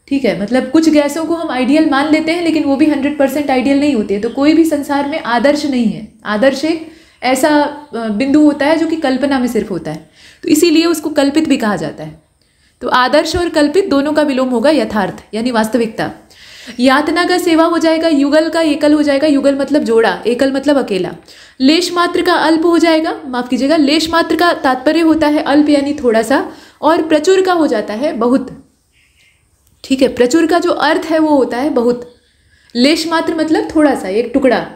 ठीक है, मतलब कुछ गैसों को हम आइडियल मान लेते हैं लेकिन वो भी 100% आइडियल नहीं होती है। तो कोई भी संसार में आदर्श नहीं है। आदर्श एक ऐसा बिंदु होता है जो कि कल्पना में सिर्फ होता है, तो इसीलिए उसको कल्पित भी कहा जाता है। तो आदर्श और कल्पित दोनों का विलोम होगा यथार्थ यानी वास्तविकता। यातना का सेवा हो जाएगा, युगल का एकल हो जाएगा, युगल मतलब जोड़ा, एकल मतलब अकेला। लेश मात्र का अल्प हो जाएगा, माफ कीजिएगा, लेश मात्र का तात्पर्य होता है अल्प यानी थोड़ा सा, और प्रचुर का हो जाता है बहुत। ठीक है, प्रचुर का जो अर्थ है वो होता है बहुत। लेश मात्र मतलब थोड़ा सा, एक टुकड़ा,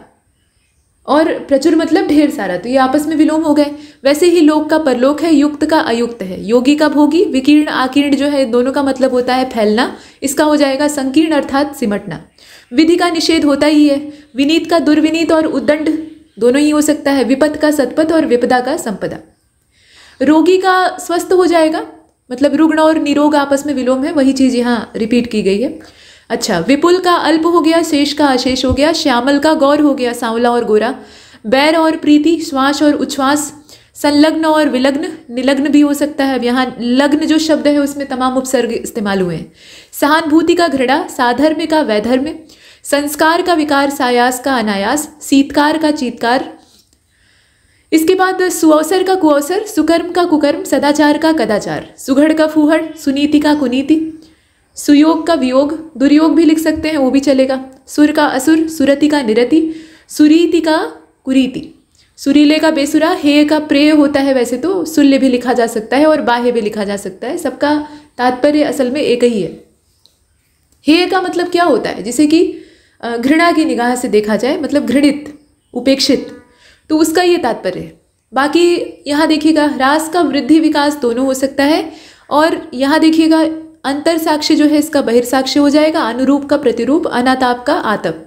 और प्रचुर मतलब ढेर सारा। तो ये आपस में विलोम हो गए। वैसे ही लोक का परलोक है, युक्त का अयुक्त है, योगी का भोगी, विकीर्ण आकीर्ण जो है दोनों का मतलब होता है फैलना, इसका हो जाएगा संकीर्ण अर्थात सिमटना। विधि का निषेध होता ही है, विनीत का दुर्विनीत और उद्दंड दोनों ही हो सकता है, विपत का सतपथ और विपदा का संपदा। रोगी का स्वस्थ हो जाएगा, मतलब रुग्ण और निरोग आपस में विलोम है, वही चीज यहाँ रिपीट की गई है। अच्छा, विपुल का अल्प हो गया, शेष का अशेष हो गया, श्यामल का गौर हो गया, सांवला और गोरा। बैर और प्रीति, श्वास और उच्छ्वास, संलग्न और विलग्न, निलग्न भी हो सकता है। अब यहाँ लग्न जो शब्द है उसमें तमाम उपसर्ग इस्तेमाल हुए हैं। सहानुभूति का घृणा, साधर्म्य का वैधर्म्य, संस्कार का विकार, सायास का अनायास, शीतकार का चीतकार। इसके बाद सुअवसर का कुअवसर, सुकर्म का कुकर्म, सदाचार का कदाचार, सुघड़ का फूहड़, सुनीति का कुनीति, सुयोग का वियोग, दुर्योग भी लिख सकते हैं वो भी चलेगा। सुर का असुर, सुरति का निरति, सुरीति का कुरीति, सुरीले का बेसुरा, हेय का प्रेय होता है, वैसे तो सुल्य भी लिखा जा सकता है और बाह्य भी लिखा जा सकता है, सबका तात्पर्य असल में एक ही है। हेय का मतलब क्या होता है, जिसे कि घृणा की निगाह से देखा जाए, मतलब घृणित, उपेक्षित, तो उसका ये तात्पर्य है। बाकी यहाँ देखिएगा ह्रास का वृद्धि विकास दोनों हो सकता है, और यहाँ देखिएगा अंतर साक्ष्य जो है इसका बहिर्साक्ष्य हो जाएगा, अनुरूप का प्रतिरूप, अनाताप का आतप।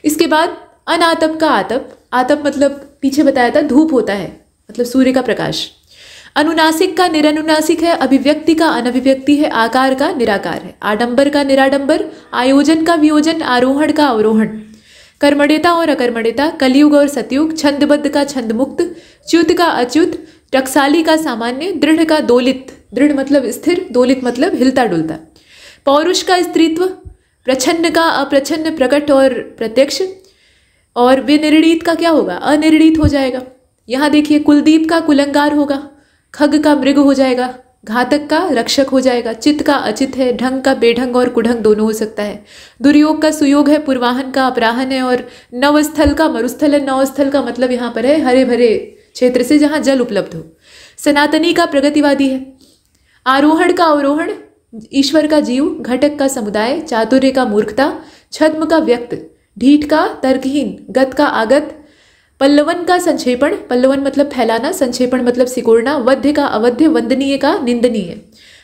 इसके बाद अनातप का आतप, आतप मतलब पीछे बताया था धूप होता है, मतलब सूर्य का प्रकाश। अनुनासिक का निरनुनासिक है, अभिव्यक्ति का अनभिव्यक्ति है, आकार का निराकार है, आडंबर का निराडंबर, आयोजन का वियोजन, आरोहण का अवरोहण, कर्मण्यता और अकर्मण्यता, कलयुग और सतयुग, छंदबद्ध का छंदमुक्त, च्युत का अच्युत, टकसाली का सामान्य, दृढ़ का दोलित, दृढ़ मतलब स्थिर, दोलित मतलब हिलता डुलता, पौरुष का स्त्रीत्व, प्रछन्न का अप्रछन्न, प्रकट और प्रत्यक्ष, और विनिर्णीत का क्या होगा, अनिर्णीत हो जाएगा। यहाँ देखिए कुलदीप का कुलंगार होगा, खग का मृग हो जाएगा, घातक का रक्षक हो जाएगा, चित्त का अचित है, ढंग का बेढंग और कुढंग दोनों हो सकता है, दुर्योग का सुयोग है, पूर्वाहन का अपराहन है, और नवस्थल का मरुस्थल है। नवस्थल का मतलब यहाँ पर है हरे भरे क्षेत्र से जहाँ जल उपलब्ध हो। सनातनी का प्रगतिवादी है, आरोहण का अवरोहण, ईश्वर का जीव, घटक का समुदाय, चातुर्य का मूर्खता, छद्म का व्यक्त, ढीठ का तर्कहीन, गत का आगत, पल्लवन का संक्षेपण, पल्लवन मतलब फैलाना, संक्षेपण मतलब सिकोड़ना, वध्य का अवध्य, वंदनीय का निंदनीय।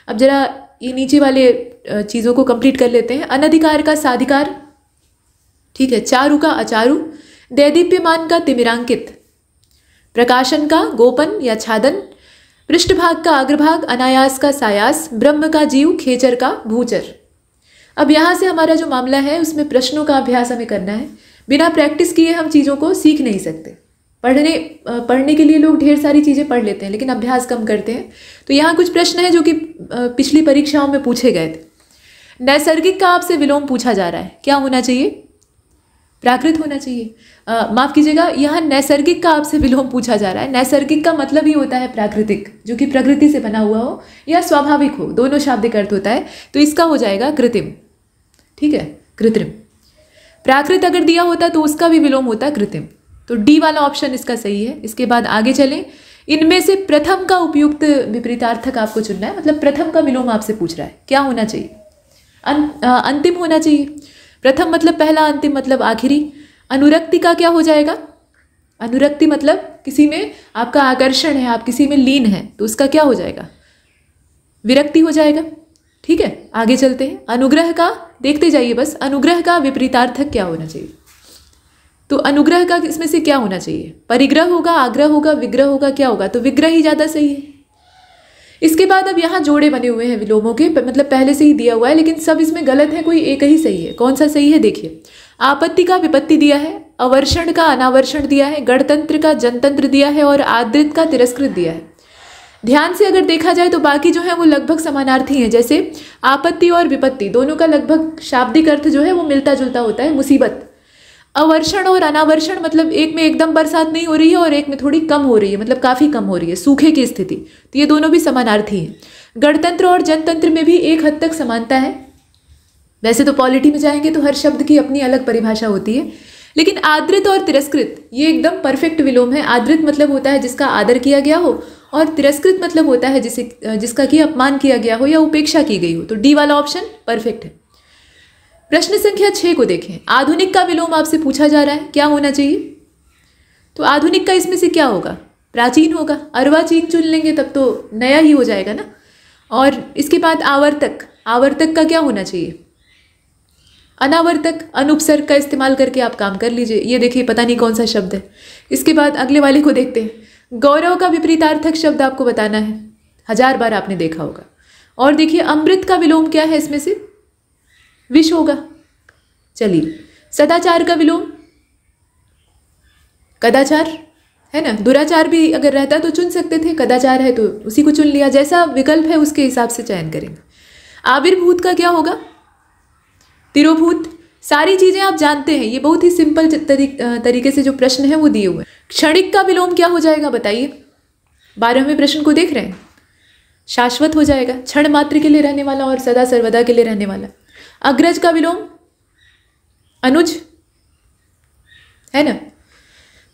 अब जरा ये नीचे वाले चीज़ों को कंप्लीट कर लेते हैं। अनधिकार का साधिकार, ठीक है, चारु का अचारु, दैदीप्यमान का तिमिरांकित, प्रकाशन का गोपन या छादन, पृष्ठभाग का अग्रभाग, अनायास का सायास, ब्रह्म का जीव, खेचर का भूचर। अब यहाँ से हमारा जो मामला है उसमें प्रश्नों का अभ्यास हमें करना है। बिना प्रैक्टिस किए हम चीज़ों को सीख नहीं सकते। पढ़ने के लिए लोग ढेर सारी चीज़ें पढ़ लेते हैं लेकिन अभ्यास कम करते हैं। तो यहाँ कुछ प्रश्न हैं जो कि पिछली परीक्षाओं में पूछे गए थे। नैसर्गिक का आपसे विलोम पूछा जा रहा है, क्या होना चाहिए? प्राकृत होना चाहिए। माफ कीजिएगा, यहाँ नैसर्गिक का आपसे विलोम पूछा जा रहा है। नैसर्गिक का मतलब ही होता है प्राकृतिक, जो कि प्रकृति से बना हुआ हो या स्वाभाविक हो, दोनों शाब्दिक अर्थ होता है। तो इसका हो जाएगा कृत्रिम, ठीक है, कृत्रिम। प्राकृत अगर दिया होता तो उसका भी विलोम होता कृत्रिम। तो डी वाला ऑप्शन इसका सही है। इसके बाद आगे चलें। इनमें से प्रथम का उपयुक्त विपरीतार्थक आपको चुनना है, मतलब प्रथम का विलोम आपसे पूछ रहा है, क्या होना चाहिए? अंतिम होना चाहिए। प्रथम मतलब पहला, अंतिम मतलब आखिरी। अनुरक्ति का क्या हो जाएगा? अनुरक्ति मतलब किसी में आपका आकर्षण है, आप किसी में लीन है, तो उसका क्या हो जाएगा? विरक्ति हो जाएगा, ठीक है। आगे चलते हैं। अनुग्रह का देखते जाइए बस। अनुग्रह का विपरीतार्थक क्या होना चाहिए? तो अनुग्रह का इसमें से क्या होना चाहिए? परिग्रह होगा, आग्रह होगा, विग्रह होगा, क्या होगा? तो विग्रह ही ज़्यादा सही है। इसके बाद अब यहाँ जोड़े बने हुए हैं विलोमों के, मतलब पहले से ही दिया हुआ है लेकिन सब इसमें गलत है, कोई एक ही सही है। कौन सा सही है देखिए। आपत्ति का विपत्ति दिया है, अवर्षण का अनावर्षण दिया है, गणतंत्र का जनतंत्र दिया है और आदृत का तिरस्कृत दिया है। ध्यान से अगर देखा जाए तो बाकी जो है वो लगभग समानार्थी हैं। जैसे आपत्ति और विपत्ति दोनों का लगभग शाब्दिक अर्थ जो है वो मिलता जुलता होता है, मुसीबत। अवर्षण और अनावर्षण मतलब एक में एकदम बरसात नहीं हो रही है और एक में थोड़ी कम हो रही है, मतलब काफ़ी कम हो रही है, सूखे की स्थिति। तो ये दोनों भी समानार्थी हैं। गणतंत्र और जनतंत्र में भी एक हद तक समानता है। वैसे तो पॉलिटी में जाएंगे तो हर शब्द की अपनी अलग परिभाषा होती है, लेकिन आदृत और तिरस्कृत ये एकदम परफेक्ट विलोम है। आदृत मतलब होता है जिसका आदर किया गया हो, और तिरस्कृत मतलब होता है जिसका कि अपमान किया गया हो या उपेक्षा की गई हो। तो डी वाला ऑप्शन परफेक्ट है। प्रश्न संख्या 6 को देखें। आधुनिक का विलोम आपसे पूछा जा रहा है, क्या होना चाहिए? तो आधुनिक का इसमें से क्या होगा? प्राचीन होगा। अर्वाचीन चुन लेंगे तब तो नया ही हो जाएगा ना। और इसके बाद आवर्तक, आवर्तक का क्या होना चाहिए? अनावर्तक। अनुपसर्ग का इस्तेमाल करके आप काम कर लीजिए। ये देखिए पता नहीं कौन सा शब्द है। इसके बाद अगले वाले को देखते हैं। गौरव का विपरीतार्थक शब्द आपको बताना है, 1000 बार आपने देखा होगा। और देखिए अमृत का विलोम क्या है इसमें से? विष होगा। चलिए, सदाचार का विलोम कदाचार है ना। दुराचार भी अगर रहता तो चुन सकते थे, कदाचार है तो उसी को चुन लिया। जैसा विकल्प है उसके हिसाब से चयन करेंगे। आविर्भूत का क्या होगा? तिरोभूत। सारी चीजें आप जानते हैं, ये बहुत ही सिंपल तरीके से जो प्रश्न है वो दिए हुए हैं। क्षणिक का विलोम क्या हो जाएगा बताइए? 12वें प्रश्न को देख रहे हैं। शाश्वत हो जाएगा, क्षण मात्र के लिए रहने वाला और सदा सर्वदा के लिए रहने वाला। अग्रज का विलोम अनुज है ना।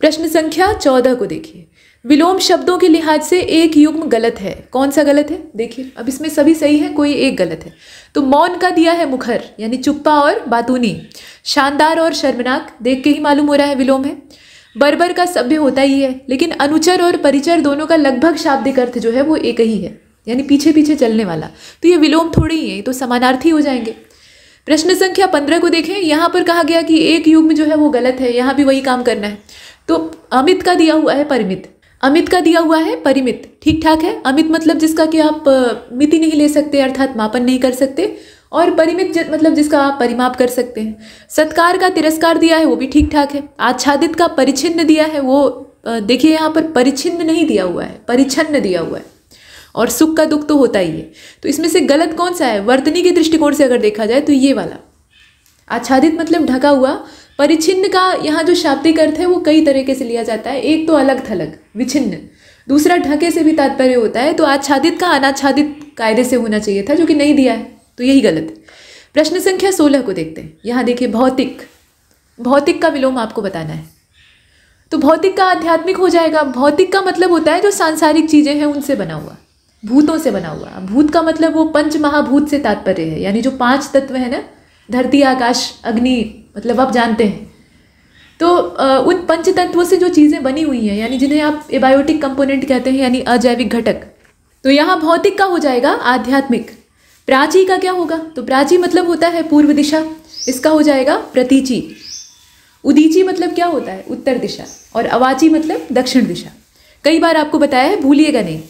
प्रश्न संख्या 14 को देखिए। विलोम शब्दों के लिहाज से एक युग्म गलत है। कौन सा गलत है? देखिए, अब इसमें सभी सही है, कोई एक गलत है। तो मौन का दिया है मुखर, यानी चुप्पा और बातूनी। शानदार और शर्मनाक, देख के ही मालूम हो रहा है विलोम है। बर्बर का सभ्य होता ही है, लेकिन अनुचर और परिचर दोनों का लगभग शाब्दिक अर्थ जो है वो एक ही है, यानी पीछे पीछे चलने वाला। तो ये विलोम थोड़ी ही है, ये तो समानार्थी हो जाएंगे। प्रश्न संख्या 15 को देखें। यहाँ पर कहा गया कि एक युग्म जो है वो गलत है, यहाँ भी वही काम करना है। तो अमित का दिया हुआ है परिमित, अमित का दिया हुआ है परिमित, ठीक ठाक है। अमित मतलब जिसका कि आप मिति नहीं ले सकते, अर्थात मापन नहीं कर सकते, और परिमित मतलब जिसका आप परिमाप कर सकते हैं। सत्कार का तिरस्कार दिया है, वो भी ठीक ठाक है। आच्छादित का परिच्छिन्न दिया है, वो देखिए यहाँ पर परिच्छिन्न नहीं दिया हुआ है, परिच्छन्न दिया हुआ है। और सुख का दुख तो होता ही है। तो इसमें से गलत कौन सा है? वर्तनी के दृष्टिकोण से अगर देखा जाए तो ये वाला। आच्छादित मतलब ढका हुआ। परिच्छिन्न का यहाँ जो शाब्दिक अर्थ है वो कई तरीके से लिया जाता है। एक तो अलग थलग विच्छिन्न, दूसरा ढके से भी तात्पर्य होता है। तो आच्छादित का अनाच्छादित कायदे से होना चाहिए था, जो कि नहीं दिया है, तो यही गलत है। प्रश्न संख्या 16 को देखते हैं। यहाँ देखिए भौतिक, भौतिक का विलोम आपको बताना है। तो भौतिक का आध्यात्मिक हो जाएगा। भौतिक का मतलब होता है जो सांसारिक चीजें हैं उनसे बना हुआ, भूतों से बना हुआ। भूत का मतलब वो पंच महाभूत से तात्पर्य है, यानी जो 5 तत्व है ना, धरती आकाश अग्नि, मतलब आप जानते हैं। तो उन पंच तत्वों से जो चीज़ें बनी हुई हैं, यानी जिन्हें आप एबायोटिक कंपोनेंट कहते हैं, यानी अजैविक घटक। तो यहाँ भौतिक का हो जाएगा आध्यात्मिक। प्राची का क्या होगा? तो प्राची मतलब होता है पूर्व दिशा, इसका हो जाएगा प्रतीची। उदीची मतलब क्या होता है? उत्तर दिशा। और अवाची मतलब दक्षिण दिशा। कई बार आपको बताया है, भूलिएगा नहीं।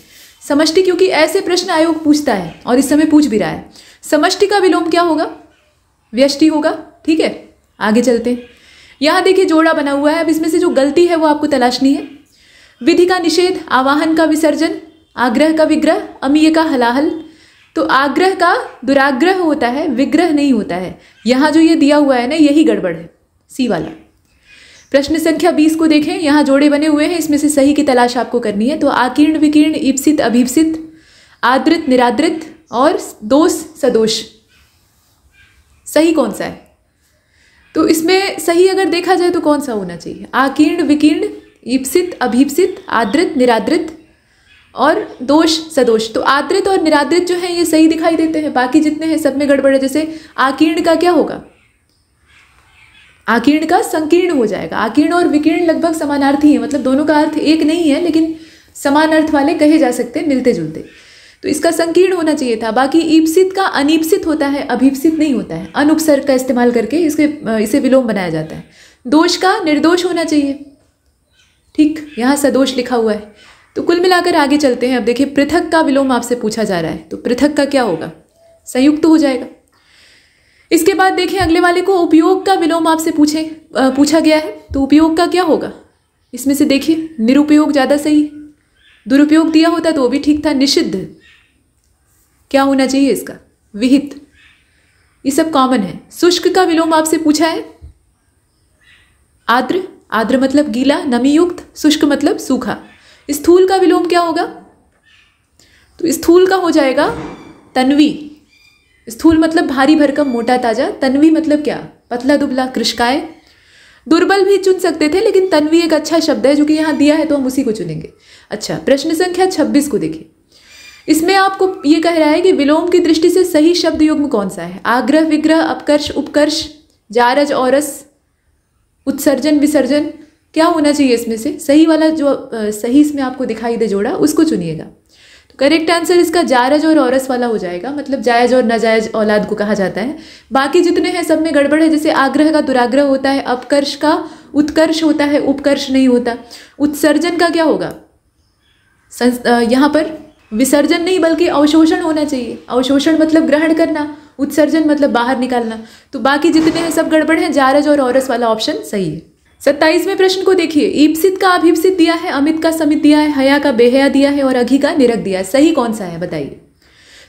समष्टि, क्योंकि ऐसे प्रश्न आयोग पूछता है और इस समय पूछ भी रहा है। समष्टि का विलोम क्या होगा? व्यष्टि होगा, ठीक है। आगे चलते हैं। यहाँ देखिए जोड़ा बना हुआ है। अब इसमें से जो गलती है वो आपको तलाशनी है। विधि का निषेध, आवाहन का विसर्जन, आग्रह का विग्रह, अमीय का हलाहल। तो आग्रह का दुराग्रह होता है, विग्रह नहीं होता है। यहाँ जो ये दिया हुआ है ना, यही गड़बड़ है, सी वाला। प्रश्न संख्या 20 को देखें। यहाँ जोड़े बने हुए हैं, इसमें से सही की तलाश आपको करनी है। तो आकीर्ण विकीर्ण, ईप्सित अभीप्सित, आदृत निरादृत और दोष सदोष, सही कौन सा है? तो इसमें सही अगर देखा जाए तो कौन सा होना चाहिए? आकीर्ण विकीर्ण, ईप्सित अभीप्सित, आदृत निरादृत और दोष सदोष। तो आदृत और निरादृत जो है ये सही दिखाई देते हैं, बाकी जितने हैं सब में गड़बड़ है। जैसे आकीर्ण का क्या होगा? आकीर्ण का संकीर्ण हो जाएगा। आकीर्ण और विकीर्ण लगभग समानार्थी है, मतलब दोनों का अर्थ एक नहीं है, लेकिन समान अर्थ वाले कहे जा सकते हैं, मिलते जुलते। तो इसका संकीर्ण होना चाहिए था। बाकी ईप्सित का अनीप्सित होता है, अभीप्सित नहीं होता है। अनुपसर्ग का इस्तेमाल करके इसे विलोम बनाया जाता है। दोष का निर्दोष होना चाहिए, ठीक, यहाँ सदोष लिखा हुआ है। तो कुल मिलाकर आगे चलते हैं। अब देखिए पृथक का विलोम आपसे पूछा जा रहा है, तो पृथक का क्या होगा? संयुक्त हो जाएगा। इसके बाद देखें अगले वाले को, उपयोग का विलोम आपसे पूछा गया है। तो उपयोग का क्या होगा? इसमें से देखिए निरुपयोग ज़्यादा सही, दुरुपयोग दिया होता तो वो भी ठीक था। निषिद्ध क्या होना चाहिए इसका? विहित। ये सब कॉमन है। शुष्क का विलोम आपसे पूछा है। आर्द्र, आर्द्र मतलब गीला नमी युक्त, शुष्क मतलब सूखा। स्थूल का विलोम क्या होगा? तो स्थूल का हो जाएगा तन्वी। स्थूल मतलब भारी भरकम मोटा ताजा, तन्वी मतलब क्या? पतला दुबला कृशकाय। दुर्बल भी चुन सकते थे, लेकिन तन्वी एक अच्छा शब्द है जो कि यहाँ दिया है तो हम उसी को चुनेंगे। अच्छा, प्रश्न संख्या 26 को देखिए। इसमें आपको ये कह रहा है कि विलोम की दृष्टि से सही शब्द युग्म कौन सा है? आग्रह विग्रह, अपकर्ष उपकर्ष, जारज औरस, उत्सर्जन विसर्जन, क्या होना चाहिए इसमें से? सही वाला जो सही इसमें आपको दिखाई दे जोड़ा, उसको चुनिएगा। तो करेक्ट आंसर इसका जारज और औरस वाला हो जाएगा, मतलब जायज और नाजायज औलाद को कहा जाता है। बाकी जितने हैं सब में गड़बड़ है। जैसे आग्रह का दुराग्रह होता है, अपकर्ष का उत्कर्ष होता है, उपकर्ष नहीं होता। उत्सर्जन का क्या होगा? यहाँ पर विसर्जन नहीं बल्कि अवशोषण होना चाहिए। अवशोषण मतलब ग्रहण करना, उत्सर्जन मतलब बाहर निकालना। तो बाकी जितने हैं सब गड़बड़ हैं। जारज और औरस वाला ऑप्शन सही है। 27वें प्रश्न को देखिए। ईप्सित का अभीप्सित दिया है, अमित का समित दिया है, हया का बेहया दिया है और अघी का निरक दिया है। सही कौन सा है बताइए?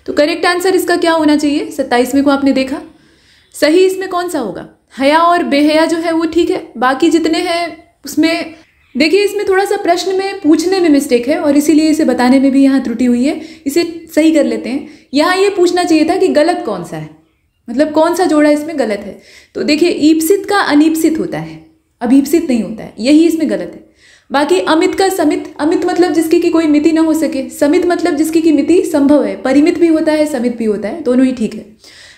तो करेक्ट आंसर इसका क्या होना चाहिए? 27वें को आपने देखा, सही इसमें कौन सा होगा? हया और बेहया जो है वो ठीक है। बाकी जितने हैं उसमें देखिए, इसमें थोड़ा सा प्रश्न में पूछने में मिस्टेक है और इसीलिए इसे बताने में भी यहाँ त्रुटि हुई है। इसे सही कर लेते हैं। यहाँ ये पूछना चाहिए था कि गलत कौन सा है, मतलब कौन सा जोड़ा इसमें गलत है। तो देखिए ईप्सित का अनीप्सित होता है, अभीप्सित नहीं होता है, यही इसमें गलत है। बाकी अमित का समित, अमित मतलब जिसकी की कोई मिति ना हो सके, समित मतलब जिसकी की मिति संभव है, परिमित भी होता है समित भी होता है, दोनों ही ठीक है।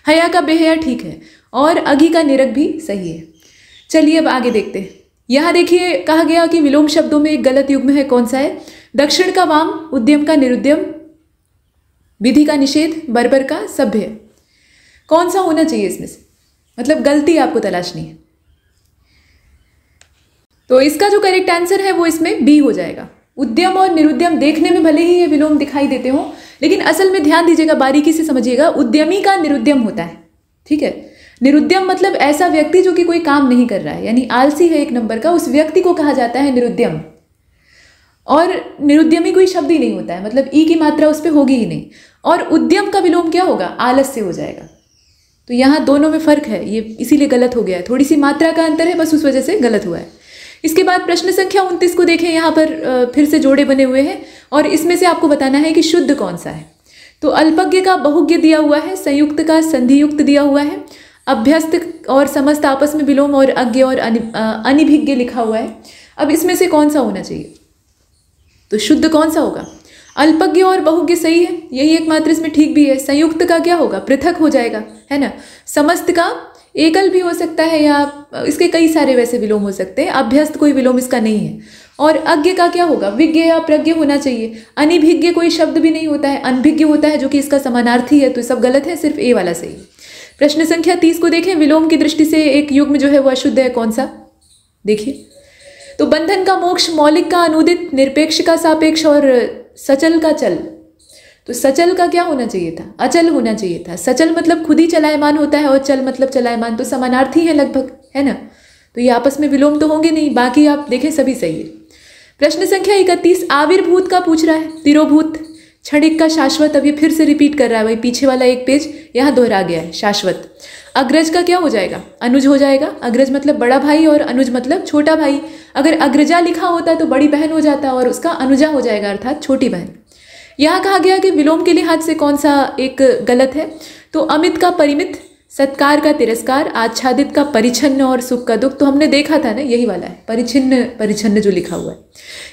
हया का बेहया ठीक है और अघि का निरग भी सही है। चलिए अब आगे देखते हैं। यहाँ देखिए कहा गया कि विलोम शब्दों में एक गलत युग्म है, कौन सा है? दक्षिण का वाम, उद्यम का निरुद्यम, विधि का निषेध, बर्बर का सभ्य। कौन सा होना चाहिए इसमें से? मतलब गलती आपको तलाशनी है। तो इसका जो करेक्ट आंसर है वो इसमें बी हो जाएगा। उद्यम और निरुद्यम देखने में भले ही ये विलोम दिखाई देते हो, लेकिन असल में ध्यान दीजिएगा, बारीकी से समझिएगा, उद्यमी का निरुद्यम होता है, ठीक है। निरुद्यम मतलब ऐसा व्यक्ति जो कि कोई काम नहीं कर रहा है, यानी आलसी है एक नंबर का, उस व्यक्ति को कहा जाता है निरुद्यम। और निरुद्यमी कोई शब्द ही नहीं होता है, मतलब ई की मात्रा उस पर होगी ही नहीं। और उद्यम का विलोम क्या होगा? आलस्य हो जाएगा। तो यहाँ दोनों में फर्क है, ये इसीलिए गलत हो गया है, थोड़ी सी मात्रा का अंतर है, बस उस वजह से गलत हुआ है। इसके बाद प्रश्न संख्या 29 को देखें, यहाँ पर फिर से जोड़े बने हुए हैं और इसमें से आपको बताना है कि शुद्ध कौन सा है। तो अल्पज्ञ का बहुज्ञ दिया हुआ है, संयुक्त का संधियुक्त दिया हुआ है, अभ्यस्त और समस्त आपस में विलोम और अज्ञ और अनिभिज्ञ लिखा हुआ है। अब इसमें से कौन सा होना चाहिए? तो शुद्ध कौन सा होगा? अल्पज्ञ और बहुज्ञ सही है, यही एकमात्र इसमें ठीक भी है। संयुक्त का क्या होगा? पृथक हो जाएगा, है ना। समस्त का एकल भी हो सकता है, या इसके कई सारे वैसे विलोम हो सकते हैं। अभ्यस्त कोई विलोम इसका नहीं है। और अज्ञ का क्या होगा? विज्ञ या प्रज्ञ होना चाहिए। अनिभिज्ञ कोई शब्द भी नहीं होता है, अनभिज्ञ होता है जो कि इसका समानार्थी है। तो सब गलत है, सिर्फ ए वाला सही। प्रश्न संख्या 30 को देखें। विलोम की दृष्टि से एक युग्म जो है वो अशुद्ध है, कौन सा? देखिए, तो बंधन का मोक्ष, मौलिक का अनुदित, निरपेक्ष का सापेक्ष और सचल का चल। तो सचल का क्या होना चाहिए था? अचल होना चाहिए था। सचल मतलब खुद ही चलायमान होता है और चल मतलब चलायमान, तो समानार्थी है लगभग, है ना। तो ये आपस में विलोम तो होंगे नहीं, बाकी आप देखें सभी सही है। प्रश्न संख्या 31 आविर्भूत का पूछ रहा है, तिरोभूत, क्षणिक का शाश्वत। अब ये फिर से रिपीट कर रहा है, वही पीछे वाला एक पेज यहाँ दोहरा गया है, शाश्वत। अग्रज का क्या हो जाएगा? अनुज हो जाएगा। अग्रज मतलब बड़ा भाई और अनुज मतलब छोटा भाई। अगर अग्रजा लिखा होता तो बड़ी बहन हो जाता और उसका अनुजा हो जाएगा, अर्थात छोटी बहन। यहाँ कहा गया कि विलोम के लिहाज से कौन सा एक गलत है? तो अमित का परिमित, सत्कार का तिरस्कार, आच्छादित का परिच्छन्न और सुख का दुख। तो हमने देखा था ना, यही वाला है, परिच्छिन्न परिच्छन्न जो लिखा हुआ है।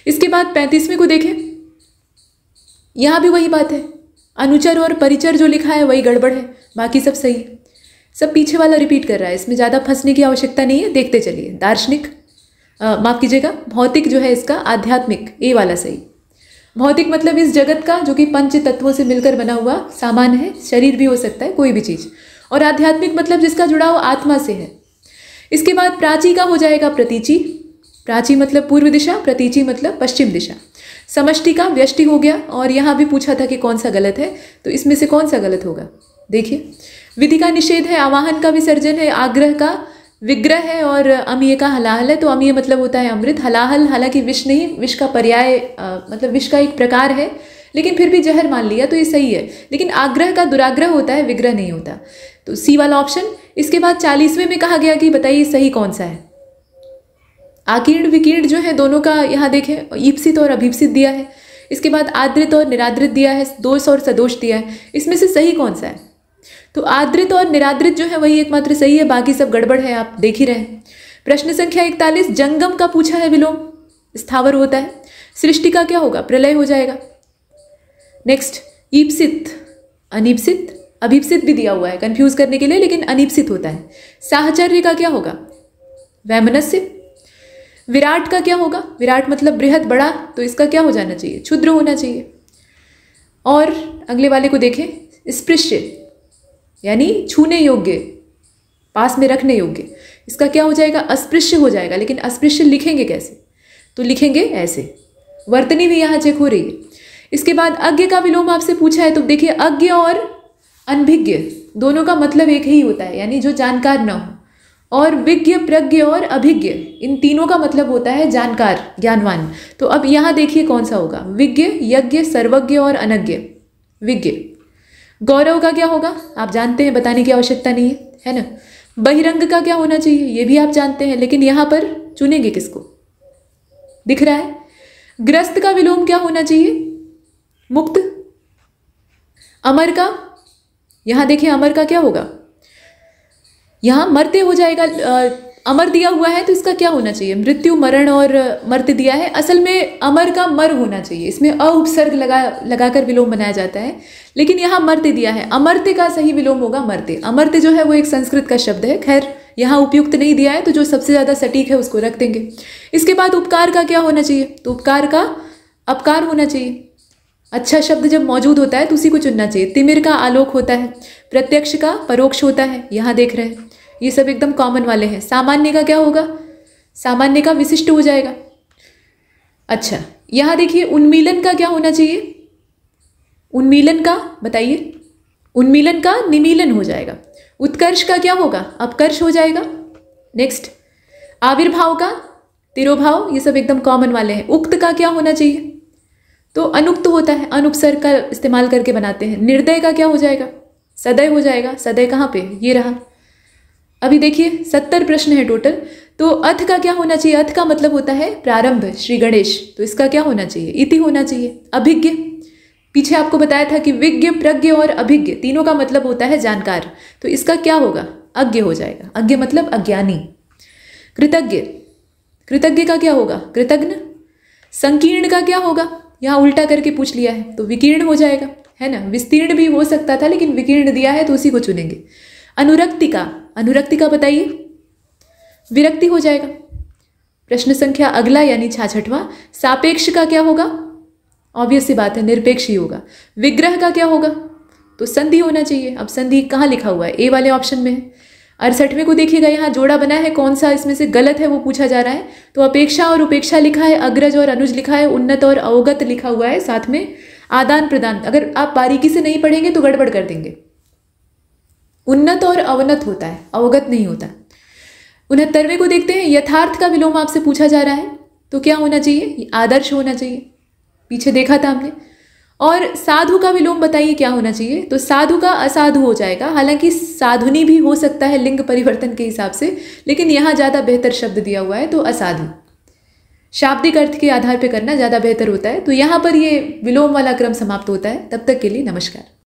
इसके बाद 35वें को देखें, यहाँ भी वही बात है, अनुचर और परिचर जो लिखा है वही गड़बड़ है, बाकी सब सही है। सब पीछे वाला रिपीट कर रहा है, इसमें ज़्यादा फंसने की आवश्यकता नहीं है, देखते चलिए। दार्शनिक, माफ कीजिएगा, भौतिक जो है इसका, आध्यात्मिक, ए वाला सही। भौतिक मतलब इस जगत का जो कि पंच तत्वों से मिलकर बना हुआ सामान है, शरीर भी हो सकता है, कोई भी चीज़। और आध्यात्मिक मतलब जिसका जुड़ाव आत्मा से है। इसके बाद प्राची का हो जाएगा प्रतीचि। प्राची मतलब पूर्व दिशा, प्रतीचि मतलब पश्चिम दिशा। समष्टि का व्यष्टि हो गया। और यहाँ भी पूछा था कि कौन सा गलत है, तो इसमें से कौन सा गलत होगा? देखिए, विधि का निषेध है, आवाहन का विसर्जन है, आग्रह का विग्रह है और अमीय का हलाहल है। तो अमीय मतलब होता है अमृत, हलाहल हालांकि विष नहीं, विष का पर्याय मतलब विष का एक प्रकार है, लेकिन फिर भी जहर मान लिया तो ये सही है। लेकिन आग्रह का दुराग्रह होता है, विग्रह नहीं होता, तो सी वाला ऑप्शन। इसके बाद 40वें में कहा गया कि बताइए सही कौन सा है? आकीर्ण विकीर्ण जो है दोनों का यहाँ देखें, ईप्सित और अभीप्सित दिया है। इसके बाद आदृत और निरादृत दिया है, दोष और सदोष दिया है। इसमें से सही कौन सा है? तो आदृत और निरादृत जो है वही एकमात्र सही है, बाकी सब गड़बड़ है, आप देख ही रहे। प्रश्न संख्या 41 जंगम का पूछा है, विलोम स्थावर होता है। सृष्टि का क्या होगा? प्रलय हो जाएगा। नेक्स्ट, ईप्सित, अनीप्सित, अभीप्सित भी दिया हुआ है कंफ्यूज करने के लिए, लेकिन अनीप्सित होता है। साहचर्य का क्या होगा? वैमनस्य। विराट का क्या होगा? विराट मतलब बृहद, बड़ा, तो इसका क्या हो जाना चाहिए? क्षुद्र होना चाहिए। और अगले वाले को देखें, स्पृश्य यानी छूने योग्य, पास में रखने योग्य, इसका क्या हो जाएगा? अस्पृश्य हो जाएगा। लेकिन अस्पृश्य लिखेंगे कैसे? तो लिखेंगे ऐसे, वर्तनी भी यहाँ चेक हो रही है। इसके बाद अज्ञ का विलोम आपसे पूछा है, तो देखिए अज्ञ और अनभिज्ञ दोनों का मतलब एक ही होता है, यानी जो जानकार न हो। और विज्ञ, प्रज्ञ और अभिज्ञ, इन तीनों का मतलब होता है जानकार, ज्ञानवान। तो अब यहाँ देखिए कौन सा होगा? विज्ञ, यज्ञ, सर्वज्ञ और अनज्ञ। विज्ञ। गौरव का क्या होगा? आप जानते हैं, बताने की आवश्यकता नहीं है ना। बहिरंग का क्या होना चाहिए? ये भी आप जानते हैं, लेकिन यहाँ पर चुनेंगे किसको? दिख रहा है। ग्रस्त का विलोम क्या होना चाहिए? मुक्त। अमर का, यहाँ देखिए अमर का क्या होगा? यहाँ मरते हो जाएगा, अमर दिया हुआ है तो इसका क्या होना चाहिए? मृत्यु, मरण और मर्त्य दिया है। असल में अमर का मर होना चाहिए, इसमें अ उपसर्ग लगाकर विलोम बनाया जाता है, लेकिन यहाँ मर्त्य दिया है। अमर्त्य का सही विलोम होगा मर्त्य। अमर्त्य जो है वो एक संस्कृत का शब्द है। खैर यहाँ उपयुक्त नहीं दिया है तो जो सबसे ज़्यादा सटीक है उसको रख देंगे। इसके बाद उपकार का क्या होना चाहिए? तो उपकार का अपकार होना चाहिए। अच्छा शब्द जब मौजूद होता है तो उसी को चुनना चाहिए। तिमिर का आलोक होता है, प्रत्यक्ष का परोक्ष होता है, यहाँ देख रहे हैं। ये सब एकदम कॉमन वाले हैं। सामान्य का क्या होगा? सामान्य का विशिष्ट हो जाएगा। अच्छा, यहाँ देखिए उन्मीलन का क्या होना चाहिए? उन्मीलन का बताइए। उन्मीलन का निमीलन हो जाएगा। उत्कर्ष का क्या होगा? अपकर्ष हो जाएगा। नेक्स्ट, आविर्भाव का तिरोभाव, ये सब एकदम कॉमन वाले हैं। उक्त का क्या होना चाहिए? तो अनुक्त होता है, अनुपसर्ग का इस्तेमाल करके बनाते हैं। निर्दय का क्या हो जाएगा? सदय हो जाएगा। सदय कहाँ पे? ये रहा। अभी देखिए 70 प्रश्न है टोटल। तो अथ का क्या होना चाहिए? अथ का मतलब होता है प्रारंभ, श्री गणेश, तो इसका क्या होना चाहिए? इति होना चाहिए। अभिज्ञ, पीछे आपको बताया था कि विज्ञ, प्रज्ञ और अभिज्ञ तीनों का मतलब होता है जानकार, तो इसका क्या होगा? अज्ञ हो जाएगा। अज्ञ मतलब अज्ञानी। कृतज्ञ, कृतज्ञ का क्या होगा? कृतज्ञ। संकीर्ण का क्या होगा? यहाँ उल्टा करके पूछ लिया है तो विकीर्ण हो जाएगा, है ना। विस्तीर्ण भी हो सकता था लेकिन विकीर्ण दिया है तो उसी को चुनेंगे। अनुरक्ति का, अनुरक्ति का बताइए। विरक्ति हो जाएगा। प्रश्न संख्या अगला यानी 66वां, सापेक्ष का क्या होगा? ऑब्वियस सी बात है, निरपेक्ष ही होगा। विग्रह का क्या होगा? तो संधि होना चाहिए। अब संधि कहाँ लिखा हुआ है? ए वाले ऑप्शन में है। 68वें को देखिएगा, यहाँ जोड़ा बना है, कौन सा इसमें से गलत है वो पूछा जा रहा है। तो अपेक्षा और उपेक्षा लिखा है, अग्रज और अनुज लिखा है, उन्नत और अवगत लिखा हुआ है, साथ में आदान प्रदान। अगर आप बारीकी से नहीं पढ़ेंगे तो गड़बड़ कर देंगे। उन्नत और अवनत होता है, अवगत नहीं होता। 69वें को देखते हैं, यथार्थ का विलोम आपसे पूछा जा रहा है तो क्या होना चाहिए? आदर्श होना चाहिए, पीछे देखा था हमने। और साधु का विलोम बताइए क्या होना चाहिए? तो साधु का असाधु हो जाएगा। हालांकि साधुनी भी हो सकता है लिंग परिवर्तन के हिसाब से, लेकिन यहाँ ज़्यादा बेहतर शब्द दिया हुआ है तो असाधु। शाब्दिक अर्थ के आधार पर करना ज़्यादा बेहतर होता है। तो यहाँ पर ये विलोम वाला क्रम समाप्त होता है। तब तक के लिए नमस्कार।